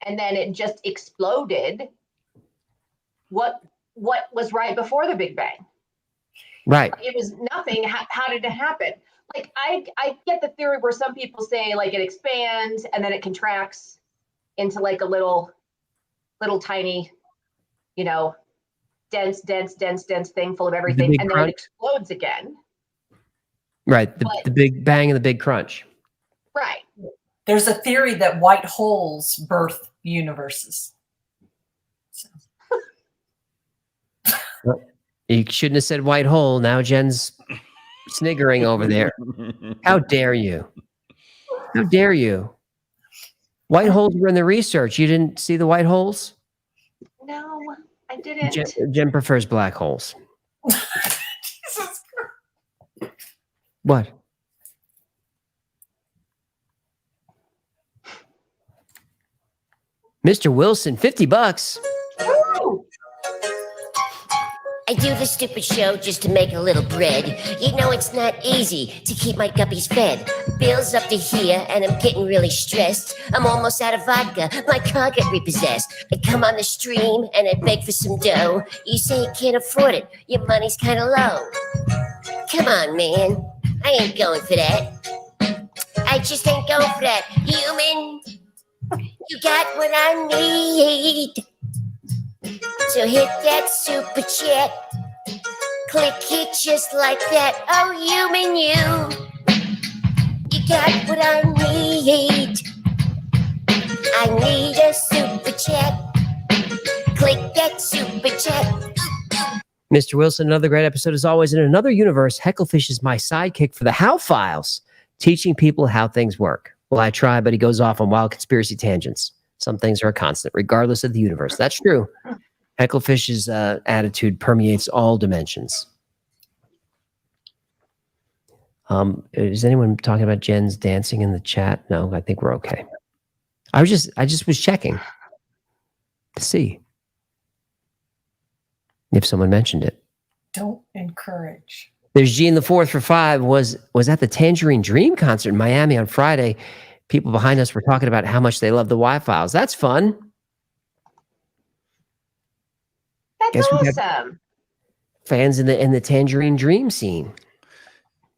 and then it just exploded, what was right before the Big Bang? Right. It was nothing. How did it happen? Like I get the theory where some people say like it expands and then it contracts into like a little tiny, dense thing full of everything, and then it explodes again. Right. The Big Bang and the Big Crunch. Right. There's a theory that white holes birth universes. You shouldn't have said white hole. Now Jen's sniggering over there. How dare you? How dare you? White holes were in the research. You didn't see the white holes? No, I didn't. Jen prefers black holes. What? Mr. Wilson, $50. Woo! I do this stupid show just to make a little bread. You know it's not easy to keep my guppies fed. Bills up to here and I'm getting really stressed. I'm almost out of vodka, my car got repossessed. I come on the stream and I beg for some dough. You say you can't afford it, your money's kinda low. Come on, man, I ain't going for that. I just ain't going for that. Human, you got what I need. So hit that super chat. Click it just like that. Oh, human, you got what I need. I need a super chat. Click that super chat. Mr. Wilson, another great episode as always. In another universe, Hecklefish is my sidekick for the How Files, teaching people how things work. Well, I try, but he goes off on wild conspiracy tangents. Some things are a constant, regardless of the universe. That's true. Hecklefish's attitude permeates all dimensions. Is anyone talking about Jen's dancing in the chat? No, I think we're okay. I just was checking to see if someone mentioned it. Don't encourage. There's G in the fourth for 5 was at the Tangerine Dream concert in Miami on Friday. People behind us were talking about how much they love the Y-Files. That's fun. That's awesome. Fans in the Tangerine Dream scene.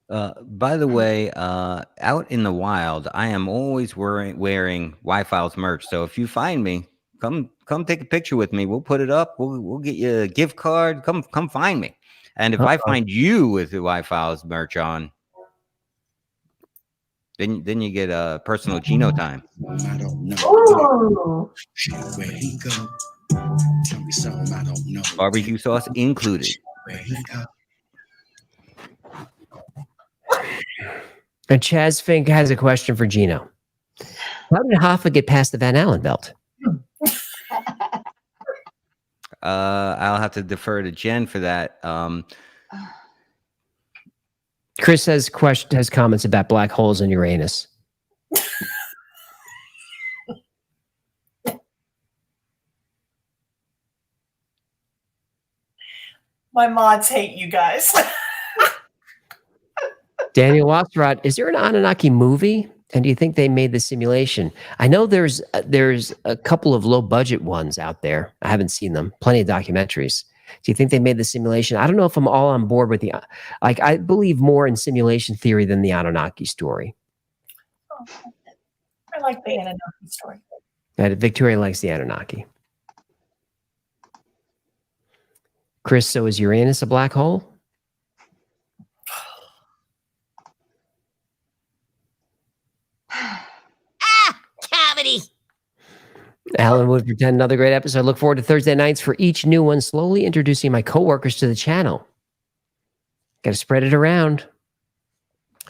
By the way, out in the wild, I am always wearing Y-Files merch. So if you find me, come take a picture with me. We'll put it up. We'll get you a gift card. Come find me. And if I find you with the Y-Files merch on, then you get a personal Chino time. I don't know. Where he go? Tell me something I don't know. Barbecue sauce included. Where he go? And Chaz Fink has a question for Gino. How did Hoffa get past the Van Allen belt? I'll have to defer to Jen for that. Chris has comments about black holes in Uranus. My mods hate you guys. Daniel Wasserott, is there an Anunnaki movie? And do you think they made the simulation? I know there's a couple of low budget ones out there. I haven't seen them. Plenty of documentaries. Do you think they made the simulation? I don't know if I'm all on board with I believe more in simulation theory than the Anunnaki story. Oh, I like the Anunnaki story. Victoria likes the Anunnaki. Chris, so is Uranus a black hole? Comedy. Alan would pretend another great episode. Look forward to Thursday nights for each new one, slowly introducing my coworkers to the channel. Got to spread it around.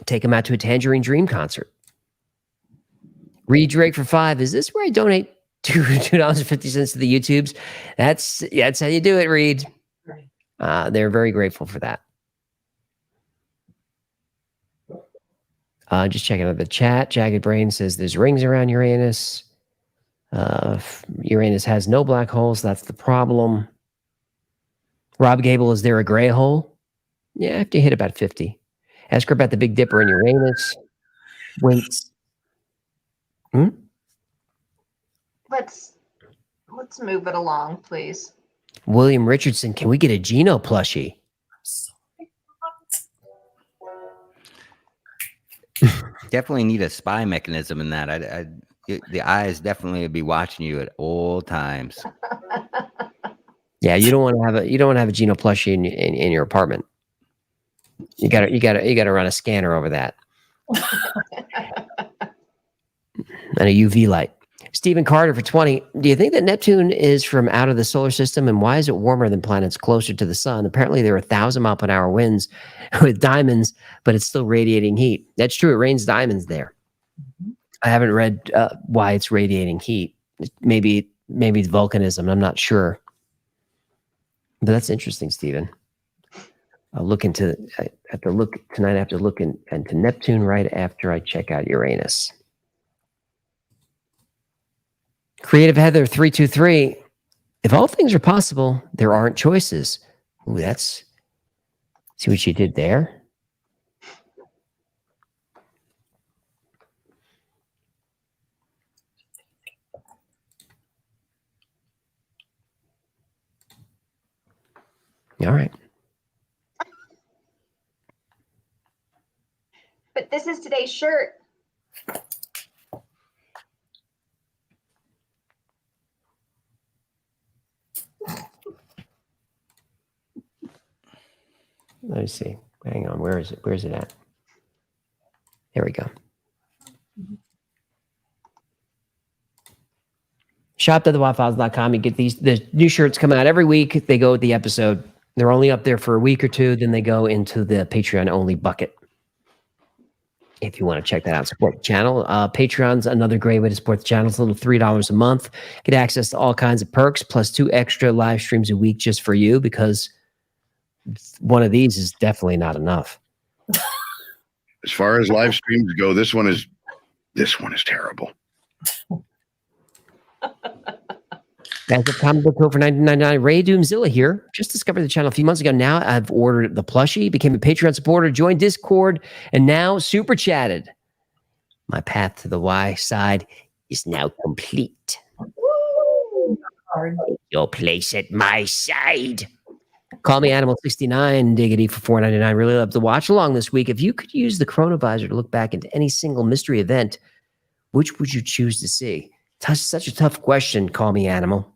Take them out to a Tangerine Dream concert. Reed Drake for 5. Is this where I donate $2.50 to the YouTubes? That's how you do it, Reed. They're very grateful for that. Just checking out the chat. Jagged Brain says there's rings around Uranus. Uranus has no black holes. That's the problem. Rob Gable, is there a gray hole? Yeah, after you hit about 50. Ask her about the Big Dipper in Uranus. Wait. Let's move it along, please. William Richardson, can we get a Gino plushie? Definitely need a spy mechanism in that. The eyes definitely would be watching you at all times. Yeah, you don't want to have a Gino plushie in your apartment. You gotta run a scanner over that. And a UV light. Stephen Carter for 20. Do you think that Neptune is from out of the solar system, and why is it warmer than planets closer to the sun? Apparently, there are 1,000-mile-per-hour winds with diamonds, but it's still radiating heat. That's true. It rains diamonds there. I haven't read why it's radiating heat. Maybe it's volcanism. I'm not sure. But that's interesting, Stephen. I'll look into. I have to look tonight. I have to look into Neptune right after I check out Uranus. Creative Heather 323. If all things are possible, there aren't choices. Ooh, that's. See what she did there? All right. But this is today's shirt. Let me see. Hang on. Where is it? Where's it at? There we go. Shop.thewildfiles.com. You get the new shirts come out every week. They go with the episode. They're only up there for a week or two. Then they go into the Patreon only bucket. If you want to check that out, support the channel. Patreon's another great way to support the channel. It's a little $3 a month. Get access to all kinds of perks, plus 2 extra live streams a week just for you, because one of these is definitely not enough. As far as live streams go, this one is terrible. That's a comic book for $19.99. Ray Doomzilla here. Just discovered the channel a few months ago. Now I've ordered the plushie, became a Patreon supporter, joined Discord, and now super chatted. My path to the Y side is now complete. Your place at my side. Call me Animal69, Diggity for $4.99. Really love to watch along this week. If you could use the chronovisor to look back into any single mystery event, which would you choose to see? Such a tough question. Call me Animal.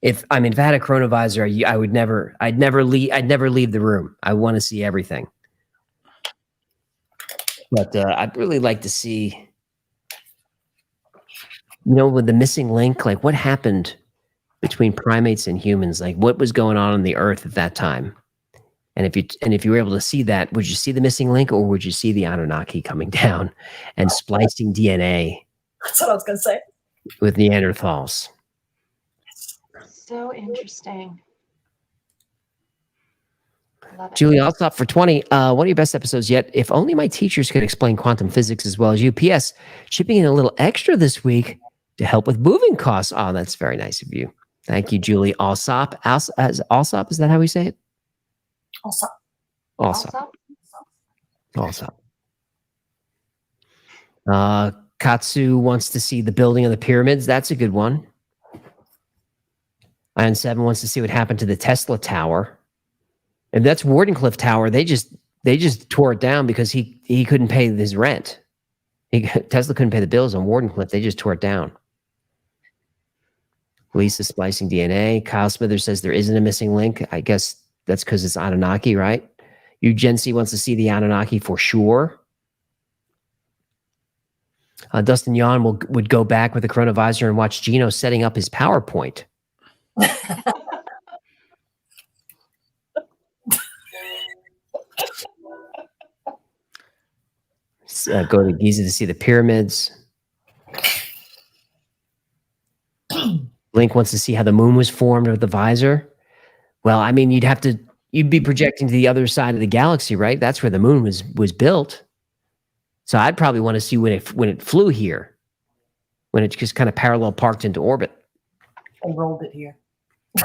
If I had a chronovisor, I'd never leave the room. I want to see everything. But I'd really like to see, with the missing link, like what happened between primates and humans, like what was going on the earth at that time. And if you were able to see that, would you see the missing link, or would you see the Anunnaki coming down and splicing DNA? That's what I was going to say. With Neanderthals. So interesting. Julie Alsop for 20. One of your best episodes yet. If only my teachers could explain quantum physics as well as you. P.S. Chipping in a little extra this week to help with moving costs. Oh, that's very nice of you. Thank you, Julie Alsop. Alsop, is that how we say it? Alsop. Katsu wants to see the building of the pyramids. That's a good one. Iron 7 wants to see what happened to the Tesla Tower. And that's Wardenclyffe Tower. They just tore it down because he couldn't pay his rent. Tesla couldn't pay the bills on Wardenclyffe. They just tore it down. Lisa splicing DNA. Kyle Smithers says there isn't a missing link. I guess that's because it's Anunnaki, right? Eugency wants to see the Anunnaki for sure. Dustin Yon would go back with the chronovisor and watch Gino setting up his PowerPoint. Go to Giza to see the pyramids. Link wants to see how the moon was formed with the visor. Well, you'd be projecting to the other side of the galaxy, right? That's where the moon was built. So I'd probably want to see when it flew here, when it just kind of parallel parked into orbit. I rolled it here.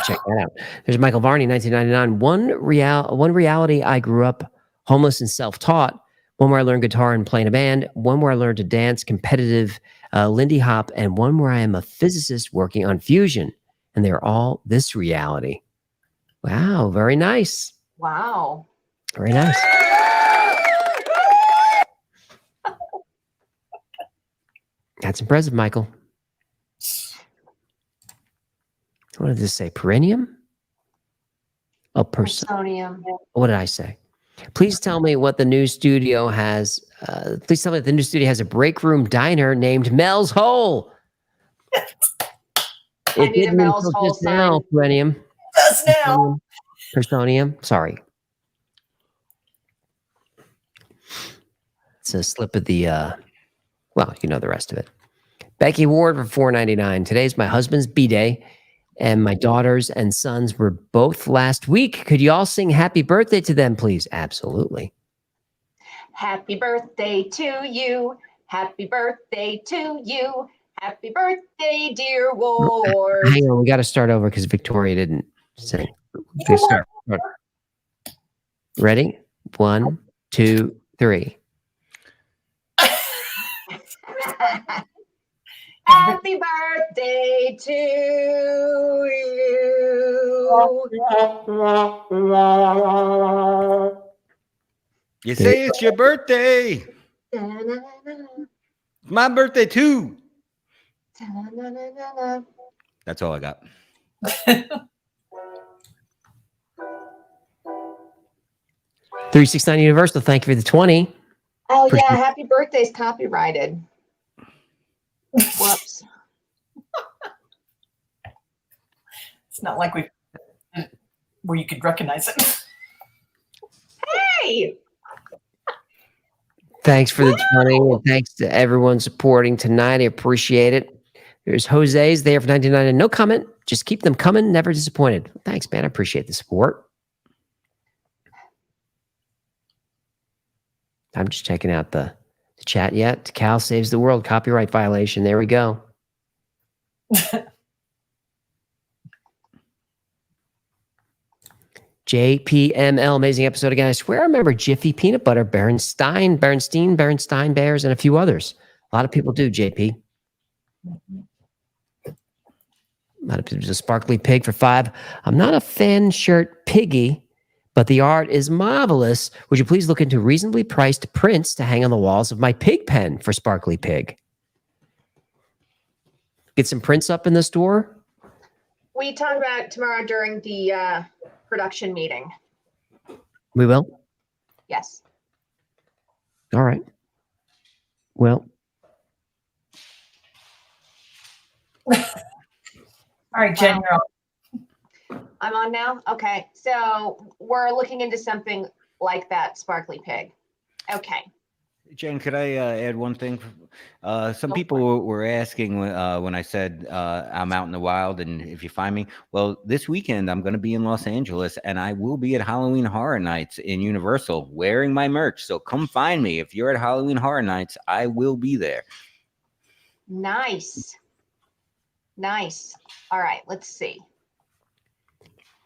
Check that out. There's Michael Varney, 1999. One reality I grew up homeless and self-taught. One where I learned guitar and playing a band. One where I learned to dance competitive Lindy Hop. And one where I am a physicist working on fusion. And they're all this reality. Wow, very nice. Wow. Very nice. That's impressive, Michael. What did this say? Perineum? Oh, Personium. What did I say? Please tell me what the new studio has. Please tell me that the new studio has a break room diner named Mel's Hole. I need a Mel's Hole just now, sign. Perennium. Does now. Personium. Sorry. It's a slip of the, well, you know the rest of it. Becky Ward for $4.99. Today's my husband's B-Day, and my daughters and sons were both last week. Could you all sing happy birthday to them, please? Absolutely. Happy birthday to you. Happy birthday to you. Happy birthday, dear Ward. Hang on, we got to start over because Victoria didn't sing. Just start. Ready? 1, 2, 3. Happy birthday to you. You say it's your birthday. My birthday too. That's all I got. $369 Universal. Thank you for the 20. Oh yeah, happy birthday's copyrighted. Whoops. It's not like where you could recognize it. Hey. Thanks for the 20. And thanks to everyone supporting tonight. I appreciate it. There's Jose's there for $99 and no comment. Just keep them coming. Never disappointed. Thanks, man. I appreciate the support. I'm just checking out the chat yet. Cal saves the world. Copyright violation. There we go. JPML, amazing episode again. I swear I remember Jiffy Peanut Butter, Bernstein Bears, and a few others. A lot of people do, JP. A lot of people do. Sparkly Pig for $5. I'm not a fan shirt piggy, but the art is marvelous. Would you please look into reasonably priced prints to hang on the walls of my pig pen for Sparkly Pig? Get some prints up in the store? We talk about it tomorrow during the production meeting. We will? Yes. All right. Well. All right, Jen, you're on. I'm on now? Okay. So we're looking into something like that, Sparkly Pig. Okay. Jen, could I add one thing? Some people were asking when I said I'm out in the wild and if you find me. Well, this weekend I'm going to be in Los Angeles and I will be at Halloween Horror Nights in Universal wearing my merch. So come find me. If you're at Halloween Horror Nights, I will be there. Nice. Nice. All right. Let's see.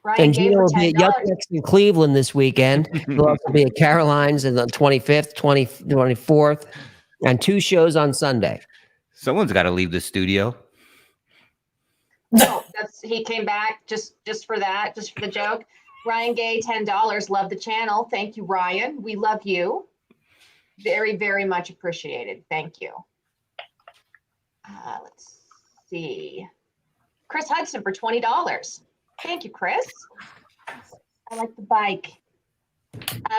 Ryan And gave Gino for will be at $10. Yucks in Cleveland this weekend. He'll also be at Caroline's on the 25th, 24th, and 2 shows on Sunday. Someone's got to leave the studio. No, he came back just for that, just for the joke. Ryan Gay, $10. Love the channel. Thank you, Ryan. We love you. Very, very much appreciated. Thank you. Let's see. Chris Hudson for $20. Thank you, Chris. I like the bike.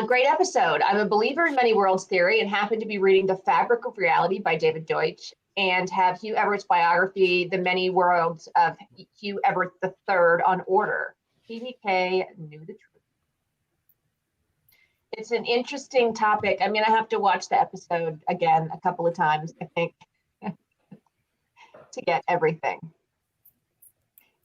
Great episode. I'm a believer in many worlds theory and happen to be reading The Fabric of Reality by David Deutsch and have Hugh Everett's biography, The Many Worlds of Hugh Everett III on order. PBK knew the truth. It's an interesting topic. I mean, I have to watch the episode again a couple of times, I think, to get everything.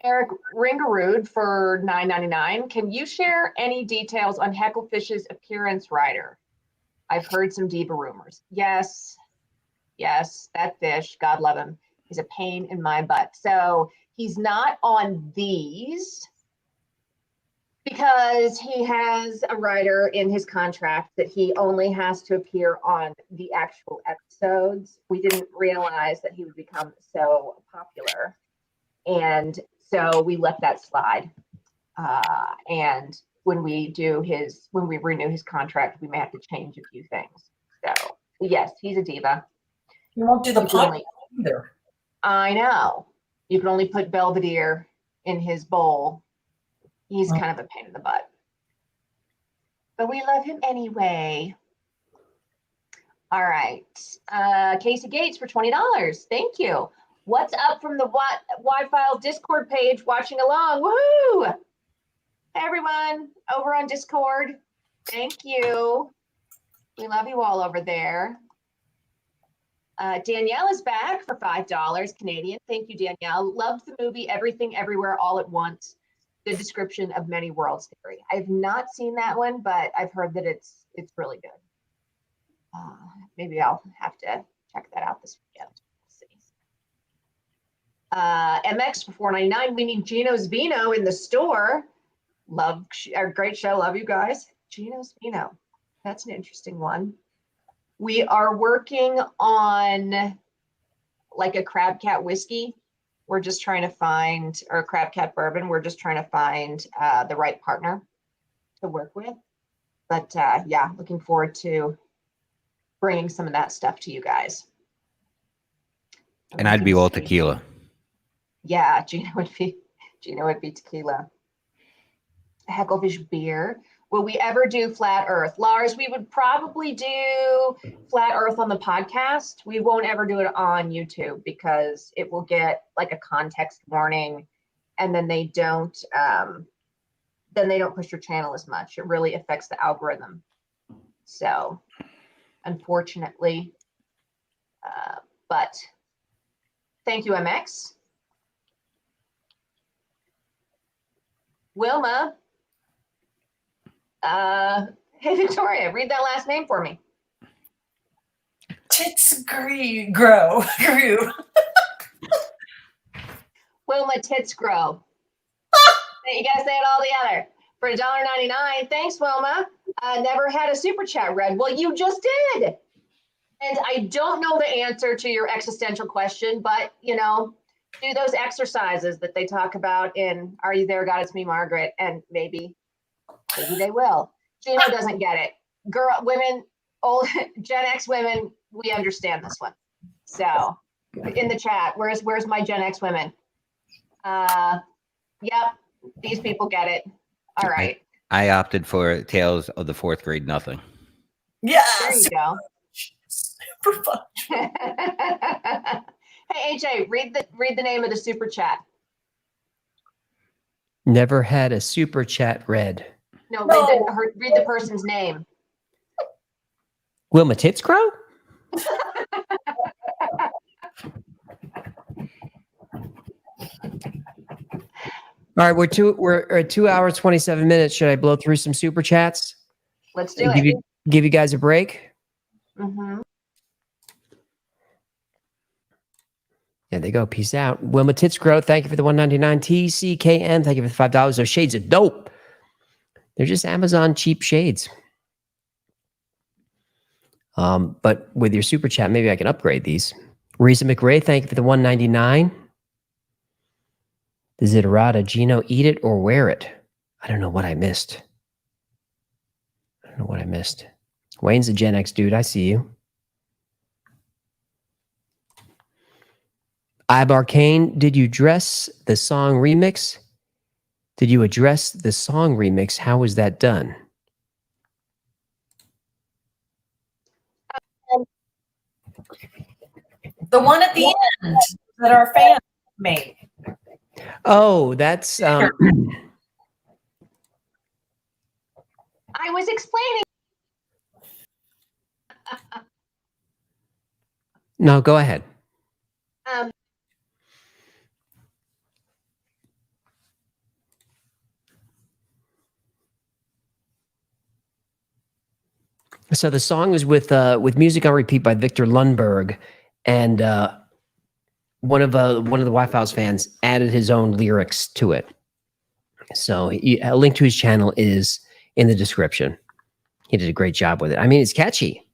Eric Ringarud for $9.99. Can you share any details on Hecklefish's appearance rider? I've heard some diva rumors. Yes, that fish, God love him, is a pain in my butt. So he's not on these because he has a rider in his contract that he only has to appear on the actual episodes. We didn't realize that he would become so popular. And so we let that slide. And when we renew his contract, we may have to change a few things. So yes, he's a diva. You won't do the podcast either. I know. You can only put Belvedere in his bowl. He's kind of a pain in the butt. but we love him anyway. All right. Casey Gates for $20. Thank you. What's up from the Wi-Fi Discord page watching along? Woohoo! Hey, everyone over on Discord. Thank you. We love you all over there. Danielle is back for $5 Canadian. Thank you, Danielle. Loved the movie Everything Everywhere All at Once. Good description of many worlds theory. I've not seen that one, but I've heard that it's really good. Maybe I'll have to check that out this weekend. We'll see. MX for $4.99. We need Gino's Vino in the store. Love our great show. Love you guys. Gino's Vino. That's an interesting one. We are working on like a Crab Cat whiskey. We're just trying to find, or Crab Cat bourbon. We're just trying to find the right partner to work with. But yeah, looking forward to bringing some of that stuff to you guys. And I'd be all tequila. Yeah, Gino would be tequila. Hecklefish beer. Will we ever do Flat Earth? Lars, we would probably do Flat Earth on the podcast. We won't ever do it on YouTube because it will get like a context warning, and then they don't push your channel as much. It really affects the algorithm. So unfortunately, but thank you, MX. Wilma. Hey, Victoria, read that last name for me. Tits grow. Wilma Tits Grow. You gotta say it all together. For $1.99. Thanks, Wilma. Never had a super chat read. Well, you just did. And I don't know the answer to your existential question, but you know, do those exercises that they talk about in Are You There, God? It's Me, Margaret, and maybe they will. Gino doesn't get it. Women, old Gen X women, we understand this one. So in the chat, where's my Gen X women? Yep, these people get it. All right. I opted for Tales of the Fourth Grade Nothing. Yes. There you go. Super fun. Hey AJ, read the name of the super chat. Never had a super chat read. No, read the person's name. Wilma Tits Grow? All right, we're at 2 hours 27 minutes. Should I blow through some super chats? Let's do it. Give you guys a break. Mm-hmm. There they go. Peace out. Wilma Tits Grow, thank you for the $1.99. TCKN, thank you for the $5. Those shades are dope. They're just Amazon cheap shades. But with your super chat, maybe I can upgrade these. Risa McRae, thank you for the $1.99. The Zitterata, Gino, eat it or wear it. I don't know what I missed. Wayne's a Gen X dude. I see you. Ibarcane, did you address the song remix? Did you address the song remix? How was that done? The one at the end that our fans made. Oh, that's I was explaining. No, go ahead. So the song is with music on repeat by Victor Lundberg, and one of the Wi-Fi's fans added his own lyrics to it. So a link to his channel is in the description. He did a great job with it. I mean, it's catchy.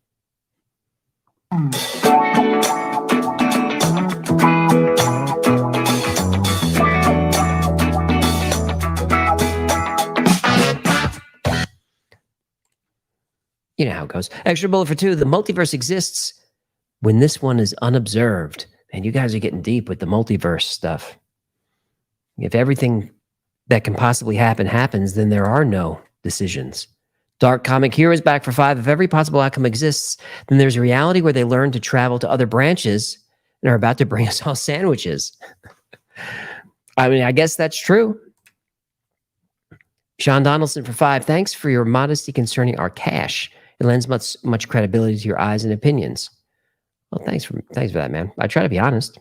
You know how it goes. Extra bullet for 2. The multiverse exists when this one is unobserved. And you guys are getting deep with the multiverse stuff. If everything that can possibly happen happens, then there are no decisions. Dark Comic Heroes back for 5. If every possible outcome exists, then there's a reality where they learn to travel to other branches and are about to bring us all sandwiches. I mean, I guess that's true. Sean Donaldson for 5. Thanks for your modesty concerning our cash. It lends much credibility to your eyes and opinions. Well, thanks for that, man. I try to be honest.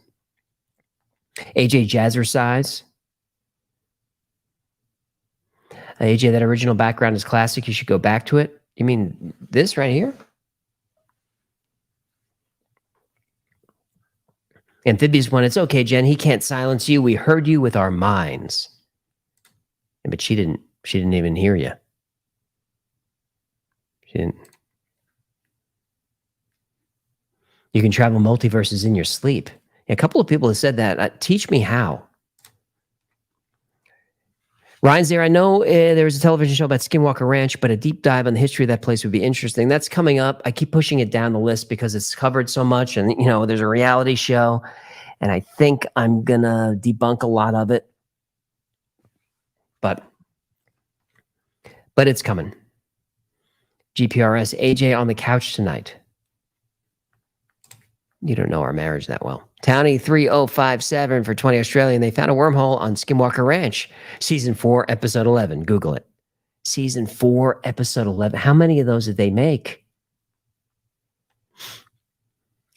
AJ Jazzercise. AJ, that original background is classic. You should go back to it. You mean this right here? Amphibious one. It's okay, Jen. He can't silence you. We heard you with our minds. Yeah, but she didn't even hear you. She didn't. You can travel multiverses in your sleep. A couple of people have said that. Teach me how. Ryan's there. I know there was a television show about Skinwalker Ranch, but a deep dive on the history of that place would be interesting. That's coming up. I keep pushing it down the list because it's covered so much. And, you know, there's a reality show. And I think I'm going to debunk a lot of it. But it's coming. GPRS, AJ on the couch tonight. You don't know our marriage that well. Townie 3057 for 20 Australian. They found a wormhole on Skinwalker Ranch. Season 4, episode 11. Google it. Season 4, episode 11. How many of those did they make?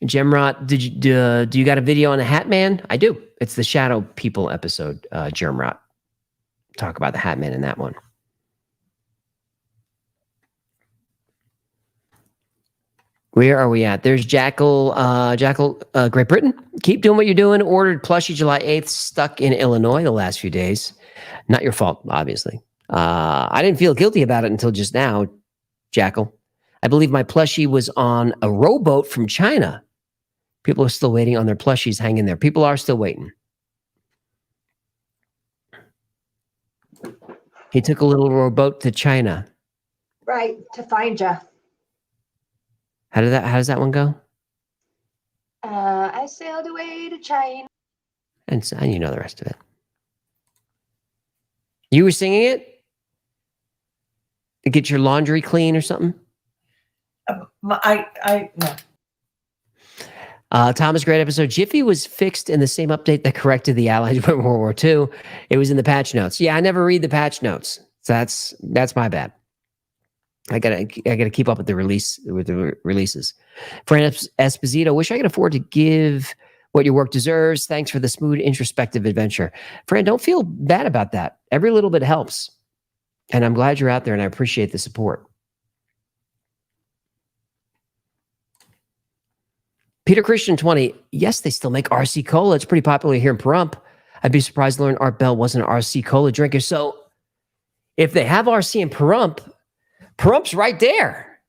Gemrot, do you got a video on the Hat Man? I do. It's the Shadow People episode, Gemrot. Talk about the Hat Man in that one. Where are we at? There's Jackal, Great Britain. Keep doing what you're doing. Ordered plushie July 8th, stuck in Illinois the last few days. Not your fault, obviously. I didn't feel guilty about it until just now, Jackal. I believe my plushie was on a rowboat from China. People are still waiting on their plushies hanging there. People are still waiting. He took a little rowboat to China. Right, to find you. How does that one go? I sailed away to China. And you know the rest of it. You were singing it to get your laundry clean or something? No. Thomas, great episode. Jiffy was fixed in the same update that corrected the Allies during World War II. It was in the patch notes. Yeah, I never read the patch notes. So that's my bad. I gotta keep up with the releases. Fran Esposito, wish I could afford to give what your work deserves. Thanks for the smooth, introspective adventure. Fran, don't feel bad about that. Every little bit helps. And I'm glad you're out there and I appreciate the support. Peter Christian 20. Yes, they still make RC Cola. It's pretty popular here in Pahrump. I'd be surprised to learn Art Bell wasn't an RC Cola drinker. So if they have RC in Pahrump's right there.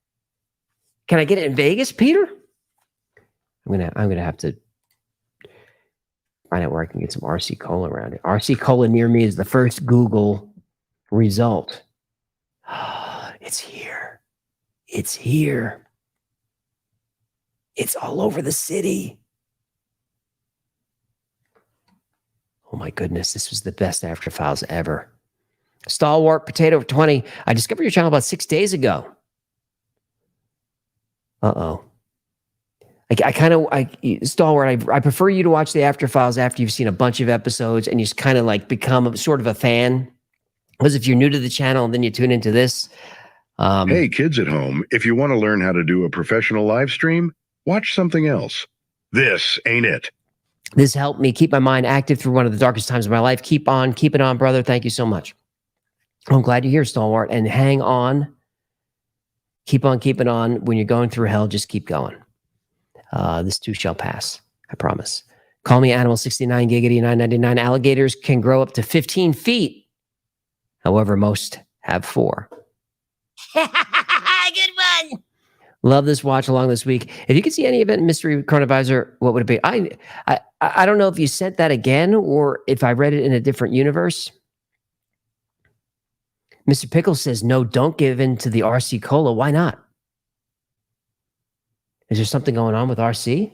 Can I get it in Vegas, Peter? I'm gonna have to find out where I can get some RC Cola around here. RC Cola near me is the first Google result. It's here. It's here. It's all over the city. Oh my goodness, this was the best After Files ever. Stalwart Potato 20. I discovered your channel about 6 days ago. Uh-oh. Stalwart, I prefer you to watch the After Files after you've seen a bunch of episodes and you just kind of like become sort of a fan. Because if you're new to the channel and then you tune into this. Hey, kids at home, if you want to learn how to do a professional live stream, watch something else. This ain't it. This helped me keep my mind active through one of the darkest times of my life. Keep it on, brother. Thank you so much. I'm glad you're here, Stalwart, and hang on. Keep on keeping on. When you're going through hell, just keep going. This too shall pass. I promise. Call me Animal 69 Giggity 999. Alligators can grow up to 15 feet. However, most have 4. Good one. Love this watch along this week. If you could see any event in Mystery Chronovisor, what would it be? I don't know if you sent that again or if I read it in a different universe. Mr. Pickle says, no, don't give in to the RC Cola. Why not? Is there something going on with RC?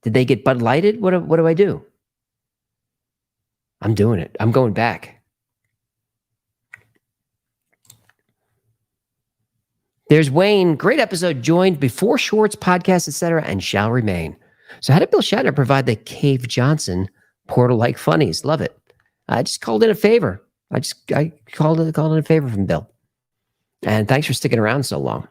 Did they get Bud Lighted? What do I do? I'm doing it. I'm going back. There's Wayne. Great episode. Joined before shorts, podcasts, etc., and shall remain. So how did Bill Shatner provide the Cave Johnson portal-like funnies? Love it. I just called in a favor. I called in a favor from Bill. And thanks for sticking around so long.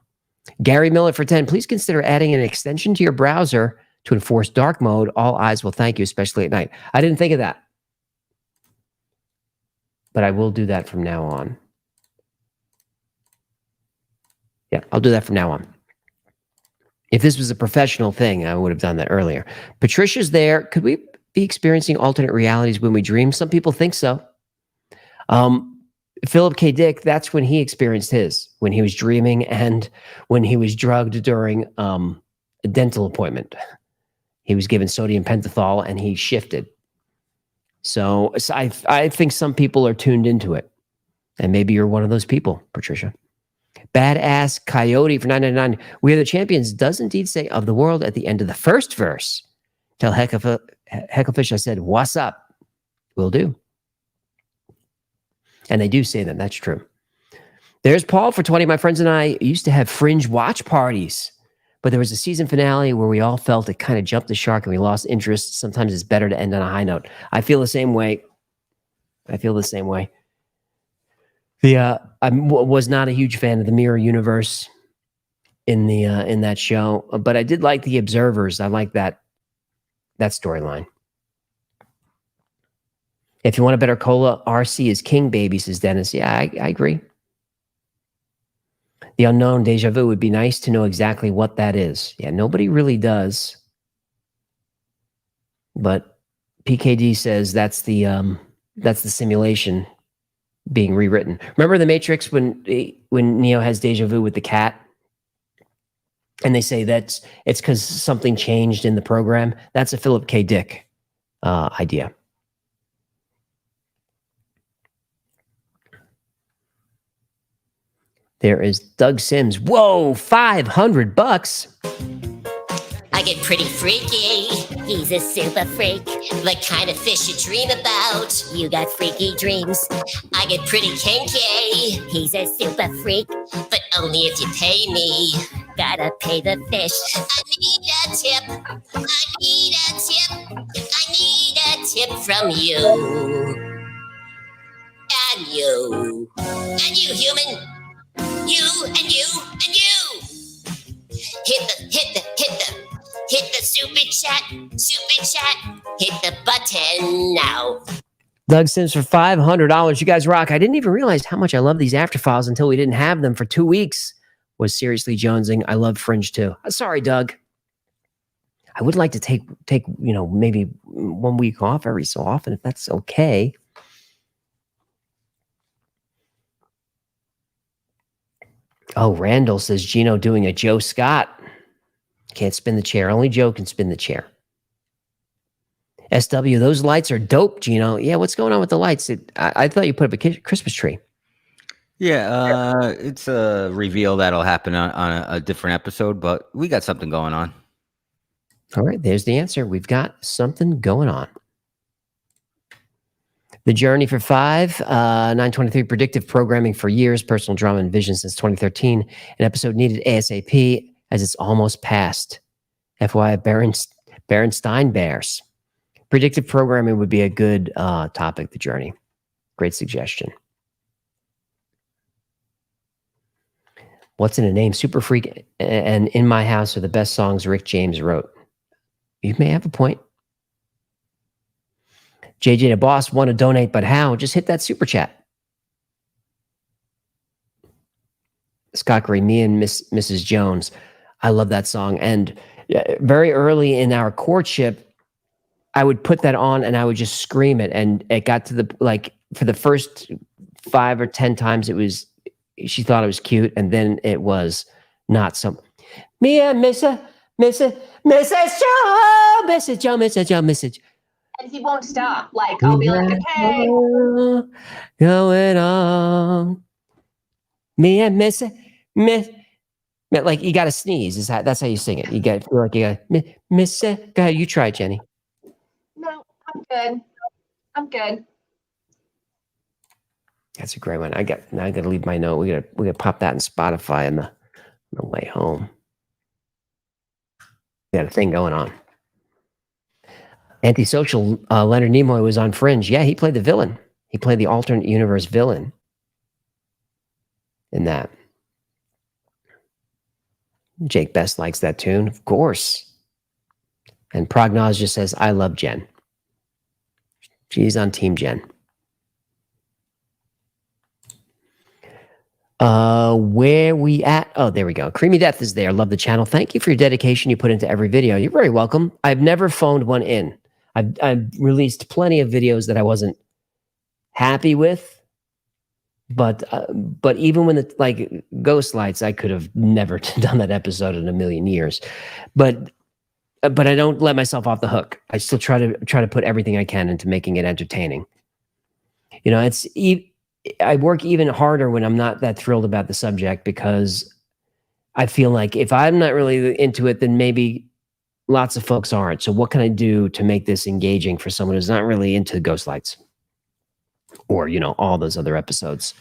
Gary Miller for 10. Please consider adding an extension to your browser to enforce dark mode. All eyes will thank you, especially at night. I didn't think of that. But I will do that from now on. Yeah, I'll do that from now on. If this was a professional thing, I would have done that earlier. Patricia's there. Could we be experiencing alternate realities when we dream? Some people think so. Philip K. Dick, that's when he experienced his, when he was dreaming and when he was drugged during a dental appointment. He was given sodium pentothal and he shifted. So I think some people are tuned into it. And maybe you're one of those people, Patricia. Badass Coyote for $9.99. We are the champions does indeed say of the world at the end of the first verse. Tell Hecklefish I said, what's up? Will do. And they do say that. That's true. There's Paul for 20. My friends and I used to have fringe watch parties, but there was a season finale where we all felt it kind of jumped the shark and we lost interest. Sometimes it's better to end on a high note. I feel the same way. I was not a huge fan of the Mirror Universe in that show, but I did like the Observers. I like that storyline. If you want a better cola, RC is king, baby, says Dennis. Yeah, I agree. The unknown deja vu would be nice to know exactly what that is. Yeah, nobody really does. But PKD says that's the simulation being rewritten. Remember the Matrix when Neo has deja vu with the cat? And they say it's because something changed in the program. That's a Philip K. Dick idea. There is Doug Sims. Whoa, $500. I get pretty freaky. He's a super freak. The kind of fish you dream about. You got freaky dreams. I get pretty kinky. He's a super freak. But only if you pay me. Gotta pay the fish. I need a tip. I need a tip. I need a tip from you. And you. And you, human. You and you and you. Hit the super chat. Hit the button now. Doug Sims for $500. You guys rock. I didn't even realize how much I love these after files until we didn't have them for 2 weeks. Was seriously jonesing. I love Fringe too. Sorry, Doug. I would like to take maybe 1 week off every so often if that's okay. Oh, Randall says Gino doing a Joe Scott. Can't spin the chair. Only Joe can spin the chair. SW, those lights are dope, Gino. Yeah, what's going on with the lights? I thought you put up a Christmas tree. Yeah, it's a reveal that'll happen on a different episode, but we got something going on. All right, there's the answer. We've got something going on. The Journey for 5, 923 predictive programming for years, personal drama and vision since 2013. An episode needed ASAP as it's almost past. FYI, Berenstein Bears. Predictive programming would be a good topic, The Journey. Great suggestion. What's in a name? Super Freak and In My House are the best songs Rick James wrote. You may have a point. JJ the Boss want to donate, but how? Just hit that super chat. Scott Gray, me and Mrs. Jones. I love that song. And very early in our courtship, I would put that on and I would just scream it. And it got to the, for the first 5 or 10 times, she thought it was cute. And then it was not so. Me and Mrs. Joe. And he won't stop. I'll be like, okay. Going on. Me and Miss. You got to sneeze. That's how you sing it. You got to feel like you got Miss. Go ahead, you try, Jenny. No, I'm good. That's a great one. Now I got to leave my note. We got to pop that in Spotify the way home. Got a thing going on. Antisocial Leonard Nimoy was on Fringe. Yeah, he played the villain. He played the alternate universe villain in that. Jake Best likes that tune, of course. And Prognoz just says, I love Jen. She's on Team Jen. Where we at? Oh, there we go. Creamy Death is there. Love the channel. Thank you for your dedication you put into every video. You're very welcome. I've never phoned one in. I've released plenty of videos that I wasn't happy with, but even when like Ghost Lights, I could have never done that episode in a million years. But I don't let myself off the hook. I still try to put everything I can into making it entertaining. You know, I work even harder when I'm not that thrilled about the subject, because I feel like if I'm not really into it, then maybe lots of folks aren't. So what can I do to make this engaging for someone who's not really into Ghost Lights or, you know, all those other episodes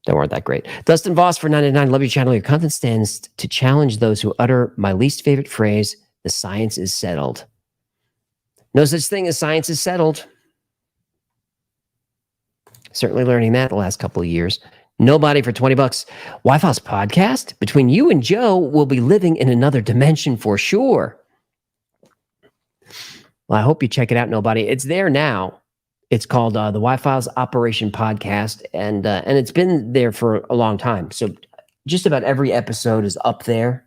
that weren't that great? Dustin Voss for 99. Love your channel. Your content stands to challenge those who utter my least favorite phrase, the science is settled. No such thing as science is settled. Certainly learning that the last couple of years. Nobody for 20 bucks. Wi-Fi's podcast. Between you and Joe, we'll be living in another dimension for sure. Well, I hope you check it out, Nobody. It's there now. It's called the Wi-Fi's Operation Podcast, and it's been there for a long time. So just about every episode is up there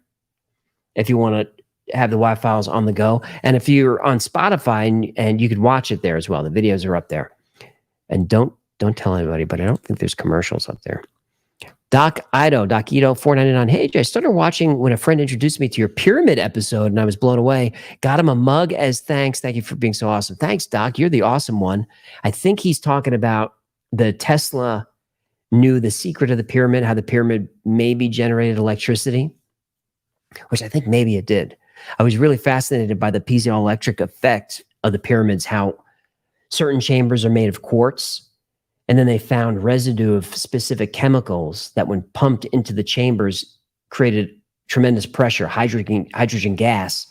if you want to have the Wi-Fi's on the go. And if you're on Spotify, and you could watch it there as well. The videos are up there. And don't tell anybody, but I don't think there's commercials up there. Doc Ito, $4.99. Hey, I started watching when a friend introduced me to your pyramid episode, and I was blown away. Got him a mug as thanks. Thank you for being so awesome. Thanks, Doc. You're the awesome one. I think he's talking about the Tesla knew the secret of the pyramid, how the pyramid maybe generated electricity, which I think maybe it did. I was really fascinated by the piezoelectric effect of the pyramids, how certain chambers are made of quartz. And then they found residue of specific chemicals that, when pumped into the chambers, created tremendous pressure, hydrogen gas,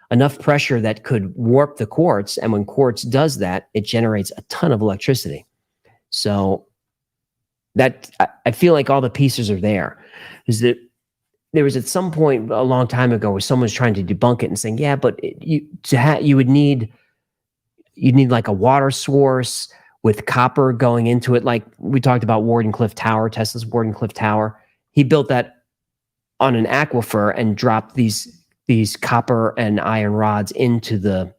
enough pressure that could warp the quartz. And when quartz does that, it generates a ton of electricity. So that, I feel like all the pieces are there. Is that there was at some point a long time ago where someone was trying to debunk it and saying, yeah, but you would need like a water source with copper going into it. Like we talked about Wardenclyffe Tower, Tesla's Wardenclyffe Tower. He built that on an aquifer and dropped these copper and iron rods into the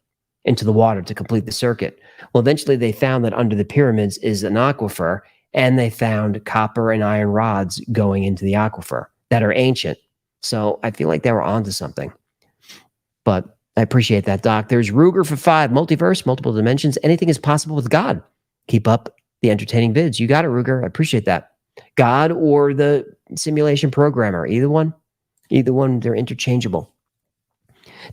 water to complete the circuit. Well, eventually they found that under the pyramids is an aquifer, and they found copper and iron rods going into the aquifer that are ancient. So I feel like they were onto something. But I appreciate that, Doc. There's Ruger for 5. Multiverse, multiple dimensions. Anything is possible with God. Keep up the entertaining vids. You got it, Ruger. I appreciate that. God or the simulation programmer. Either one, they're interchangeable.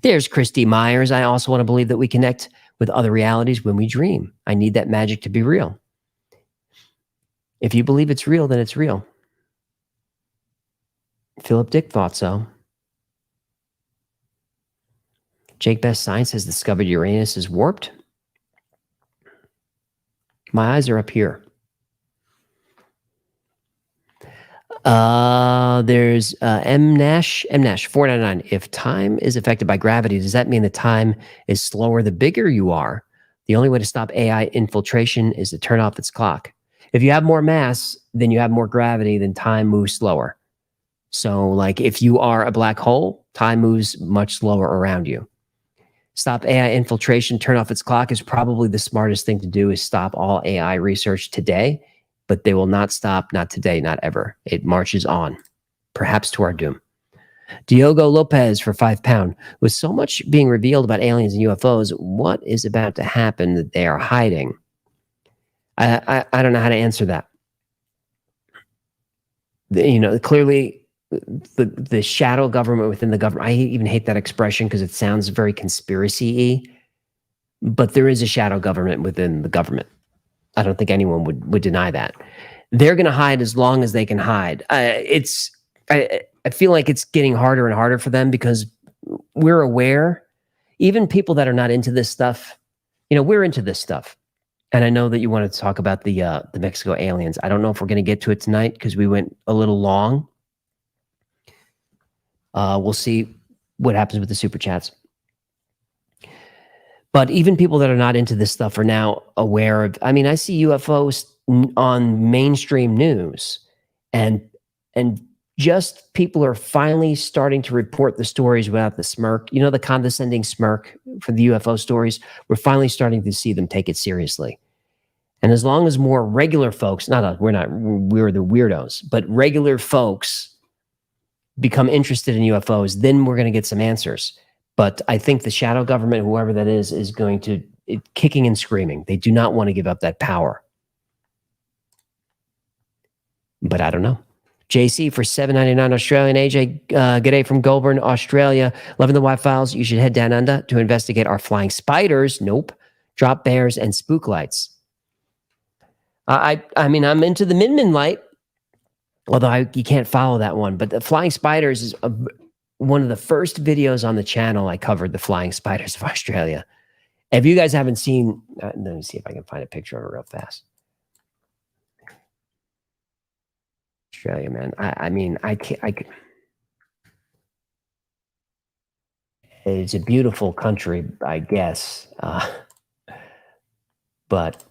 There's Christy Myers. I also want to believe that we connect with other realities when we dream. I need that magic to be real. If you believe it's real, then it's real. Philip Dick thought so. Jake Best Science has discovered Uranus is warped. My eyes are up here. There's M Nash 499. If time is affected by gravity, does that mean the time is slower the bigger you are? The only way to stop AI infiltration is to turn off its clock. If you have more mass, then you have more gravity, then time moves slower. So like if you are a black hole, time moves much slower around you. Stop AI infiltration, turn off its clock is probably the smartest thing to do, is stop all AI research today, but they will not stop, not today, not ever. It marches on, perhaps to our doom. Diogo Lopez for £5. With so much being revealed about aliens and UFOs, what is about to happen that they are hiding? I don't know how to answer that. Clearly the shadow government within the government. I even hate that expression because it sounds very conspiracy-y, but there is a shadow government within the government. I don't think anyone would deny that. They're going to hide as long as they can hide. I I feel like it's getting harder and harder for them because we're aware, even people that are not into this stuff, we're into this stuff. And I know that you wanted to talk about the Mexico aliens. I don't know if we're going to get to it tonight because we went a little long. We'll see what happens with the super chats. But even people that are not into this stuff are now aware of. I mean, I see UFOs on mainstream news, and just people are finally starting to report the stories without the smirk. The condescending smirk for the UFO stories. We're finally starting to see them take it seriously. And as long as more regular folks, we're the weirdos, but regular folks become interested in UFOs, then we're going to get some answers. But I think the shadow government, whoever that is going to kicking and screaming. They do not want to give up that power. But I don't know. JC for $7.99 Australian. AJ, g'day from Goulburn, Australia. Loving the White Files. You should head down under to investigate our flying spiders. Nope. Drop bears and spook lights. I mean, I'm into the Min light, although you can't follow that one. But the flying spiders is one of the first videos on the channel. I covered the flying spiders of Australia. If you guys haven't seen, let me see if I can find a picture of it real fast. Australia, man. I mean, I can't. It's a beautiful country, I guess. But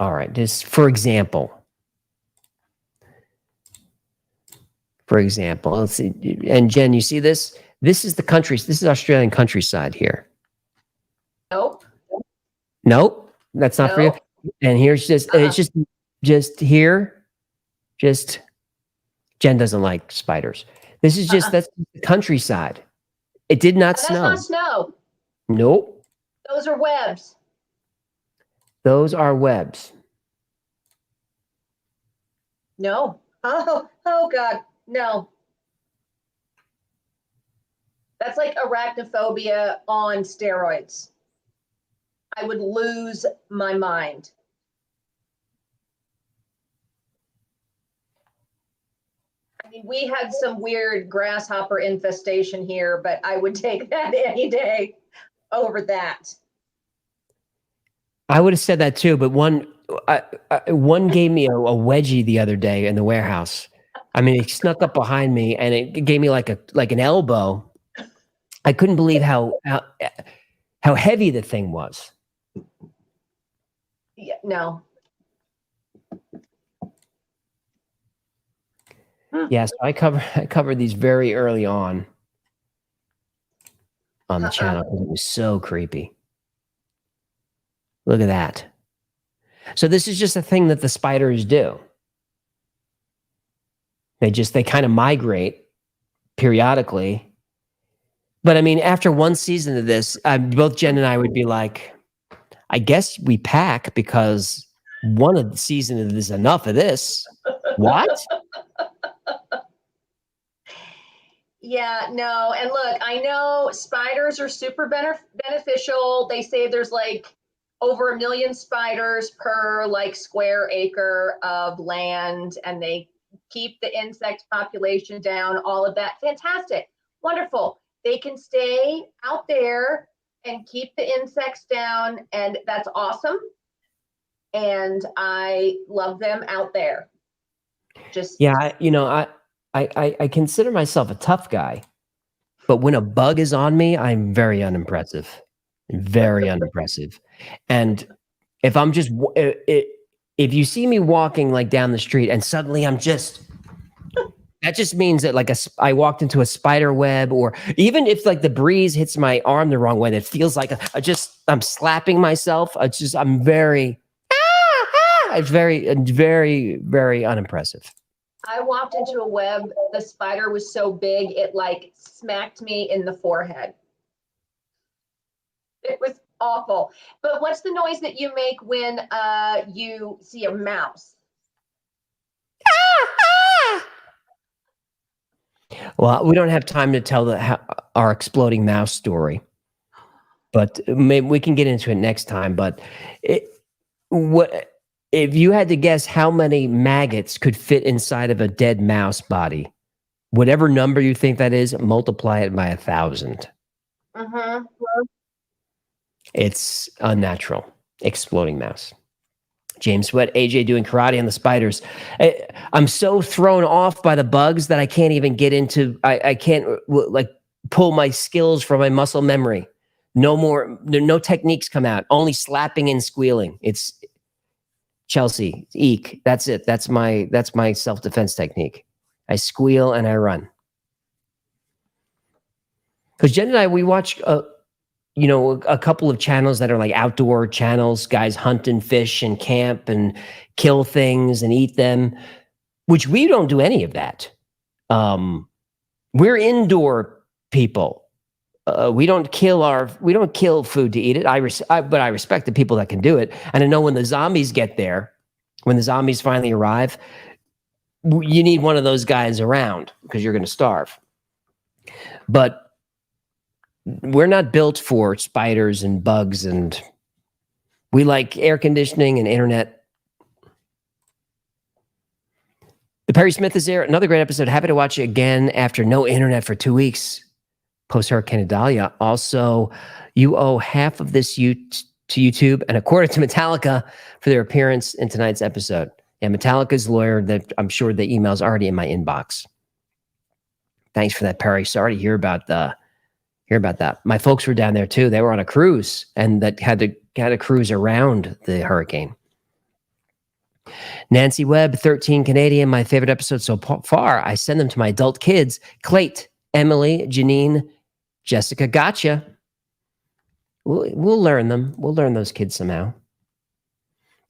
all right, just for example, let's see. And Jen, you see this? This is the country. This is Australian countryside here. Nope. Nope, that's not for you. And here's just it's just here, just. Jen doesn't like spiders. This is just that's the countryside. It did not snow. That's not snow. Nope. Those are webs. Those are webs. No. Oh God, no. That's like arachnophobia on steroids. I would lose my mind. I mean, we had some weird grasshopper infestation here, but I would take that any day over that. I would have said that too, but one gave me a wedgie the other day in the warehouse. I mean, it snuck up behind me and it gave me like an elbow. I couldn't believe how heavy the thing was. Yeah, no. Yeah, so I covered these very early on the channel because it was so creepy. Look at that. So this is just a thing that the spiders do. They kind of migrate periodically. But I mean, after one season of this, both Jen and I would be like, I guess we pack because one of the season of this, enough of this. What? Yeah, no. And look, I know spiders are super beneficial. They say there's like over 1 million spiders per like square acre of land, and they keep the insect population down, all of that. Fantastic. Wonderful. They can stay out there and keep the insects down, and that's awesome. And I love them out there. I consider myself a tough guy, but when a bug is on me, I'm very unimpressive. Very unimpressive. And if I'm just, if you see me walking like down the street and suddenly that just means that like I walked into a spider web, or even if like the breeze hits my arm the wrong way, that feels like I'm slapping myself. I'm very, it's very, very unimpressive. I walked into a web. The spider was so big, it like smacked me in the forehead. It was awful. But what's the noise that you make when you see a mouse? Well, we don't have time to tell our exploding mouse story, but maybe we can get into it next time. But if you had to guess how many maggots could fit inside of a dead mouse body, Whatever number you think that is, multiply it by 1,000. Mm-hmm. It's unnatural. Exploding mouse. James Sweat, AJ doing karate on the spiders. I'm so thrown off by the bugs that I can't even get into. I can't like pull my skills from my muscle memory. No techniques come out. Only slapping and squealing. It's Chelsea, eek. That's it. That's my self-defense technique. I squeal and I run. Because Jen and I, we watch a couple of channels that are like outdoor channels, guys hunt and fish and camp and kill things and eat them, which we don't do any of that. We're indoor people. We don't kill food to eat it. But I respect the people that can do it. And I know when the zombies get there, when the zombies finally arrive, you need one of those guys around because you're going to starve. But we're not built for spiders and bugs, and we like air conditioning and internet. The Perry Smith is there. Another great episode. Happy to watch it again after no internet for 2 weeks post Hurricane Idalia. Also, you owe half of this to YouTube and a quarter to Metallica for their appearance in tonight's episode. Yeah, Metallica's lawyer, that I'm sure the email's already in my inbox. Thanks for that, Perry. Sorry to hear about that. My folks were down there too. They were on a cruise and that had to cruise around the hurricane. Nancy Webb, 13 Canadian, my favorite episode so far. I send them to my adult kids. Clayt, Emily, Janine, Jessica, gotcha. We'll learn them. We'll learn those kids somehow.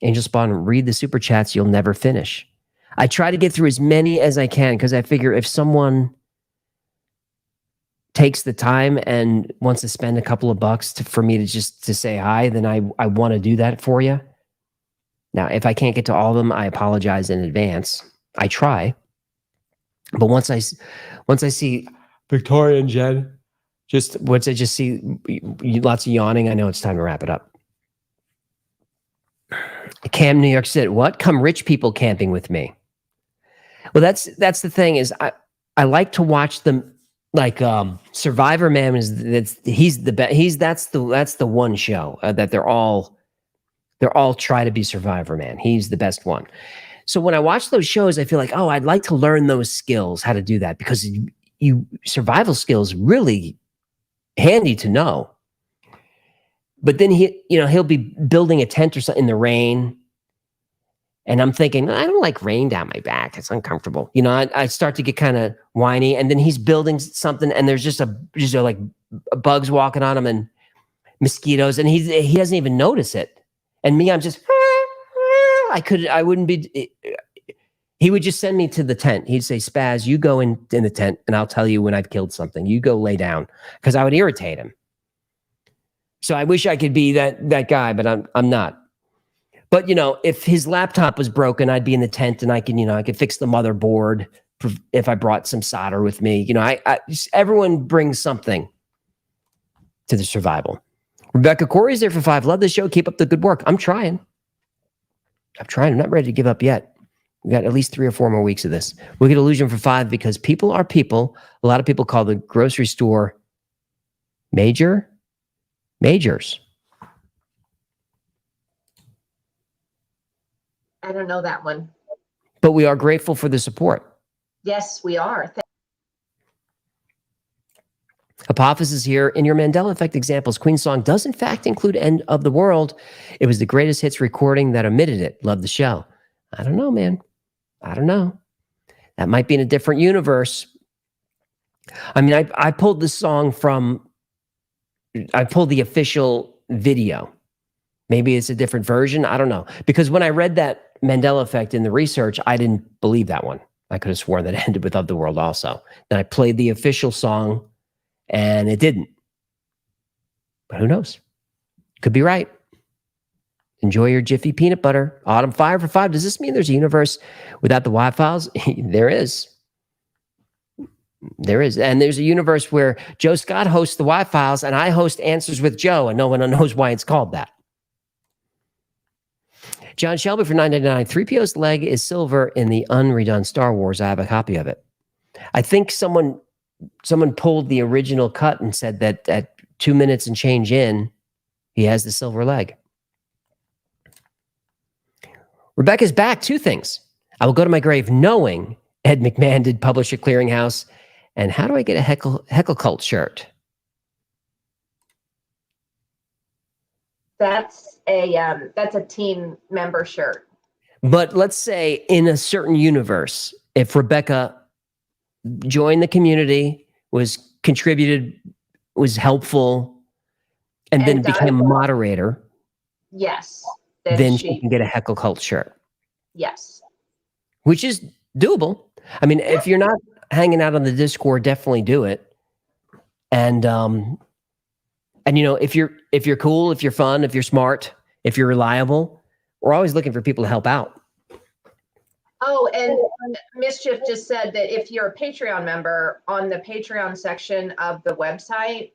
Angel Spawn, read the super chats. You'll never finish. I try to get through as many as I can because I figure if someone takes the time and wants to spend a couple of bucks for me to say hi, then I want to do that for you. Now, if I can't get to all of them, I apologize in advance. I try. But once I see Victoria and Jen, once I just see lots of yawning, I know it's time to wrap it up. Cam, New York City, what? Come rich people camping with me. Well, that's the thing is I like to watch them. Like Survivor Man he's the best. That's the one show that they're all try to be Survivor Man. He's the best one. So when I watch those shows, I feel like, oh, I'd like to learn those skills, how to do that, because survival skills really handy to know. But then he'll be building a tent or something in the rain. And I'm thinking, I don't like rain down my back. It's uncomfortable. I start to get kind of whiny. And then he's building something, and there's just like bugs walking on him and mosquitoes, and he doesn't even notice it. And me, I'm just, I wouldn't be. He would just send me to the tent. He'd say, Spaz, you go in the tent, and I'll tell you when I've killed something. You go lay down, because I would irritate him. So I wish I could be that guy, but I'm not. But, if his laptop was broken, I'd be in the tent and I could fix the motherboard if I brought some solder with me. Everyone brings something to the survival. Rebecca Corey's there for 5. Love the show. Keep up the good work. I'm trying. I'm not ready to give up yet. We got at least 3 or 4 more weeks of this. We'll get Illusion for 5 because people are people. A lot of people call the grocery store majors. I don't know that one. But we are grateful for the support. Yes, we are. Apophis is here. In your Mandela Effect examples, Queen's song does in fact include End of the World. It was the greatest hits recording that omitted it. Love the show. I don't know, man. I don't know. That might be in a different universe. I mean, I pulled this song I pulled the official video. Maybe it's a different version. I don't know. Because when I read that Mandela Effect in the research, I didn't believe that one. I could have sworn that it ended with Of the World also. Then I played the official song and it didn't. But who knows? Could be right. Enjoy your Jiffy peanut butter. Autumn Fire for 5. Does this mean there's a universe without the Y-Files? There is. There is. And there's a universe where Joe Scott hosts the Y-Files and I host Answers with Joe, and no one knows why it's called that. John Shelby for $9.99. 3PO's leg is silver in the unredone Star Wars. I have a copy of it. I think someone pulled the original cut and said that at 2 minutes and change in, he has the silver leg. Rebecca's back. 2 things. I will go to my grave knowing Ed McMahon did publish a clearinghouse. And how do I get a heckle cult shirt? That's a team member shirt. But let's say in a certain universe, if Rebecca joined the community, was contributed, was helpful, and then became a moderator, yes, then she can get a heckle cult shirt. Yes. Which is doable. I mean, if you're not hanging out on the Discord, definitely do it. And you know, if you're cool, if you're fun, if you're smart, if you're reliable, we're always looking for people to help out. Oh, and Mischief just said that if you're a Patreon member, on the Patreon section of the website,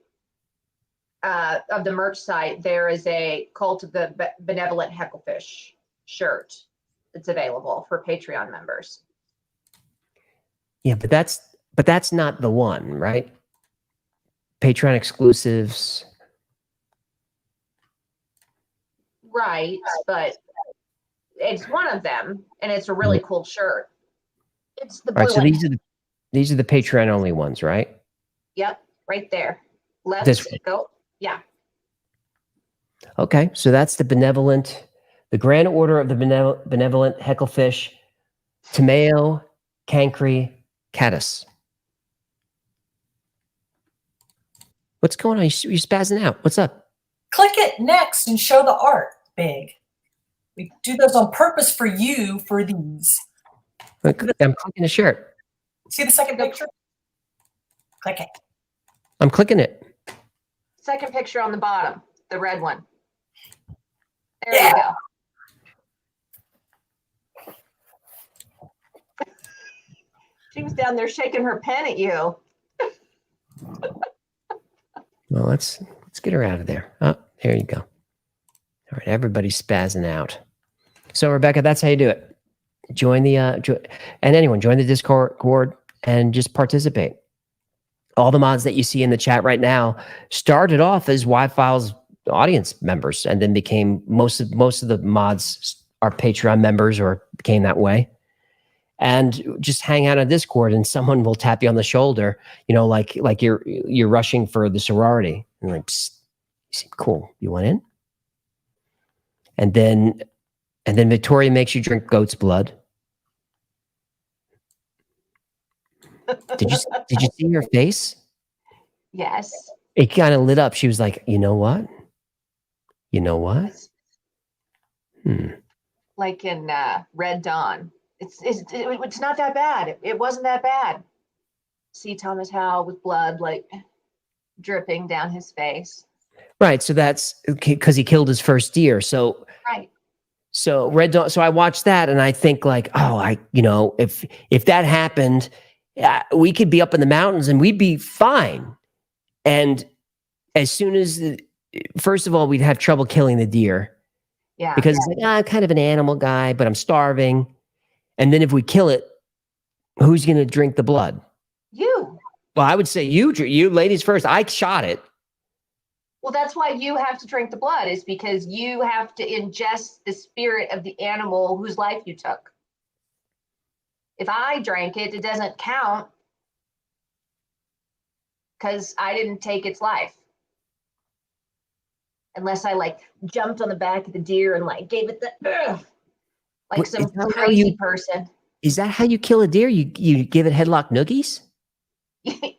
of the merch site, there is a Cult of the Benevolent Hecklefish shirt that's available for Patreon members. Yeah, but that's not the one, right? Patreon exclusives. Right, but it's one of them, and it's a really cool shirt. It's the blue Right, so one. these are the Patreon only ones, right? Yep, right there. Left, This one. go. Yeah. Okay, so that's the Grand Order of the Benevolent Hecklefish, Tomeo Cancri Caddis. What's going on? You're spazzing out. What's up? Click it next and show the art big. We do those on purpose for you for these. I'm clicking the shirt. See the second picture? Click it. I'm clicking it. Second picture on the bottom, the red one. There you go. She was down there shaking her pen at you. Well, let's get her out of there. Oh, there you go. All right, everybody's spazzing out. So, Rebecca, that's how you do it. Join the and anyone join the Discord and just participate. All the mods that you see in the chat right now started off as Y-Files audience members, and then became most of the mods are Patreon members or became that way. And just hang out on Discord, and someone will tap you on the shoulder, you know, like you're rushing for the sorority, and like, psst, you seem cool. You want in? And then Victoria makes you drink goat's blood. Did you see her face? Yes. It kind of lit up. She was like, you know what? You know what? Like in Red Dawn. It's not that bad. It wasn't that bad. See Thomas Howell with blood like dripping down his face. Right. So that's because he killed his first deer. So right. So Red Dawn. So I watched that, and I think like, oh, if that happened, we could be up in the mountains and we'd be fine. And as soon as first of all, we'd have trouble killing the deer. Yeah. Because it's like, I'm kind of an animal guy, but I'm starving. And then if we kill it, who's going to drink the blood? You. Well, I would say you ladies first. I shot it. Well, that's why you have to drink the blood, is because you have to ingest the spirit of the animal whose life you took. If I drank it, it doesn't count because I didn't take its life. Unless I like jumped on the back of the deer and like gave it the like some crazy person. Is that how you kill a deer? You give it headlock noogies?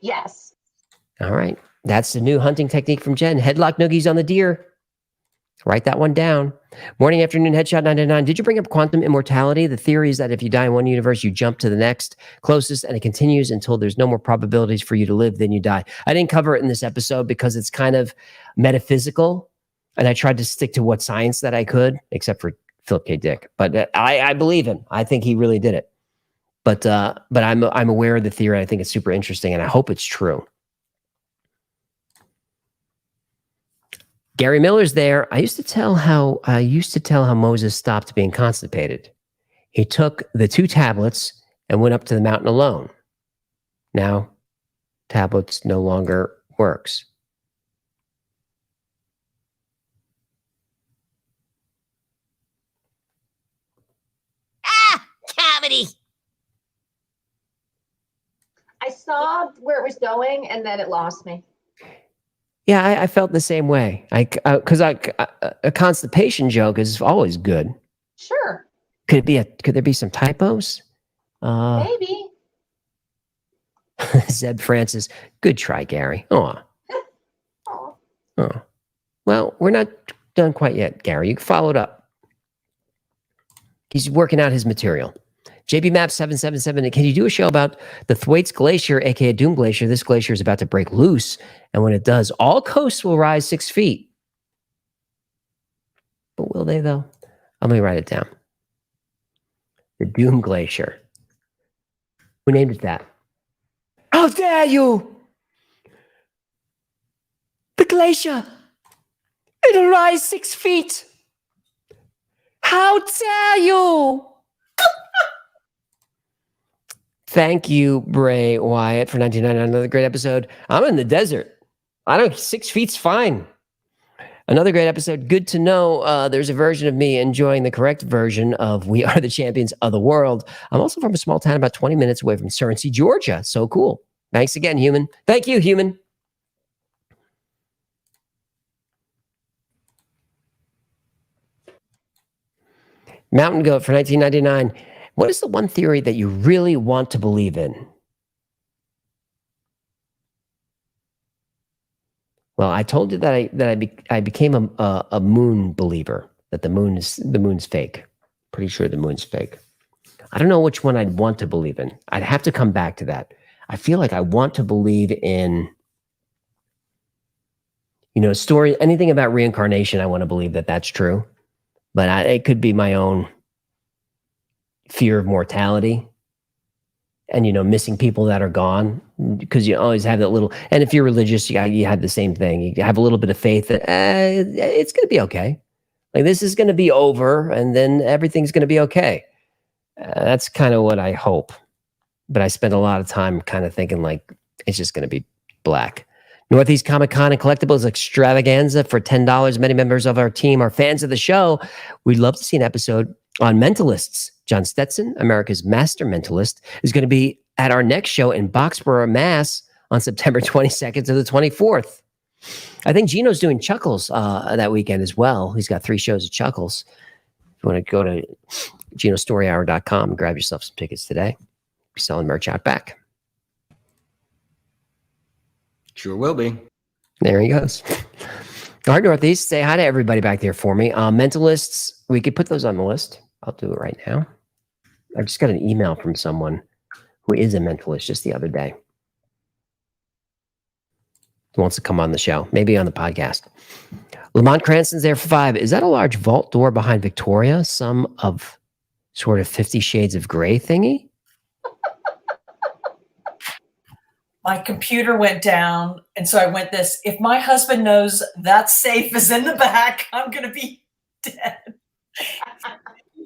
Yes. All right. That's the new hunting technique from Jen. Headlock noogies on the deer. Write that one down. Morning, afternoon, headshot 999. Did you bring up quantum immortality? The theory is that if you die in one universe, you jump to the next closest, and it continues until there's no more probabilities for you to live, then you die. I didn't cover it in this episode because it's kind of metaphysical, and I tried to stick to what science that I could, except for Philip K. Dick. But I believe him. I think he really did it. But I'm aware of the theory. I think it's super interesting, and I hope it's true. Gary Miller's there. I used to tell how Moses stopped being constipated. He took the 2 tablets and went up to the mountain alone. Now, tablets no longer works. Comedy. I saw where it was going, and then it lost me. Yeah, I felt the same way. Because a constipation joke is always good. Sure. Could there be some typos? Maybe. Zeb Francis, good try, Gary. Oh, well, we're not done quite yet, Gary. You followed up. He's working out his material. JB Map 777. Can you do a show about the Thwaites Glacier, aka Doom Glacier? This glacier is about to break loose, and when it does, all coasts will rise 6 feet. But will they though? Let me write it down. The Doom Glacier. Who named it that? How dare you! The glacier! It'll rise 6 feet! How dare you! Thank you, Bray Wyatt, for 1999. Another great episode. I'm in the desert. 6 feet's fine. Another great episode. Good to know there's a version of me enjoying the correct version of We Are the Champions of the World. I'm also from a small town about 20 minutes away from Searcy, Georgia. So cool. Thanks again, Human. Thank you, Human. Mountain Goat for 1999. What is the one theory that you really want to believe in? Well, I told you that I became a moon believer. That the moon's fake. Pretty sure the moon's fake. I don't know which one I'd want to believe in. I'd have to come back to that. I feel like I want to believe in, story, anything about reincarnation. I want to believe that that's true, but it could be my own fear of mortality and, missing people that are gone, because you always have that little, and if you're religious, you have the same thing. You have a little bit of faith that it's going to be okay. Like, this is going to be over and then everything's going to be okay. That's kind of what I hope. But I spend a lot of time kind of thinking like it's just going to be black. Northeast Comic Con and Collectibles Extravaganza for $10. Many members of our team are fans of the show. We'd love to see an episode on mentalists. John Stetson, America's master mentalist, is going to be at our next show in Boxborough, Mass. On September 22nd to the 24th. I think Gino's doing Chuckles that weekend as well. He's got 3 shows at Chuckles. If you want to go to GinoStoryHour.com and grab yourself some tickets today. Be selling merch out back. Sure will be. There he goes. All right, Northeast, say hi to everybody back there for me. Mentalists, we could put those on the list. I'll do it right now. I just got an email from someone who is a mentalist just the other day. Who wants to come on the show, maybe on the podcast. Lamont Cranston's there for 5. Is that a large vault door behind Victoria? Some of sort of 50 Shades of Grey thingy? My computer went down, and so I went this. If my husband knows that safe is in the back, I'm going to be dead.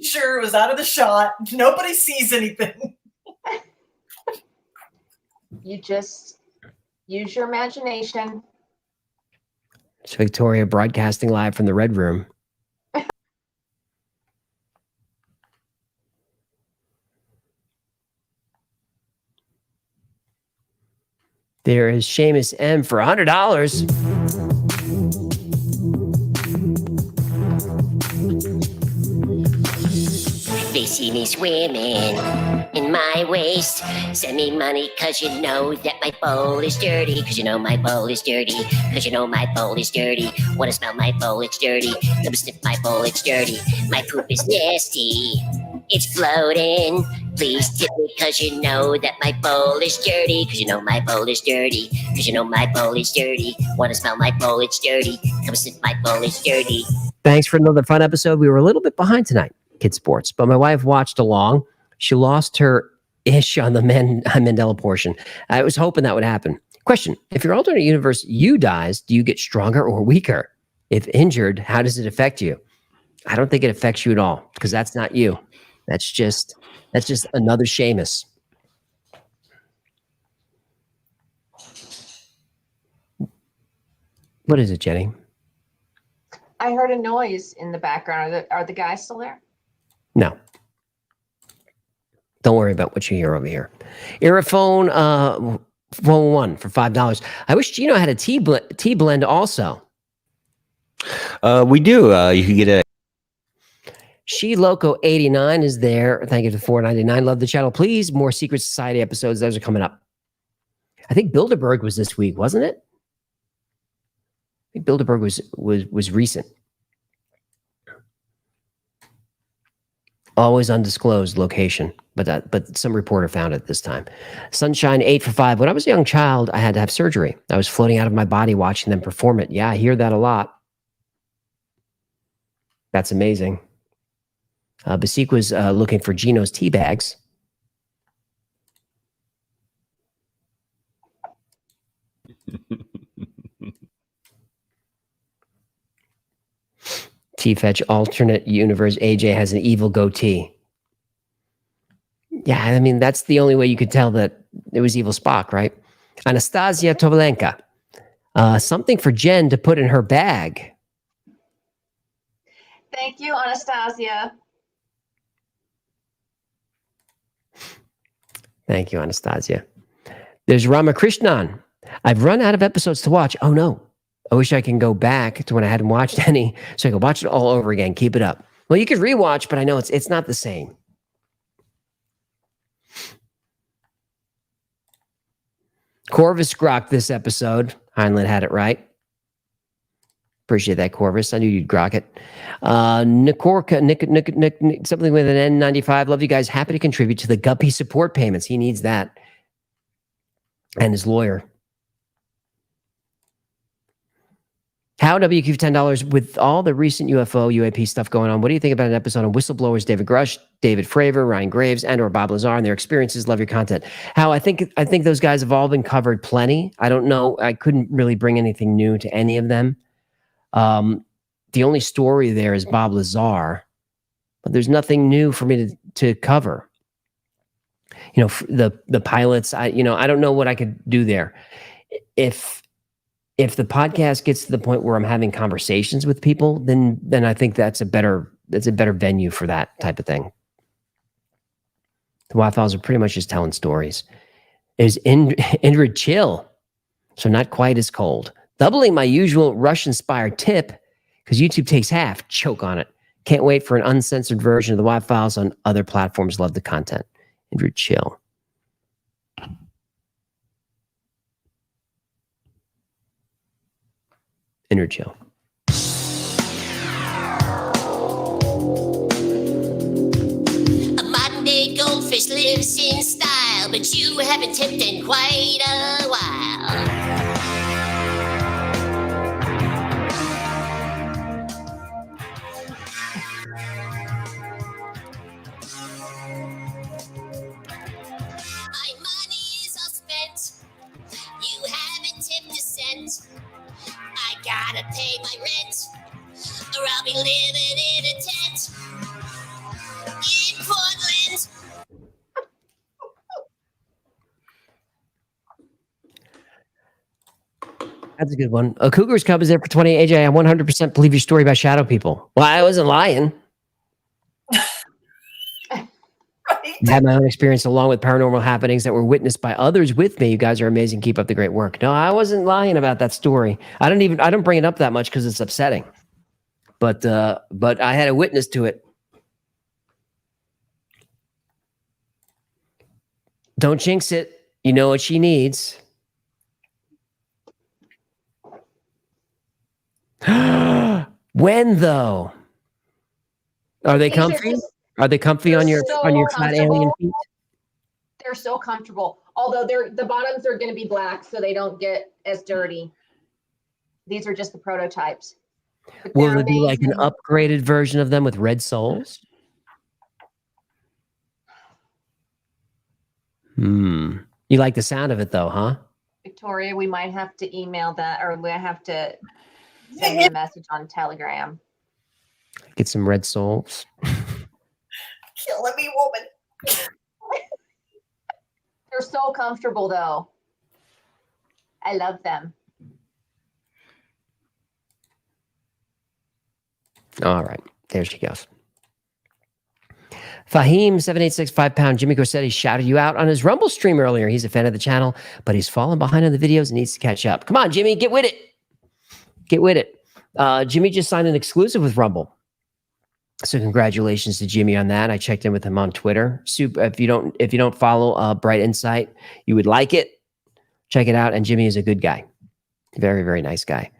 Sure, it was out of the shot. Nobody sees anything. You just use your imagination. It's Victoria broadcasting live from the Red Room. There is Seamus M for $100. They see me swimming in my waist. Send me money cause you know that my bowl is dirty. Cause you know my bowl is dirty. Cause you know my bowl is dirty. Wanna smell my bowl, it's dirty. Let me sniff my bowl, it's dirty. My poop is nasty. It's floating. Please tip me cause you know that my bowl is dirty. Cause you know my bowl is dirty. Cause you know my bowl is dirty. Wanna smell my bowl, it's dirty. Come sniff my bowl, it's dirty. Thanks for another fun episode. We were a little bit behind tonight, Kid Sports, but my wife watched along. She lost her ish on the Mandela portion. I was hoping that would happen. Question: if your alternate universe you dies, do you get stronger or weaker? If injured, how does it affect you? I don't think it affects you at all because that's not you. That's just another Seamus. What is it, Jenny? I heard a noise in the background. Are the guys still there? No. Don't worry about what you hear over here. Aerophone 1 for $5. I wish Gino had a tea blend also. We do. You can get a. She Loco 89 is there. Thank you for $4.99. Love the channel. Please, more Secret Society episodes. Those are coming up. I think Bilderberg was this week, wasn't it? I think Bilderberg was recent. Always undisclosed location, but some reporter found it this time. Sunshine 8 for $5. When I was a young child, I had to have surgery. I was floating out of my body watching them perform it. Yeah, I hear that a lot. That's amazing. Basik was looking for Gino's tea bags. T-Fetch alternate universe. AJ has an evil goatee. Yeah, I mean, that's the only way you could tell that it was evil Spock, right? Anastasia Tovalenka. Something for Jen to put in her bag. Thank you, Anastasia. Thank you, Anastasia. There's Ramakrishnan. I've run out of episodes to watch. Oh, no. I wish I can go back to when I hadn't watched any so I could watch it all over again. Keep it up. Well, you could rewatch, but I know it's not the same. Corvus grokked this episode. Heinlein had it right. Appreciate that, Corvus. I knew you'd grok it. Nikorka, Nick, something with an N95. Love you guys. Happy to contribute to the Guppy support payments. He needs that. And his lawyer. How WQ $10 with all the recent UFO, UAP stuff going on. What do you think about an episode on whistleblowers, David Grush, David Fravor, Ryan Graves, and/or Bob Lazar and their experiences? Love your content. How I think those guys have all been covered plenty. I don't know. I couldn't really bring anything new to any of them. The only story there is Bob Lazar, but there's nothing new for me to cover. You know, the pilots. I don't know what I could do there. If the podcast gets to the point where I'm having conversations with people, then I think that's a better venue for that type of thing. The Wi-Files are pretty much just telling stories. Is Indrid chill, so not quite as cold. Doubling my usual Rush-inspired tip, because YouTube takes half. Choke on it. Can't wait for an uncensored version of the Wi-Files on other platforms. Love the content. Indrid chill. Indrid chill. A modern day goldfish lives in style, but you haven't tipped in quite a while. My money is all spent. You haven't tipped a cent. I gotta pay my rent, or I'll be living in a tent in Portland. That's a good one. A Cougar's Cub is there for 20. AJ, I 100% believe your story about shadow people. Well, I wasn't lying. I had my own experience along with paranormal happenings that were witnessed by others with me. You guys are amazing. Keep up the great work. No, I wasn't lying about that story. I don't bring it up that much because it's upsetting. But I had a witness to it. Don't jinx it. You know what she needs. When though? Are they comfy? Are they comfy on your flat alien feet? They're so comfortable. Although the bottoms are going to be black, so they don't get as dirty. These are just the prototypes. Will there be like an upgraded version of them with red soles? You like the sound of it though, huh? Victoria, we might have to email that, or we have to send you a message on Telegram. Get some red soles. Killing me, woman. They're so comfortable, though. I love them. All right. There she goes. Fahim, 786, 5-pound. Jimmy Corsetti shouted you out on his Rumble stream earlier. He's a fan of the channel, but he's fallen behind on the videos and needs to catch up. Come on, Jimmy, get with it. Get with it. Jimmy just signed an exclusive with Rumble. So congratulations to Jimmy on that. I checked in with him on Twitter. If you don't follow Bright Insight, you would like it. Check it out. And Jimmy is a good guy. Very, very nice guy.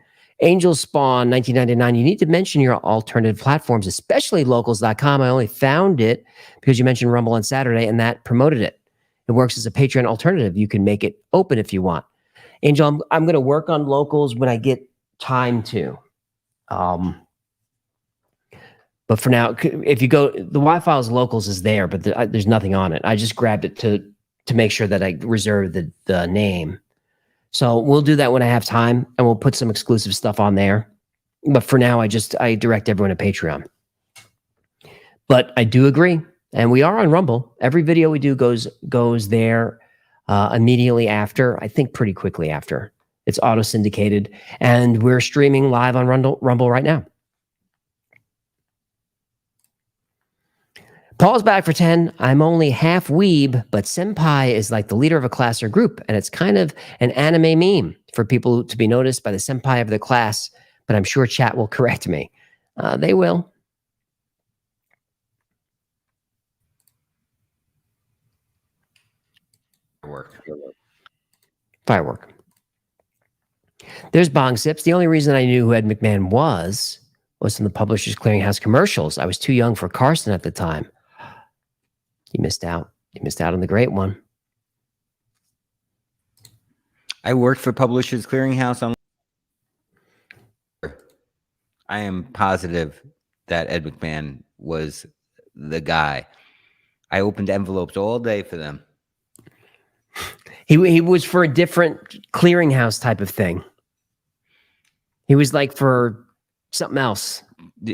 Angel Spawn, 1999. You need to mention your alternative platforms, especially locals.com. I only found it because you mentioned Rumble on Saturday and that promoted it. It works as a Patreon alternative. You can make it open if you want. Angel, I'm going to work on locals when I get time to. But for now, if you go, the Wi-Fi locals is there, but there's nothing on it. I just grabbed it to make sure that I reserve the name. So we'll do that when I have time, and we'll put some exclusive stuff on there. But for now, I direct everyone to Patreon. But I do agree, and we are on Rumble. Every video we do goes there immediately after. I think pretty quickly after. It's auto syndicated, and we're streaming live on Rumble right now. Paul's back for 10. I'm only half weeb, but senpai is like the leader of a class or group, and it's kind of an anime meme for people to be noticed by the senpai of the class, but I'm sure chat will correct me. They will. Firework. There's Bong Sips. The only reason I knew who Ed McMahon was from the Publishers Clearinghouse commercials. I was too young for Carson at the time. You missed out. You missed out on the great one. I worked for Publishers Clearinghouse. I am positive that Ed McMahon was the guy. I opened envelopes all day for them. He was for a different clearinghouse type of thing. He was like for something else.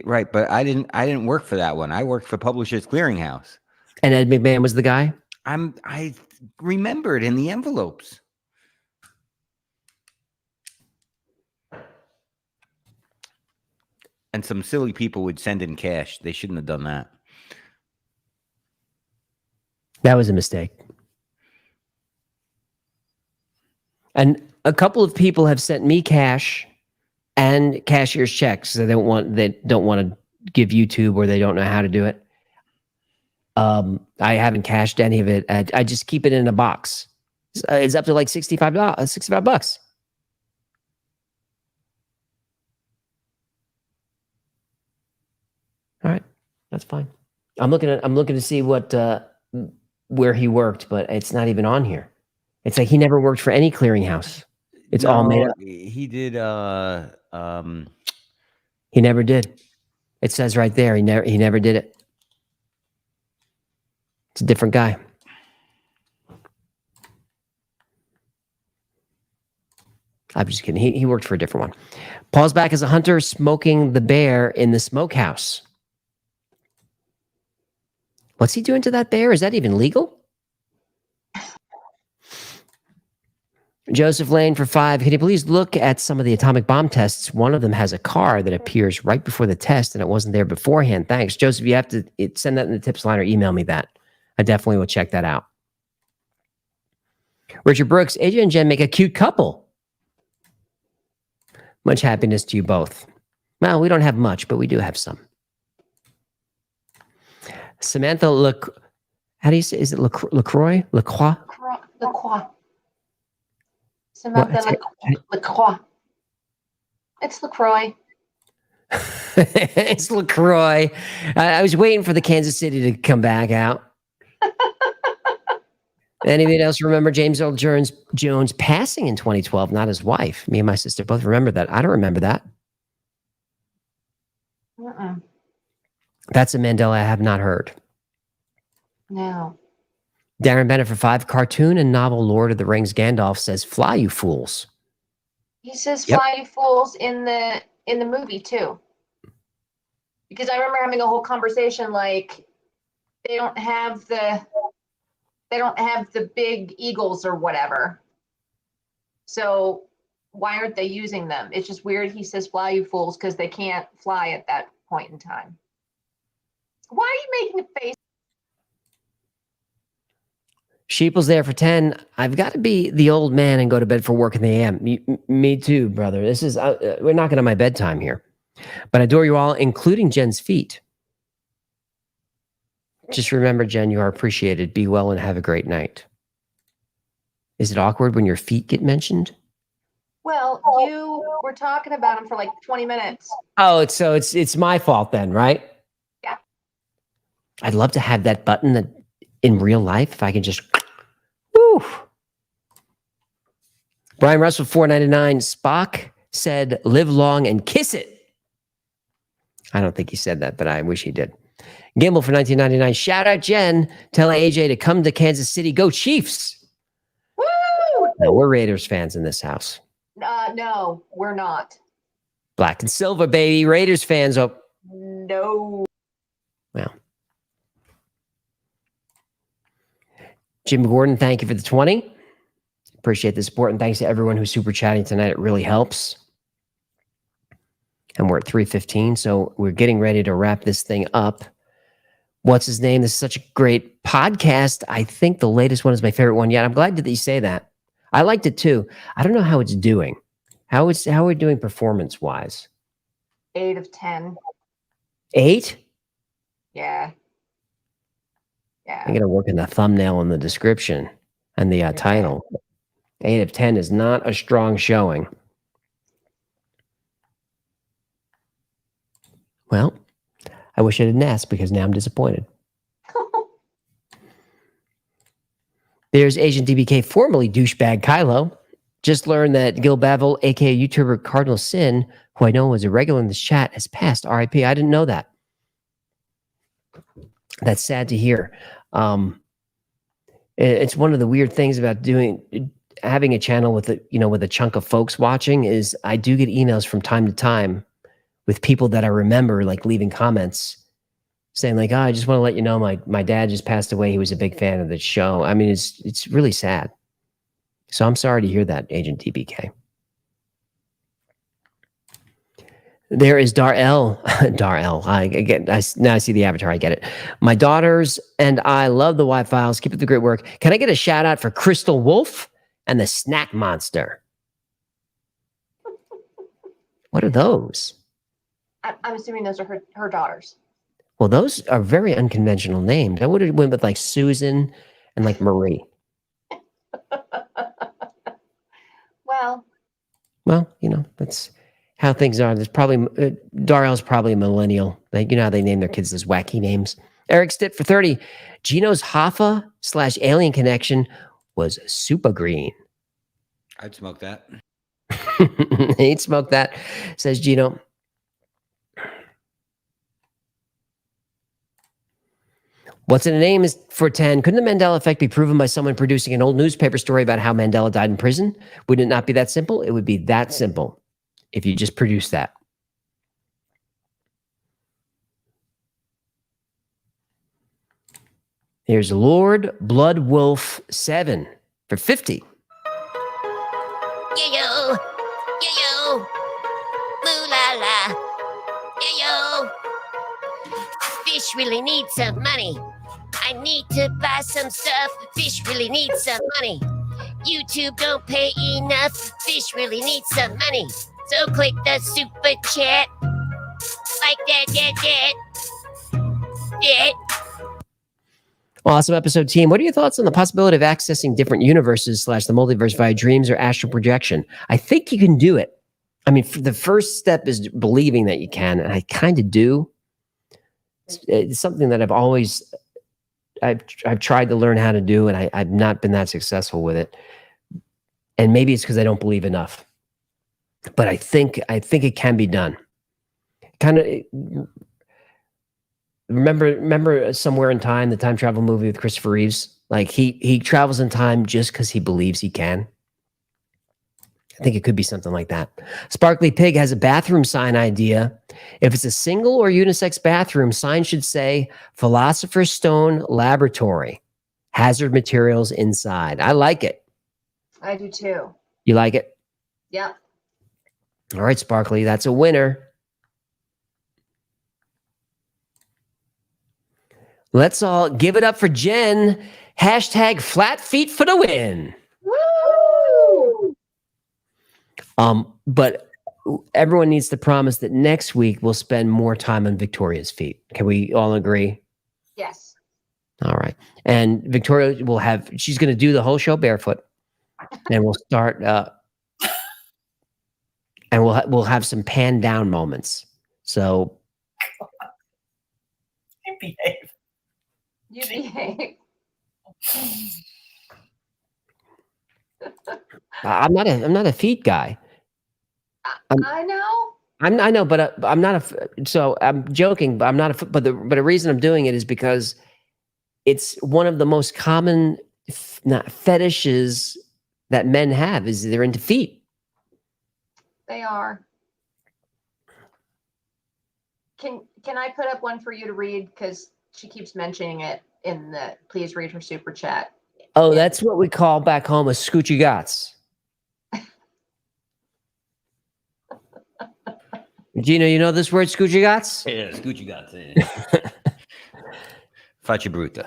Right, but I didn't work for that one. I worked for Publishers Clearinghouse. And Ed McMahon was the guy? I remember it in the envelopes. And some silly people would send in cash. They shouldn't have done that. That was a mistake. And a couple of people have sent me cash and cashier's checks. They don't want to give YouTube, or they don't know how to do it. I haven't cashed any of it. I just keep it in a box. It's up to like $65. All right, that's fine. I'm looking to see where he worked, but it's not even on here. It's like he never worked for any clearinghouse. It's all made up. He did. He never did. It says right there. He never did it. It's a different guy. I'm just kidding. He worked for a different one. Paul's back as a hunter, smoking the bear in the smokehouse. What's he doing to that bear? Is that even legal? Joseph Lane for 5. Can you please look at some of the atomic bomb tests? One of them has a car that appears right before the test, and it wasn't there beforehand. Thanks. Joseph, you have to send that in the tips line or email me that. I definitely will check that out. Richard Brooks, AJ and Jen make a cute couple. Much happiness to you both. Well, we don't have much, but we do have some. Samantha how do you say? Is it LaCroix? LaCroix? LaCroix. Samantha LaCroix. It's LaCroix. It's LaCroix. I was waiting for the Kansas City to come back out. Anybody else remember James Earl Jones passing in 2012? Not his wife. Me and my sister both remember that. I don't remember that. That's a Mandela I have not heard. No. Darren Bennett for 5. Cartoon and novel Lord of the Rings Gandalf says, "Fly, you fools." He says "Fly, you fools" in the movie too. Because I remember having a whole conversation like they don't have the big eagles or whatever. So why aren't they using them? It's just weird. He says "Fly, you fools" because they can't fly at that point in time. Why are you making a face? Sheeple's there for 10. I've got to be the old man and go to bed for work in the AM. Me too, brother. This is we're knocking on my bedtime here. But I adore you all, including Jen's feet. Just remember, Jen, you are appreciated. Be well and have a great night. Is it awkward when your feet get mentioned? Well, you were talking about him for like 20 minutes. Oh, it's my fault then, right? Yeah. I'd love to have that button that in real life, if I can just woo. Brian Russell, $4.99. Spock said, "Live long and kiss it." I don't think he said that, but I wish he did. Gamble for $19.99. Shout out Jen. Tell AJ to come to Kansas City. Go Chiefs. Woo! No, we're Raiders fans in this house. No, we're not. Black and silver, baby. Raiders fans. Oh, No. well. Jim Gordon, thank you for the 20. Appreciate the support, and thanks to everyone who's super chatting tonight. It really helps. And we're at 3:15, so we're getting ready to wrap this thing up. What's his name? This is such a great podcast. I think the latest one is my favorite one yet. I'm glad that you say that. I liked it too. I don't know how it's doing. How are we doing performance-wise? 8 of 10. 8? Yeah. I'm going to work in the thumbnail and the description and the title. 8 of 10 is not a strong showing. Well, I wish I didn't ask because now I'm disappointed. There's Agent DBK, formerly douchebag Kylo. Just learned that Gil Bavel, aka YouTuber Cardinal Sin, who I know was a regular in this chat, has passed. RIP. I didn't know that. That's sad to hear. It's one of the weird things about having a channel with a chunk of folks watching is I do get emails from time to time with people that I remember like leaving comments saying like, "Oh, I just want to let you know my dad just passed away. He was a big fan of the show." I mean, it's really sad. So I'm sorry to hear that, Agent DBK. There is Darrell. Darrell. Now I see the avatar. I get it. My daughters and I love the White Files. Keep up the great work. Can I get a shout out for Crystal Wolf and the Snack Monster? What are those? I'm assuming those are her daughters. Well, those are very unconventional names. I would have went with like Susan and like Marie. Well, that's how things are. There's probably Darrell's probably a millennial. Like, you know how they name their kids those wacky names. Eric Stitt for 30. Gino's Hoffa/alien connection was super green. I'd smoke that. He'd smoke that, says Gino. What's in a name is for 10. Couldn't the Mandela effect be proven by someone producing an old newspaper story about how Mandela died in prison? Wouldn't it not be that simple? It would be that simple if you just produce that. Here's Lord Blood Wolf 7 for 50. Yo, moo la la. Yo, fish really need some money. I need to buy some stuff. Fish really needs some money. YouTube don't pay enough. Fish really needs some money. So click the super chat. Like that. Awesome episode, team. What are your thoughts on the possibility of accessing different universes / the multiverse via dreams or astral projection? I think you can do it. I mean, the first step is believing that you can, and I kind of do. It's something that I've tried to learn how to do, and I've not been that successful with it. And maybe it's because I don't believe enough. But I think it can be done. Kind of remember Somewhere in Time, the time travel movie with Christopher Reeves? Like he travels in time just because he believes he can. I think it could be something like that. Sparkly Pig has a bathroom sign idea. If it's a single or unisex bathroom, sign should say Philosopher's Stone Laboratory. Hazard materials inside. I like it. I do too. You like it? Yep. All right, Sparkly, that's a winner. Let's all give it up for Jen. Hashtag flat feet for the win. Woo! But everyone needs to promise that next week we'll spend more time on Victoria's feet. Can we all agree? Yes. All right. And Victoria will she's going to do the whole show barefoot. And we'll start, and we'll have some pan down moments. So. You behave. You behave. I'm not a feet guy. I know. I know, but I'm not so I'm joking, but I'm not a, but the reason I'm doing it is because it's one of the most common fetishes that men have is they're into feet. They are. Can I put up one for you to read? Because she keeps mentioning it in the please read her super chat. Oh, that's what we call back home a scoochie gots. Gino, you know this word scoochie gots? Yeah, scoochie gots. Faccia bruta.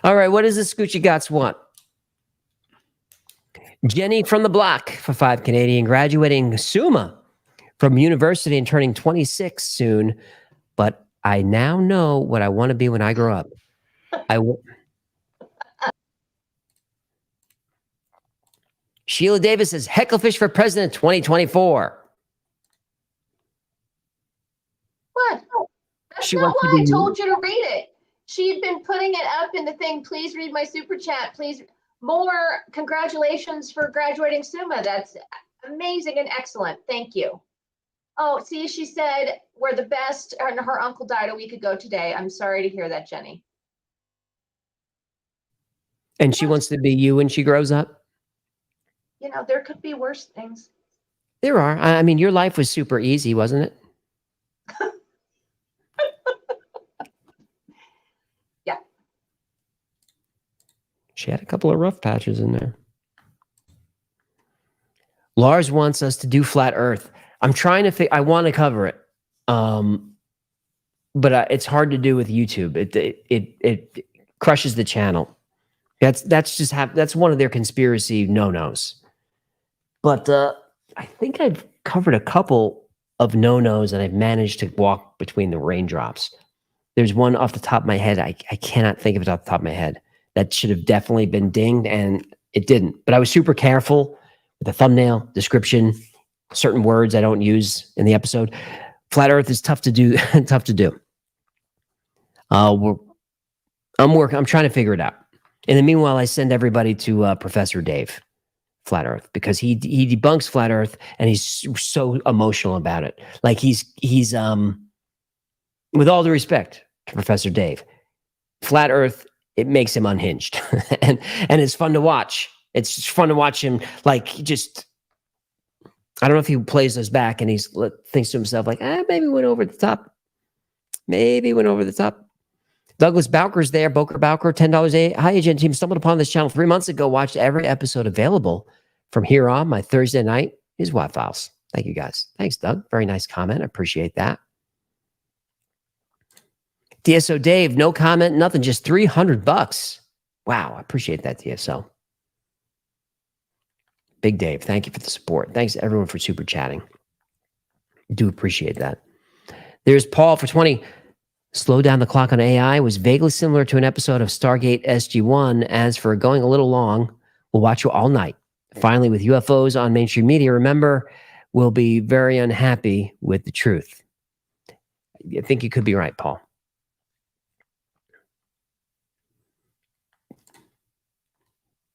All right, what does the scoochie gots want? Jenny from the block for 5 Canadian, graduating Summa from university and turning 26 soon. But I now know what I want to be when I grow up. Sheila Davis says, Hecklefish for President 2024. What? That's not why I told you to read it. She'd been putting it up in the thing. Please read my super chat. Please. More congratulations for graduating Summa. That's amazing and excellent. Thank you. Oh, see, she said we're the best, and her uncle died a week ago today. I'm sorry to hear that, Jenny. And she wants to be you when she grows up? You know, there could be worse things. There are. I mean, your life was super easy, wasn't it? Yeah. She had a couple of rough patches in there. Lars wants us to do flat Earth. I'm trying to I want to cover it, but it's hard to do with YouTube. It crushes the channel. That's one of their conspiracy no-nos. But I think I've covered a couple of no-nos, and I've managed to walk between the raindrops. There's one off the top of my head. I cannot think of it off the top of my head. That should have definitely been dinged, and it didn't. But I was super careful with the thumbnail, description, certain words I don't use in the episode. Flat Earth is tough to do. Tough to do. I'm trying to figure it out. In the meanwhile, I send everybody to Professor Dave, Flat Earth, because he debunks Flat Earth, and he's so emotional about it. Like he's with all due respect to Professor Dave, Flat Earth, it makes him unhinged, and it's fun to watch. It's just fun to watch him, like, just, I don't know if he plays us back and thinks to himself, like, maybe went over the top. Maybe went over the top. Douglas Bowker's there. Boker Bowker, $10. Hi, Agent Team. Stumbled upon this channel 3 months ago. Watched every episode available from here on. My Thursday night is WAP Files. Thank you, guys. Thanks, Doug. Very nice comment. I appreciate that. DSO Dave, no comment, nothing. Just $300. Wow, I appreciate that, DSO. Big Dave, thank you for the support. Thanks to everyone for super chatting. Do appreciate that. There's Paul for 20. Slow down the clock on AI was vaguely similar to an episode of Stargate SG-1. As for going a little long, we'll watch you all night. Finally, with UFOs on mainstream media, remember, we'll be very unhappy with the truth. I think you could be right, Paul.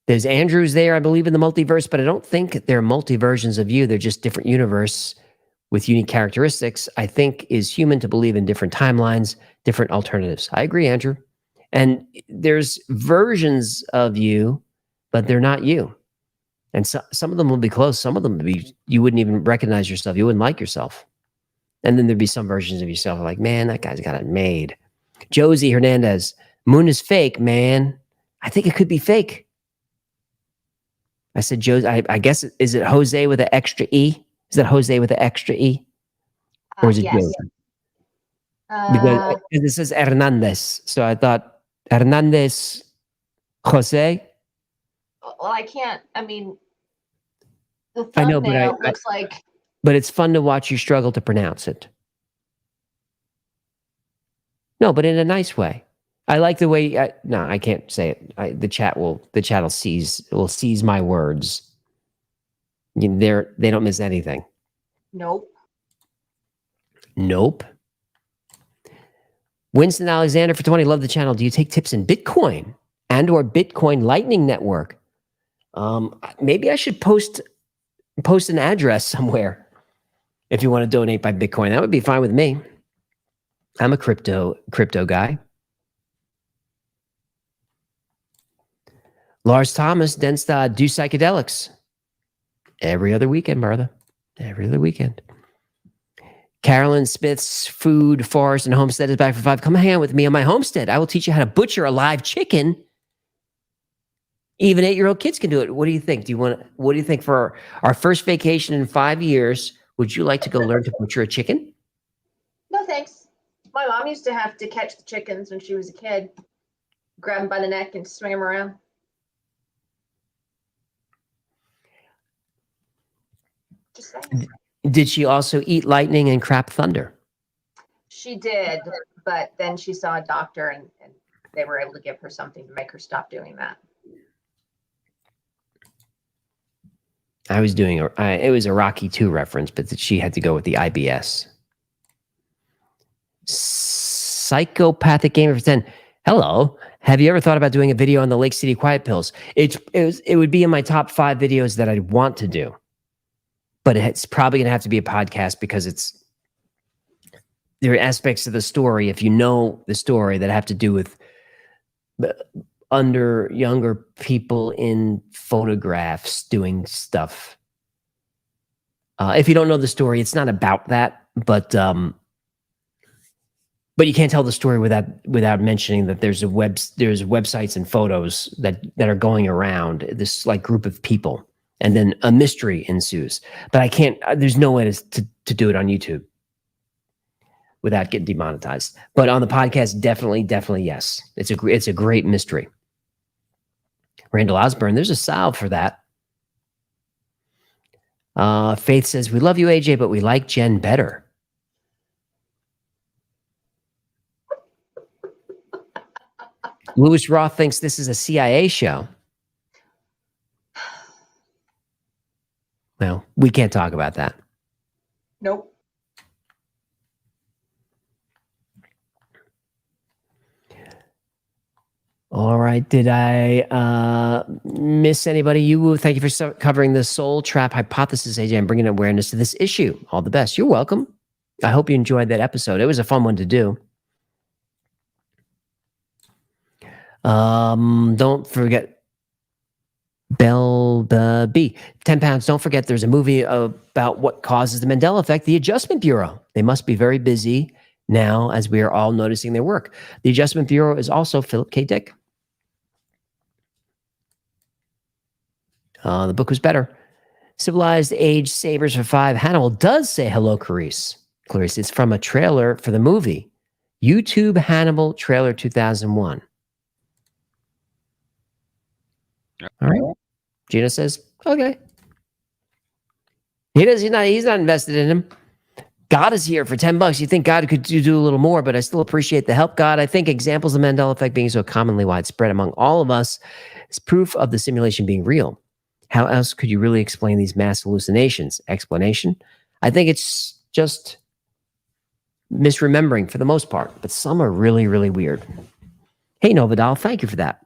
There's Andrews there, I believe, in the multiverse, but I don't think they're multi-versions of you. They're just different universe with unique characteristics. I think is human to believe in different timelines, different alternatives. I agree, Andrew. And there's versions of you, but they're not you. And some of them will be close. Some of them will be, you wouldn't even recognize yourself. You wouldn't like yourself. And then there'd be some versions of yourself like, man, that guy's got it made. Josie Hernandez, moon is fake, man. I think it could be fake. I said, Josie, I guess, is it Jose with an extra E? Is that Jose with an extra E? Or is it yes. Josie? Because Uh, this is Hernandez. So I thought Hernandez Jose. well, I can't. I mean, the I know, but thumbnail looks like. but it's fun to watch you struggle to pronounce it. No, but in a nice way. I like the way. No, I can't say it. The chat will seize my words. They don't miss anything. Nope. Nope. Winston Alexander for 20. Love the channel. Do you take tips in Bitcoin and/or Bitcoin Lightning Network? Maybe I should post an address somewhere. If you want to donate by Bitcoin, that would be fine with me. I'm a crypto guy. Lars Thomas, Denstad, do psychedelics. Every other weekend, brother. Every other weekend. Carolyn Smith's Food, Forest, and Homestead is back for 5. Come hang out with me on my homestead. I will teach you how to butcher a live chicken. Even 8-year-old kids can do it. What do you think? What do you think for our first vacation in 5 years? Would you like to go learn to butcher a chicken? No, thanks. My mom used to have to catch the chickens when she was a kid, grab them by the neck and swing them around. Just saying. Did she also eat lightning and crap thunder? She did, but then she saw a doctor and they were able to give her something to make her stop doing that. I was doing it was a Rocky 2 reference, but she had to go with the IBS. Psychopathic Gamer for 10. Hello. Have you ever thought about doing a video on the Lake City Quiet Pills? It would be in my top 5 videos that I'd want to do. But it's probably going to have to be a podcast because there are aspects of the story, if you know the story, that have to do with younger people in photographs doing stuff. If you don't know the story, it's not about that, but you can't tell the story without mentioning that there's websites and photos that are going around this like group of people, and then a mystery ensues. But I can't. There's no way to do it on YouTube without getting demonetized. But on the podcast, definitely yes. It's a great mystery. Randall Osborne, there's a salve for that. Faith says, we love you, AJ, but we like Jen better. Louis Roth thinks this is a CIA show. Well, we can't talk about that. Nope. All right. Did I miss anybody? You, thank you for covering the soul trap hypothesis, AJ, and bringing awareness to this issue. All the best. You're welcome. I hope you enjoyed that episode. It was a fun one to do. Don't forget Bell B. 10 pounds. Don't forget there's a movie about what causes the Mandela effect, The Adjustment Bureau. They must be very busy now as we are all noticing their work. The Adjustment Bureau is also Philip K. Dick. The book was better. Civilized Age Savers for 5. Hannibal does say hello, Clarice. Clarice, it's from a trailer for the movie. YouTube Hannibal trailer 2001. All right. Gina says, okay. He's not invested in him. God is here for $10. You think God could do a little more, but I still appreciate the help, God. I think examples of the Mandela effect being so commonly widespread among all of us is proof of the simulation being real. How else could you really explain these mass hallucinations? Explanation? I think it's just misremembering for the most part, but some are really, really weird. Hey, Novadal, thank you for that.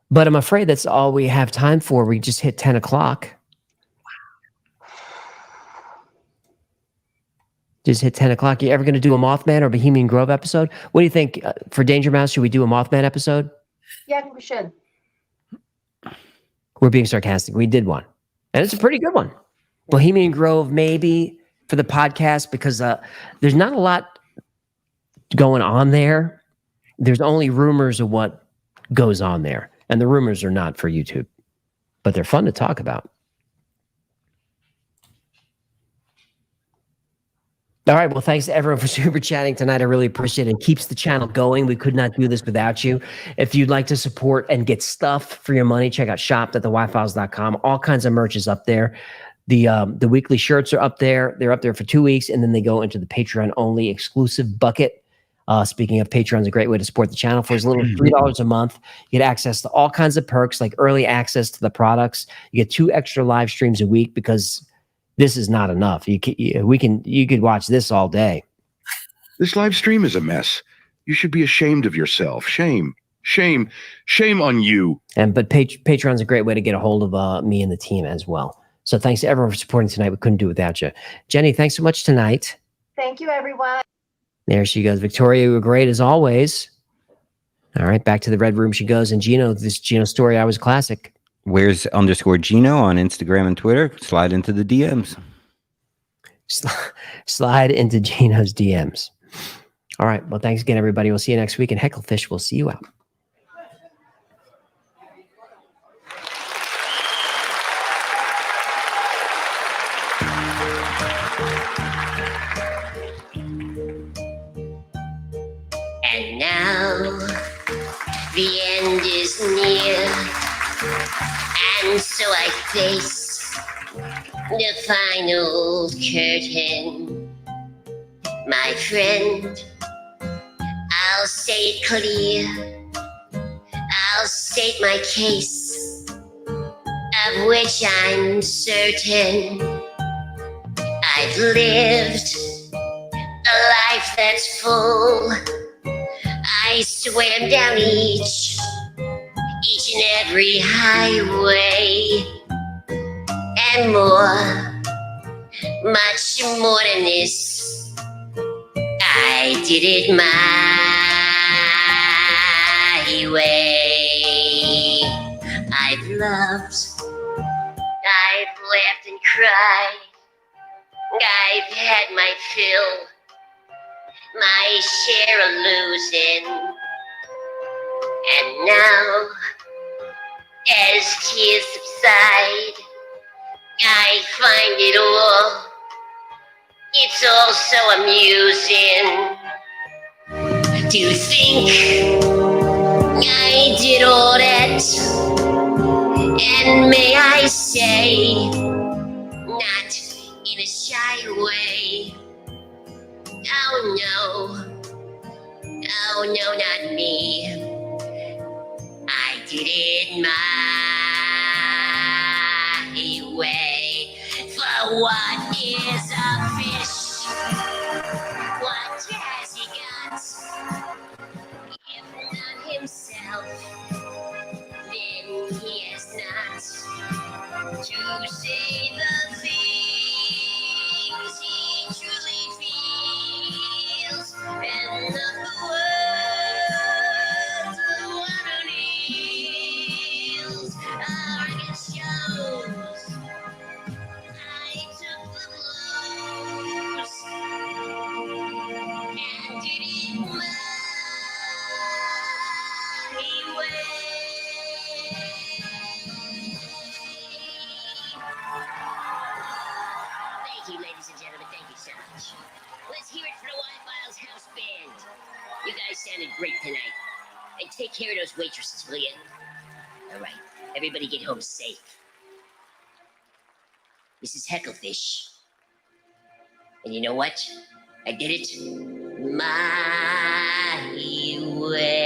But I'm afraid that's all we have time for. We just hit 10 o'clock. Just hit 10 o'clock. You ever going to do a Mothman or Bohemian Grove episode? What do you think for Danger Mouse? Should we do a Mothman episode? Yeah, I think we should. We're being sarcastic. We did one. And it's a pretty good one. Bohemian Grove, maybe for the podcast, because there's not a lot going on there. There's only rumors of what goes on there. And the rumors are not for YouTube, but they're fun to talk about. All right. Well, thanks to everyone for super chatting tonight. I really appreciate it. It keeps the channel going. We could not do this without you. If you'd like to support and get stuff for your money, check out shop.thewifiles.com. All kinds of merch is up there. The weekly shirts are up there. They're up there for 2 weeks, and then they go into the Patreon only exclusive bucket. Speaking of, Patreon's a great way to support the channel. For as little as $3 a month, you get access to all kinds of perks, like early access to the products. You get 2 extra live streams a week because this is not enough. You could watch this all day. This live stream is a mess. You should be ashamed of yourself. Shame on you. But Patreon's a great way to get a hold of me and the team as well. So thanks to everyone for supporting tonight. We couldn't do it without you. Jenny, thanks so much tonight. Thank you, everyone. There she goes. Victoria, you were great as always. All right, back to the red room she goes. And Gino, this Gino story, I was classic. Where's _Gino on Instagram and Twitter? Slide into the DMs. Slide into Gino's DMs. All right. Well, thanks again, everybody. We'll see you next week. And Hecklefish, we'll see you out. And now the end is near, and so I face the final curtain. My friend, I'll say it clear. I'll state my case, of which I'm certain. I've lived a life that's full. I swam down each and every highway, and more, much more than this. I did it my way. I've loved, I've laughed and cried, I've had my fill, my share of losing. And now, as tears subside, I find it all, it's all so amusing to think I did all that, and may I say, not in a shy way. Oh no, not me. I did it my way. For what is a fish? What has he got? If not himself, then he has not to say the things he truly feels, and the words the one kneels are against shows. I took the blows and did it my way. Thank you, ladies and gentlemen. Thank you so much. Let's hear it for the Y-Files House Band. You guys sounded great tonight. And take care of those waitresses, will you? All right, everybody get home safe. This is Hecklefish. And you know what? I did it my way.